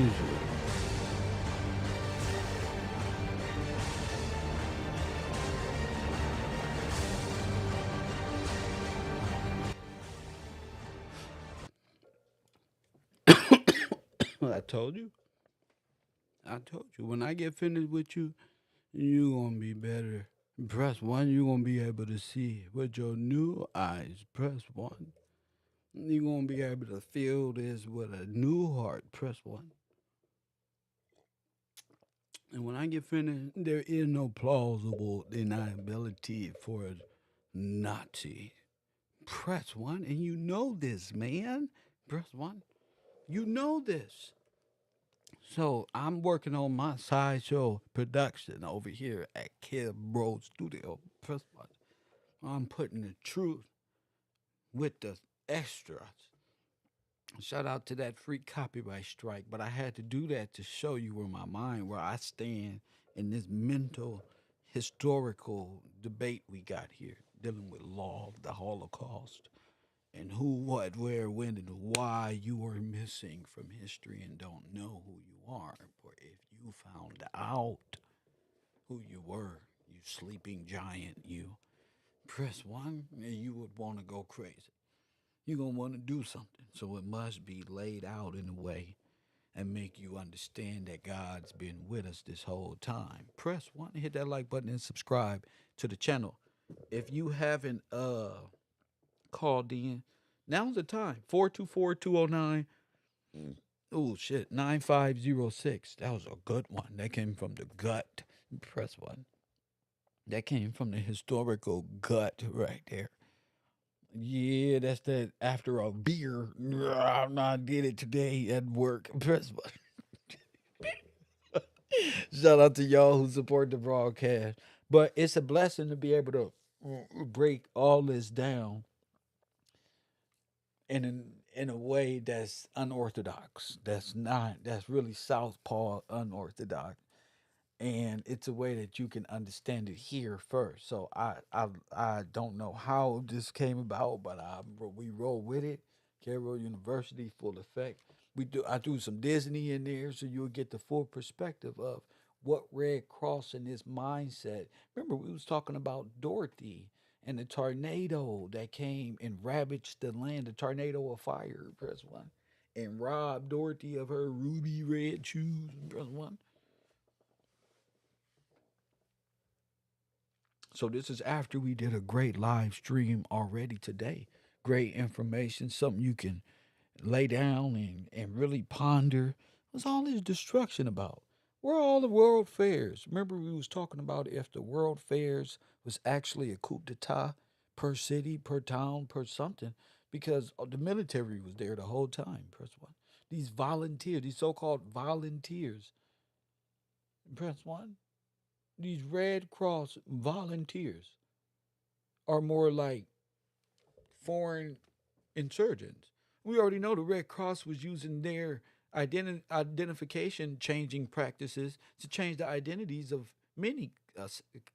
A: Israel. I told you. I told you. When I get finished with you, you gonna be better. Press 1, you gonna be able to see with your new eyes. Press 1. You gonna be able to feel this with a new heart. Press 1. And when I get finished, there is no plausible deniability for a Nazi. Press 1, and you know this, man. Press 1. You know this. So I'm working on my sideshow production over here at Kid Bro Studio. Press 1. I'm putting the truth with the extras. Shout out to that free copyright strike, but I had to do that to show you where I stand in this mental, historical debate we got here, dealing with law of the Holocaust and who, what, where, when, and why you are missing from history and don't know who you are. Or if you found out who you were, you sleeping giant, you press 1 and you would want to go crazy. You're going to want to do something. So it must be laid out in a way and make you understand that God's been with us this whole time. Press 1, hit that like button, and subscribe to the channel. If you haven't called in, now's the time. 424-209. Oh, shit. 9506. That was a good one. That came from the gut. Press 1. That came from the historical gut right there. Yeah, that's that after a beer. I did it today at work. Press 1. Shout out to y'all who support the broadcast. But it's a blessing to be able to break all this down in a way that's unorthodox. That's really southpaw unorthodox. And it's a way that you can understand it here first. So I don't know how this came about, but we roll with it. Cairo University, full effect. I do some Disney in there, so you'll get the full perspective of what Red Cross and this mindset. Remember, we was talking about Dorothy and the tornado that came and ravaged the land, the tornado of fire. Press 1, and robbed Dorothy of her ruby red shoes. Press 1. So this is after we did a great live stream already today. Great information, something you can lay down and really ponder. What's all this destruction about? Where are all the world fairs? Remember we was talking about if the world fairs was actually a coup d'etat per city, per town, per something, because the military was there the whole time. Press 1. These volunteers, these so-called volunteers. Press 1. These Red Cross volunteers are more like foreign insurgents. We already know the Red Cross was using their identification changing practices to change the identities of many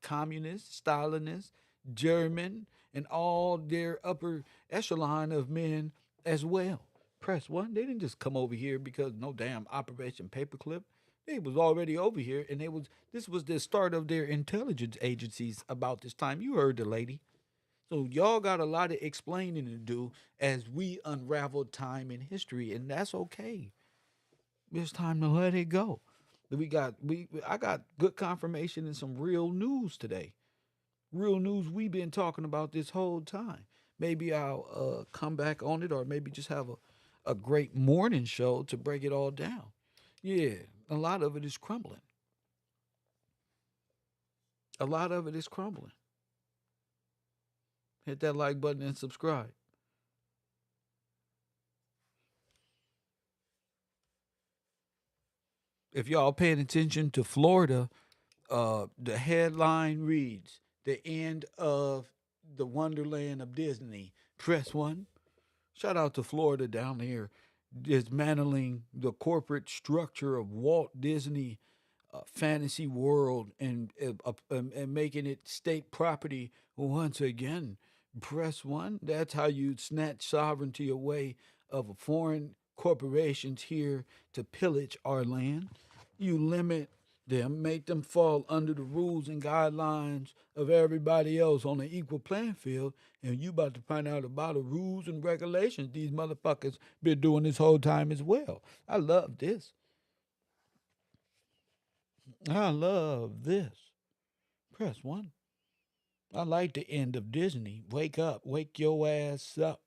A: communists, Stalinists, German, and all their upper echelon of men as well. Press 1. They didn't just come over here because no damn Operation Paperclip. They was already over here, and this was the start of their intelligence agencies about this time. You heard the lady. So y'all got a lot of explaining to do as we unravel time and history, and that's okay. It's time to let it go. I got good confirmation and some real news today. Real news we've been talking about this whole time. Maybe I'll come back on it, or maybe just have a great morning show to break it all down. Yeah, a lot of it is crumbling. A lot of it is crumbling. Hit that like button and subscribe. If y'all paying attention to Florida, the headline reads, "The end of the Wonderland of Disney." Press 1. Shout out to Florida down here, dismantling the corporate structure of Walt Disney Fantasy World and making it state property once again. Press 1. That's how you snatch sovereignty away of a foreign corporations here to pillage our land. You limit them, make them fall under the rules and guidelines of everybody else on an equal playing field, and you about to find out about the rules and regulations these motherfuckers been doing this whole time as well. I love this. I love this. Press 1. I like the end of Disney. Wake up. Wake your ass up,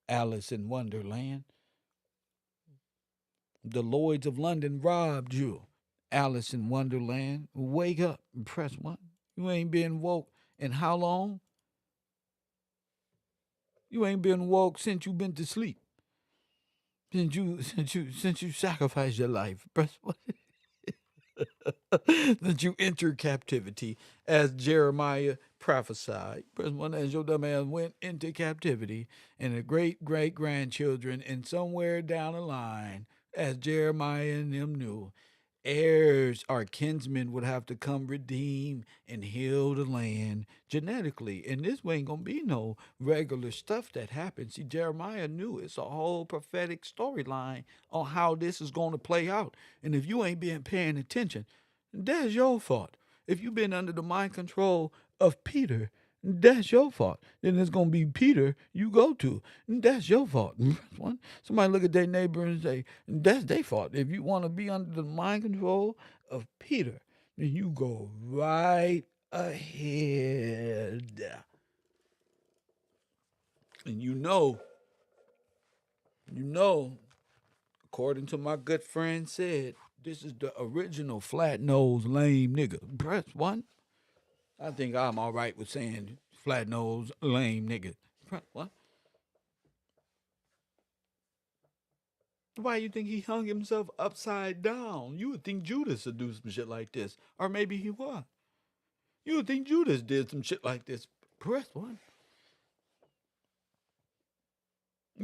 A: Alice in Wonderland. The Lloyds of London robbed you, Alice in Wonderland. Wake up and press 1. You ain't been woke in how long? You ain't been woke since you been to sleep. Since you sacrificed your life. Press 1. That you enter captivity, as Jeremiah prophesied. Press 1, as your dumb ass went into captivity, and the great great grandchildren, and somewhere down the line, as Jeremiah and them knew, heirs or kinsmen would have to come redeem and heal the land genetically. And this ain't gonna be no regular stuff that happens. See, Jeremiah knew it's a whole prophetic storyline on how this is gonna play out. And if you ain't been paying attention, that's your fault. If you've been under the mind control of Peter, that's your fault. Then it's going to be Peter you go to. That's your fault. Somebody look at their neighbor and say, that's their fault. If you want to be under the mind control of Peter, then you go right ahead. And you know, according to my good friend said, this is the original flat-nosed lame nigga. Press 1. I think I'm all right with saying flat-nosed lame nigga. Press 1. Why you think he hung himself upside down? You would think Judas would do some shit like this. Or maybe he was. You would think Judas did some shit like this. Press 1.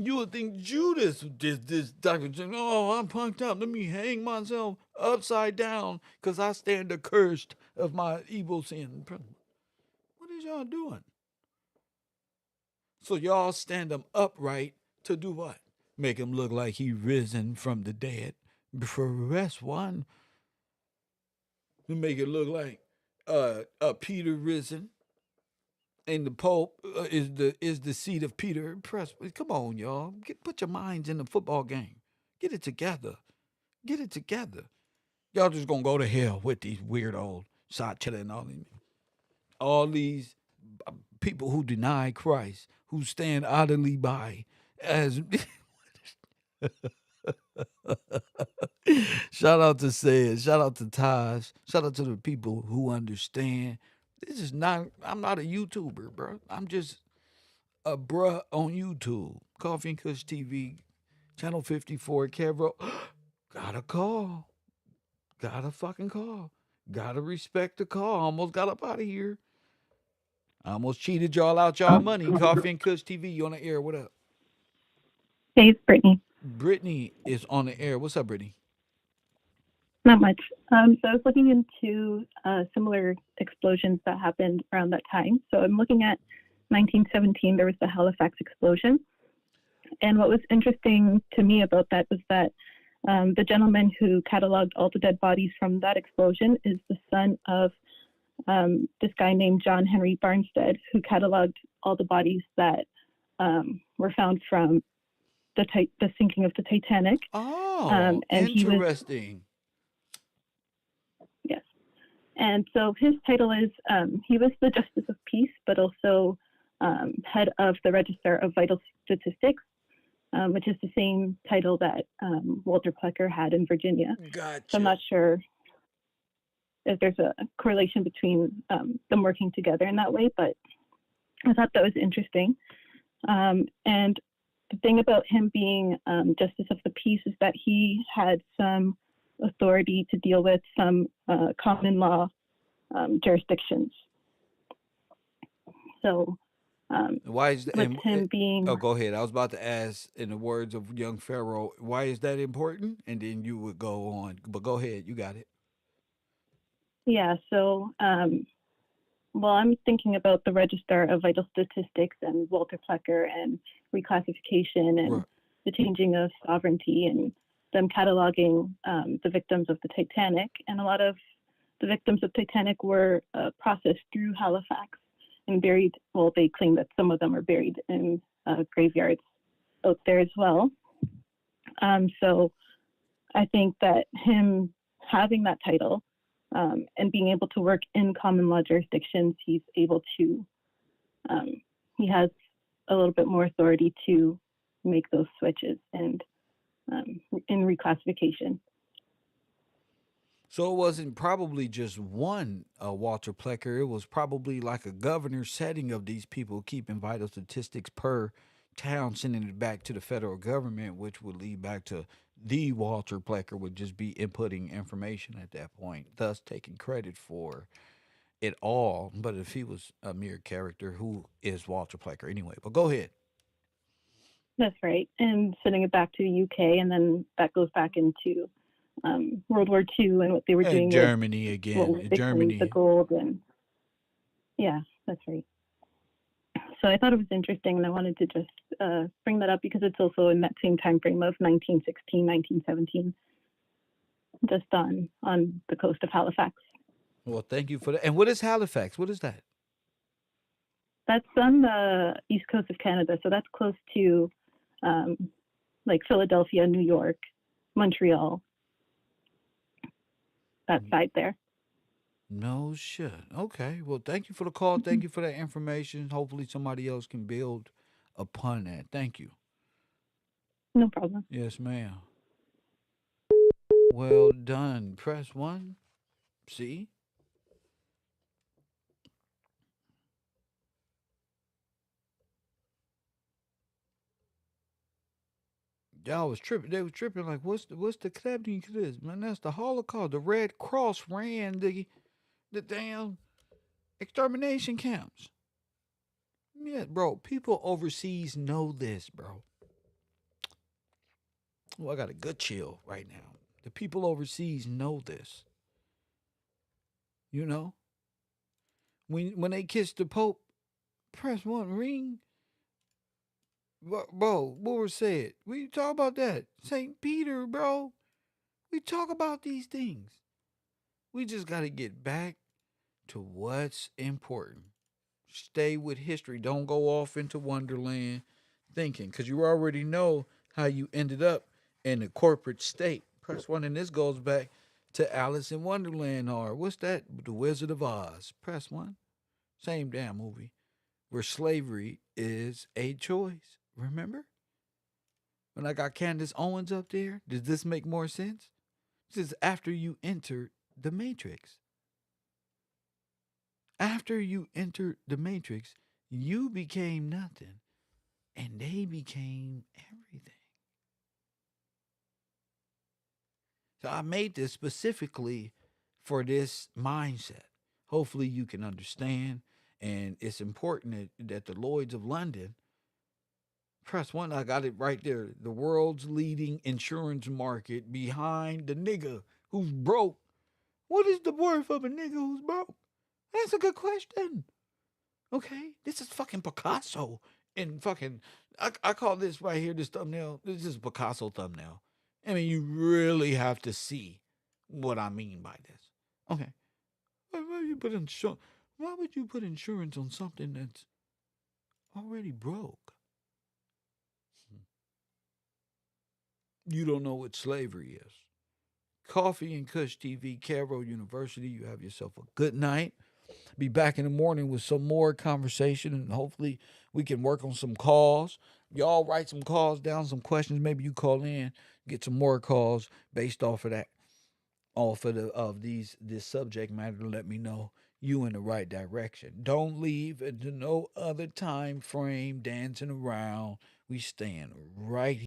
A: You would think Judas did this type of thing. Oh, I'm punked up. Let me hang myself upside down because I stand accursed of my evil sin. What is y'all doing? So y'all stand him upright to do what? Make him look like he risen from the dead. Press 1. To make it look like Peter risen. And the Pope is the seat of Peter. Press. Come on, y'all. Put your minds in the football game. Get it together. Get it together. Y'all just gonna go to hell with these weird old shot chilling all these people who deny Christ, who stand idly by as. Shout out to Sid. Shout out to Taj. Shout out to the people who understand. This is not, I'm not a YouTuber, bro. I'm just a bruh on YouTube. Coffee and Kush TV, Channel 54, Kevro. Got a call. Got a fucking call. Gotta respect the call. Almost got up out of here. I almost cheated y'all out y'all money. Coffee and Kush TV, you on the air. What up?
M: Hey, it's Brittany.
A: Brittany is on the air. What's up, Brittany?
M: Not much. So I was looking into similar explosions that happened around that time. So I'm looking at 1917, there was the Halifax explosion. And what was interesting to me about that was that the gentleman who cataloged all the dead bodies from that explosion is the son of this guy named John Henry Barnstead, who cataloged all the bodies that were found from the sinking of the Titanic.
A: Oh,
M: and
A: interesting.
M: Yes. And so his title is, he was the Justice of Peace, but also head of the Register of Vital Statistics, which is the same title that Walter Plecker had in Virginia.
A: Gotcha.
M: So I'm not sure if there's a correlation between them working together in that way, but I thought that was interesting. And the thing about him being Justice of the Peace is that he had some authority to deal with some common law jurisdictions. So
A: why is that?
M: With him being...
A: Oh, go ahead. I was about to ask, in the words of young Pharaoh, why is that important? And then you would go on. But go ahead. You got it.
M: Yeah. So, well, I'm thinking about the Register of Vital Statistics and Walter Plecker and reclassification and the changing of sovereignty and them cataloging the victims of the Titanic. And a lot of the victims of Titanic were processed through Halifax and buried. Well, they claim that some of them are buried in graveyards out there as well. So I think that him having that title and being able to work in common law jurisdictions, he's able to, he has a little bit more authority to make those switches and in reclassification.
A: So it wasn't probably just one Walter Plecker. It was probably like a governor setting of these people, keeping vital statistics per town, sending it back to the federal government, which would lead back to the Walter Plecker would just be inputting information at that point, thus taking credit for it all. But if he was a mere character, who is Walter Plecker anyway? But go ahead.
M: That's right. And sending it back to the UK, and then that goes back into World War II and what they were doing.
A: Germany again. Germany.
M: The gold. And yeah, that's right. So I thought it was interesting, and I wanted to just bring that up because it's also in that same time frame of 1916, 1917, just on the coast of Halifax.
A: Well, thank you for that. And what is Halifax? What is that?
M: That's on the east coast of Canada, so that's close to like Philadelphia, New York, Montreal, that side there.
A: No shit. Okay. Well, thank you for the call. Thank you for that information. Hopefully somebody else can build upon that. Thank you.
M: No problem.
A: Yes, ma'am. Well done. Press 1. See? Y'all was tripping. They was tripping like, what's the clapping to this? Man, that's the Holocaust. The Red Cross ran the damn extermination camps. Yeah, bro. People overseas know this, bro. Oh, I got a good chill right now. The people overseas know this. You know? When they kiss the Pope, press 1 ring. Bro, what was said? We talk about that. St. Peter, bro. We talk about these things. We just got to get back to what's important. Stay with history. Don't go off into Wonderland thinking, because you already know how you ended up in the corporate state. Press 1, and this goes back to Alice in Wonderland, or what's that? The Wizard of Oz. Press 1. Same damn movie, where slavery is a choice. Remember? When I got Candace Owens up there, does this make more sense? This is after you enter the Matrix. After you entered the Matrix, you became nothing, and they became everything. So I made this specifically for this mindset. Hopefully you can understand, and it's important that the Lloyds of London, press 1, I got it right there. The world's leading insurance market behind the nigga who's broke. What is the worth of a nigga who's broke? That's a good question. Okay, this is fucking Picasso and fucking, I call this right here, this thumbnail, this is Picasso thumbnail. I mean, you really have to see what I mean by this. Okay, why would you put insurance on something that's already broke? You don't know what slavery is. Coffee and Kush TV, Cairo University. You have yourself a good night. Be back in the morning with some more conversation, and hopefully we can work on some calls. Y'all write some calls down, some questions. Maybe you call in, get some more calls based off of that, this subject matter to let me know you in the right direction. Don't leave into no other time frame dancing around. We stand right here.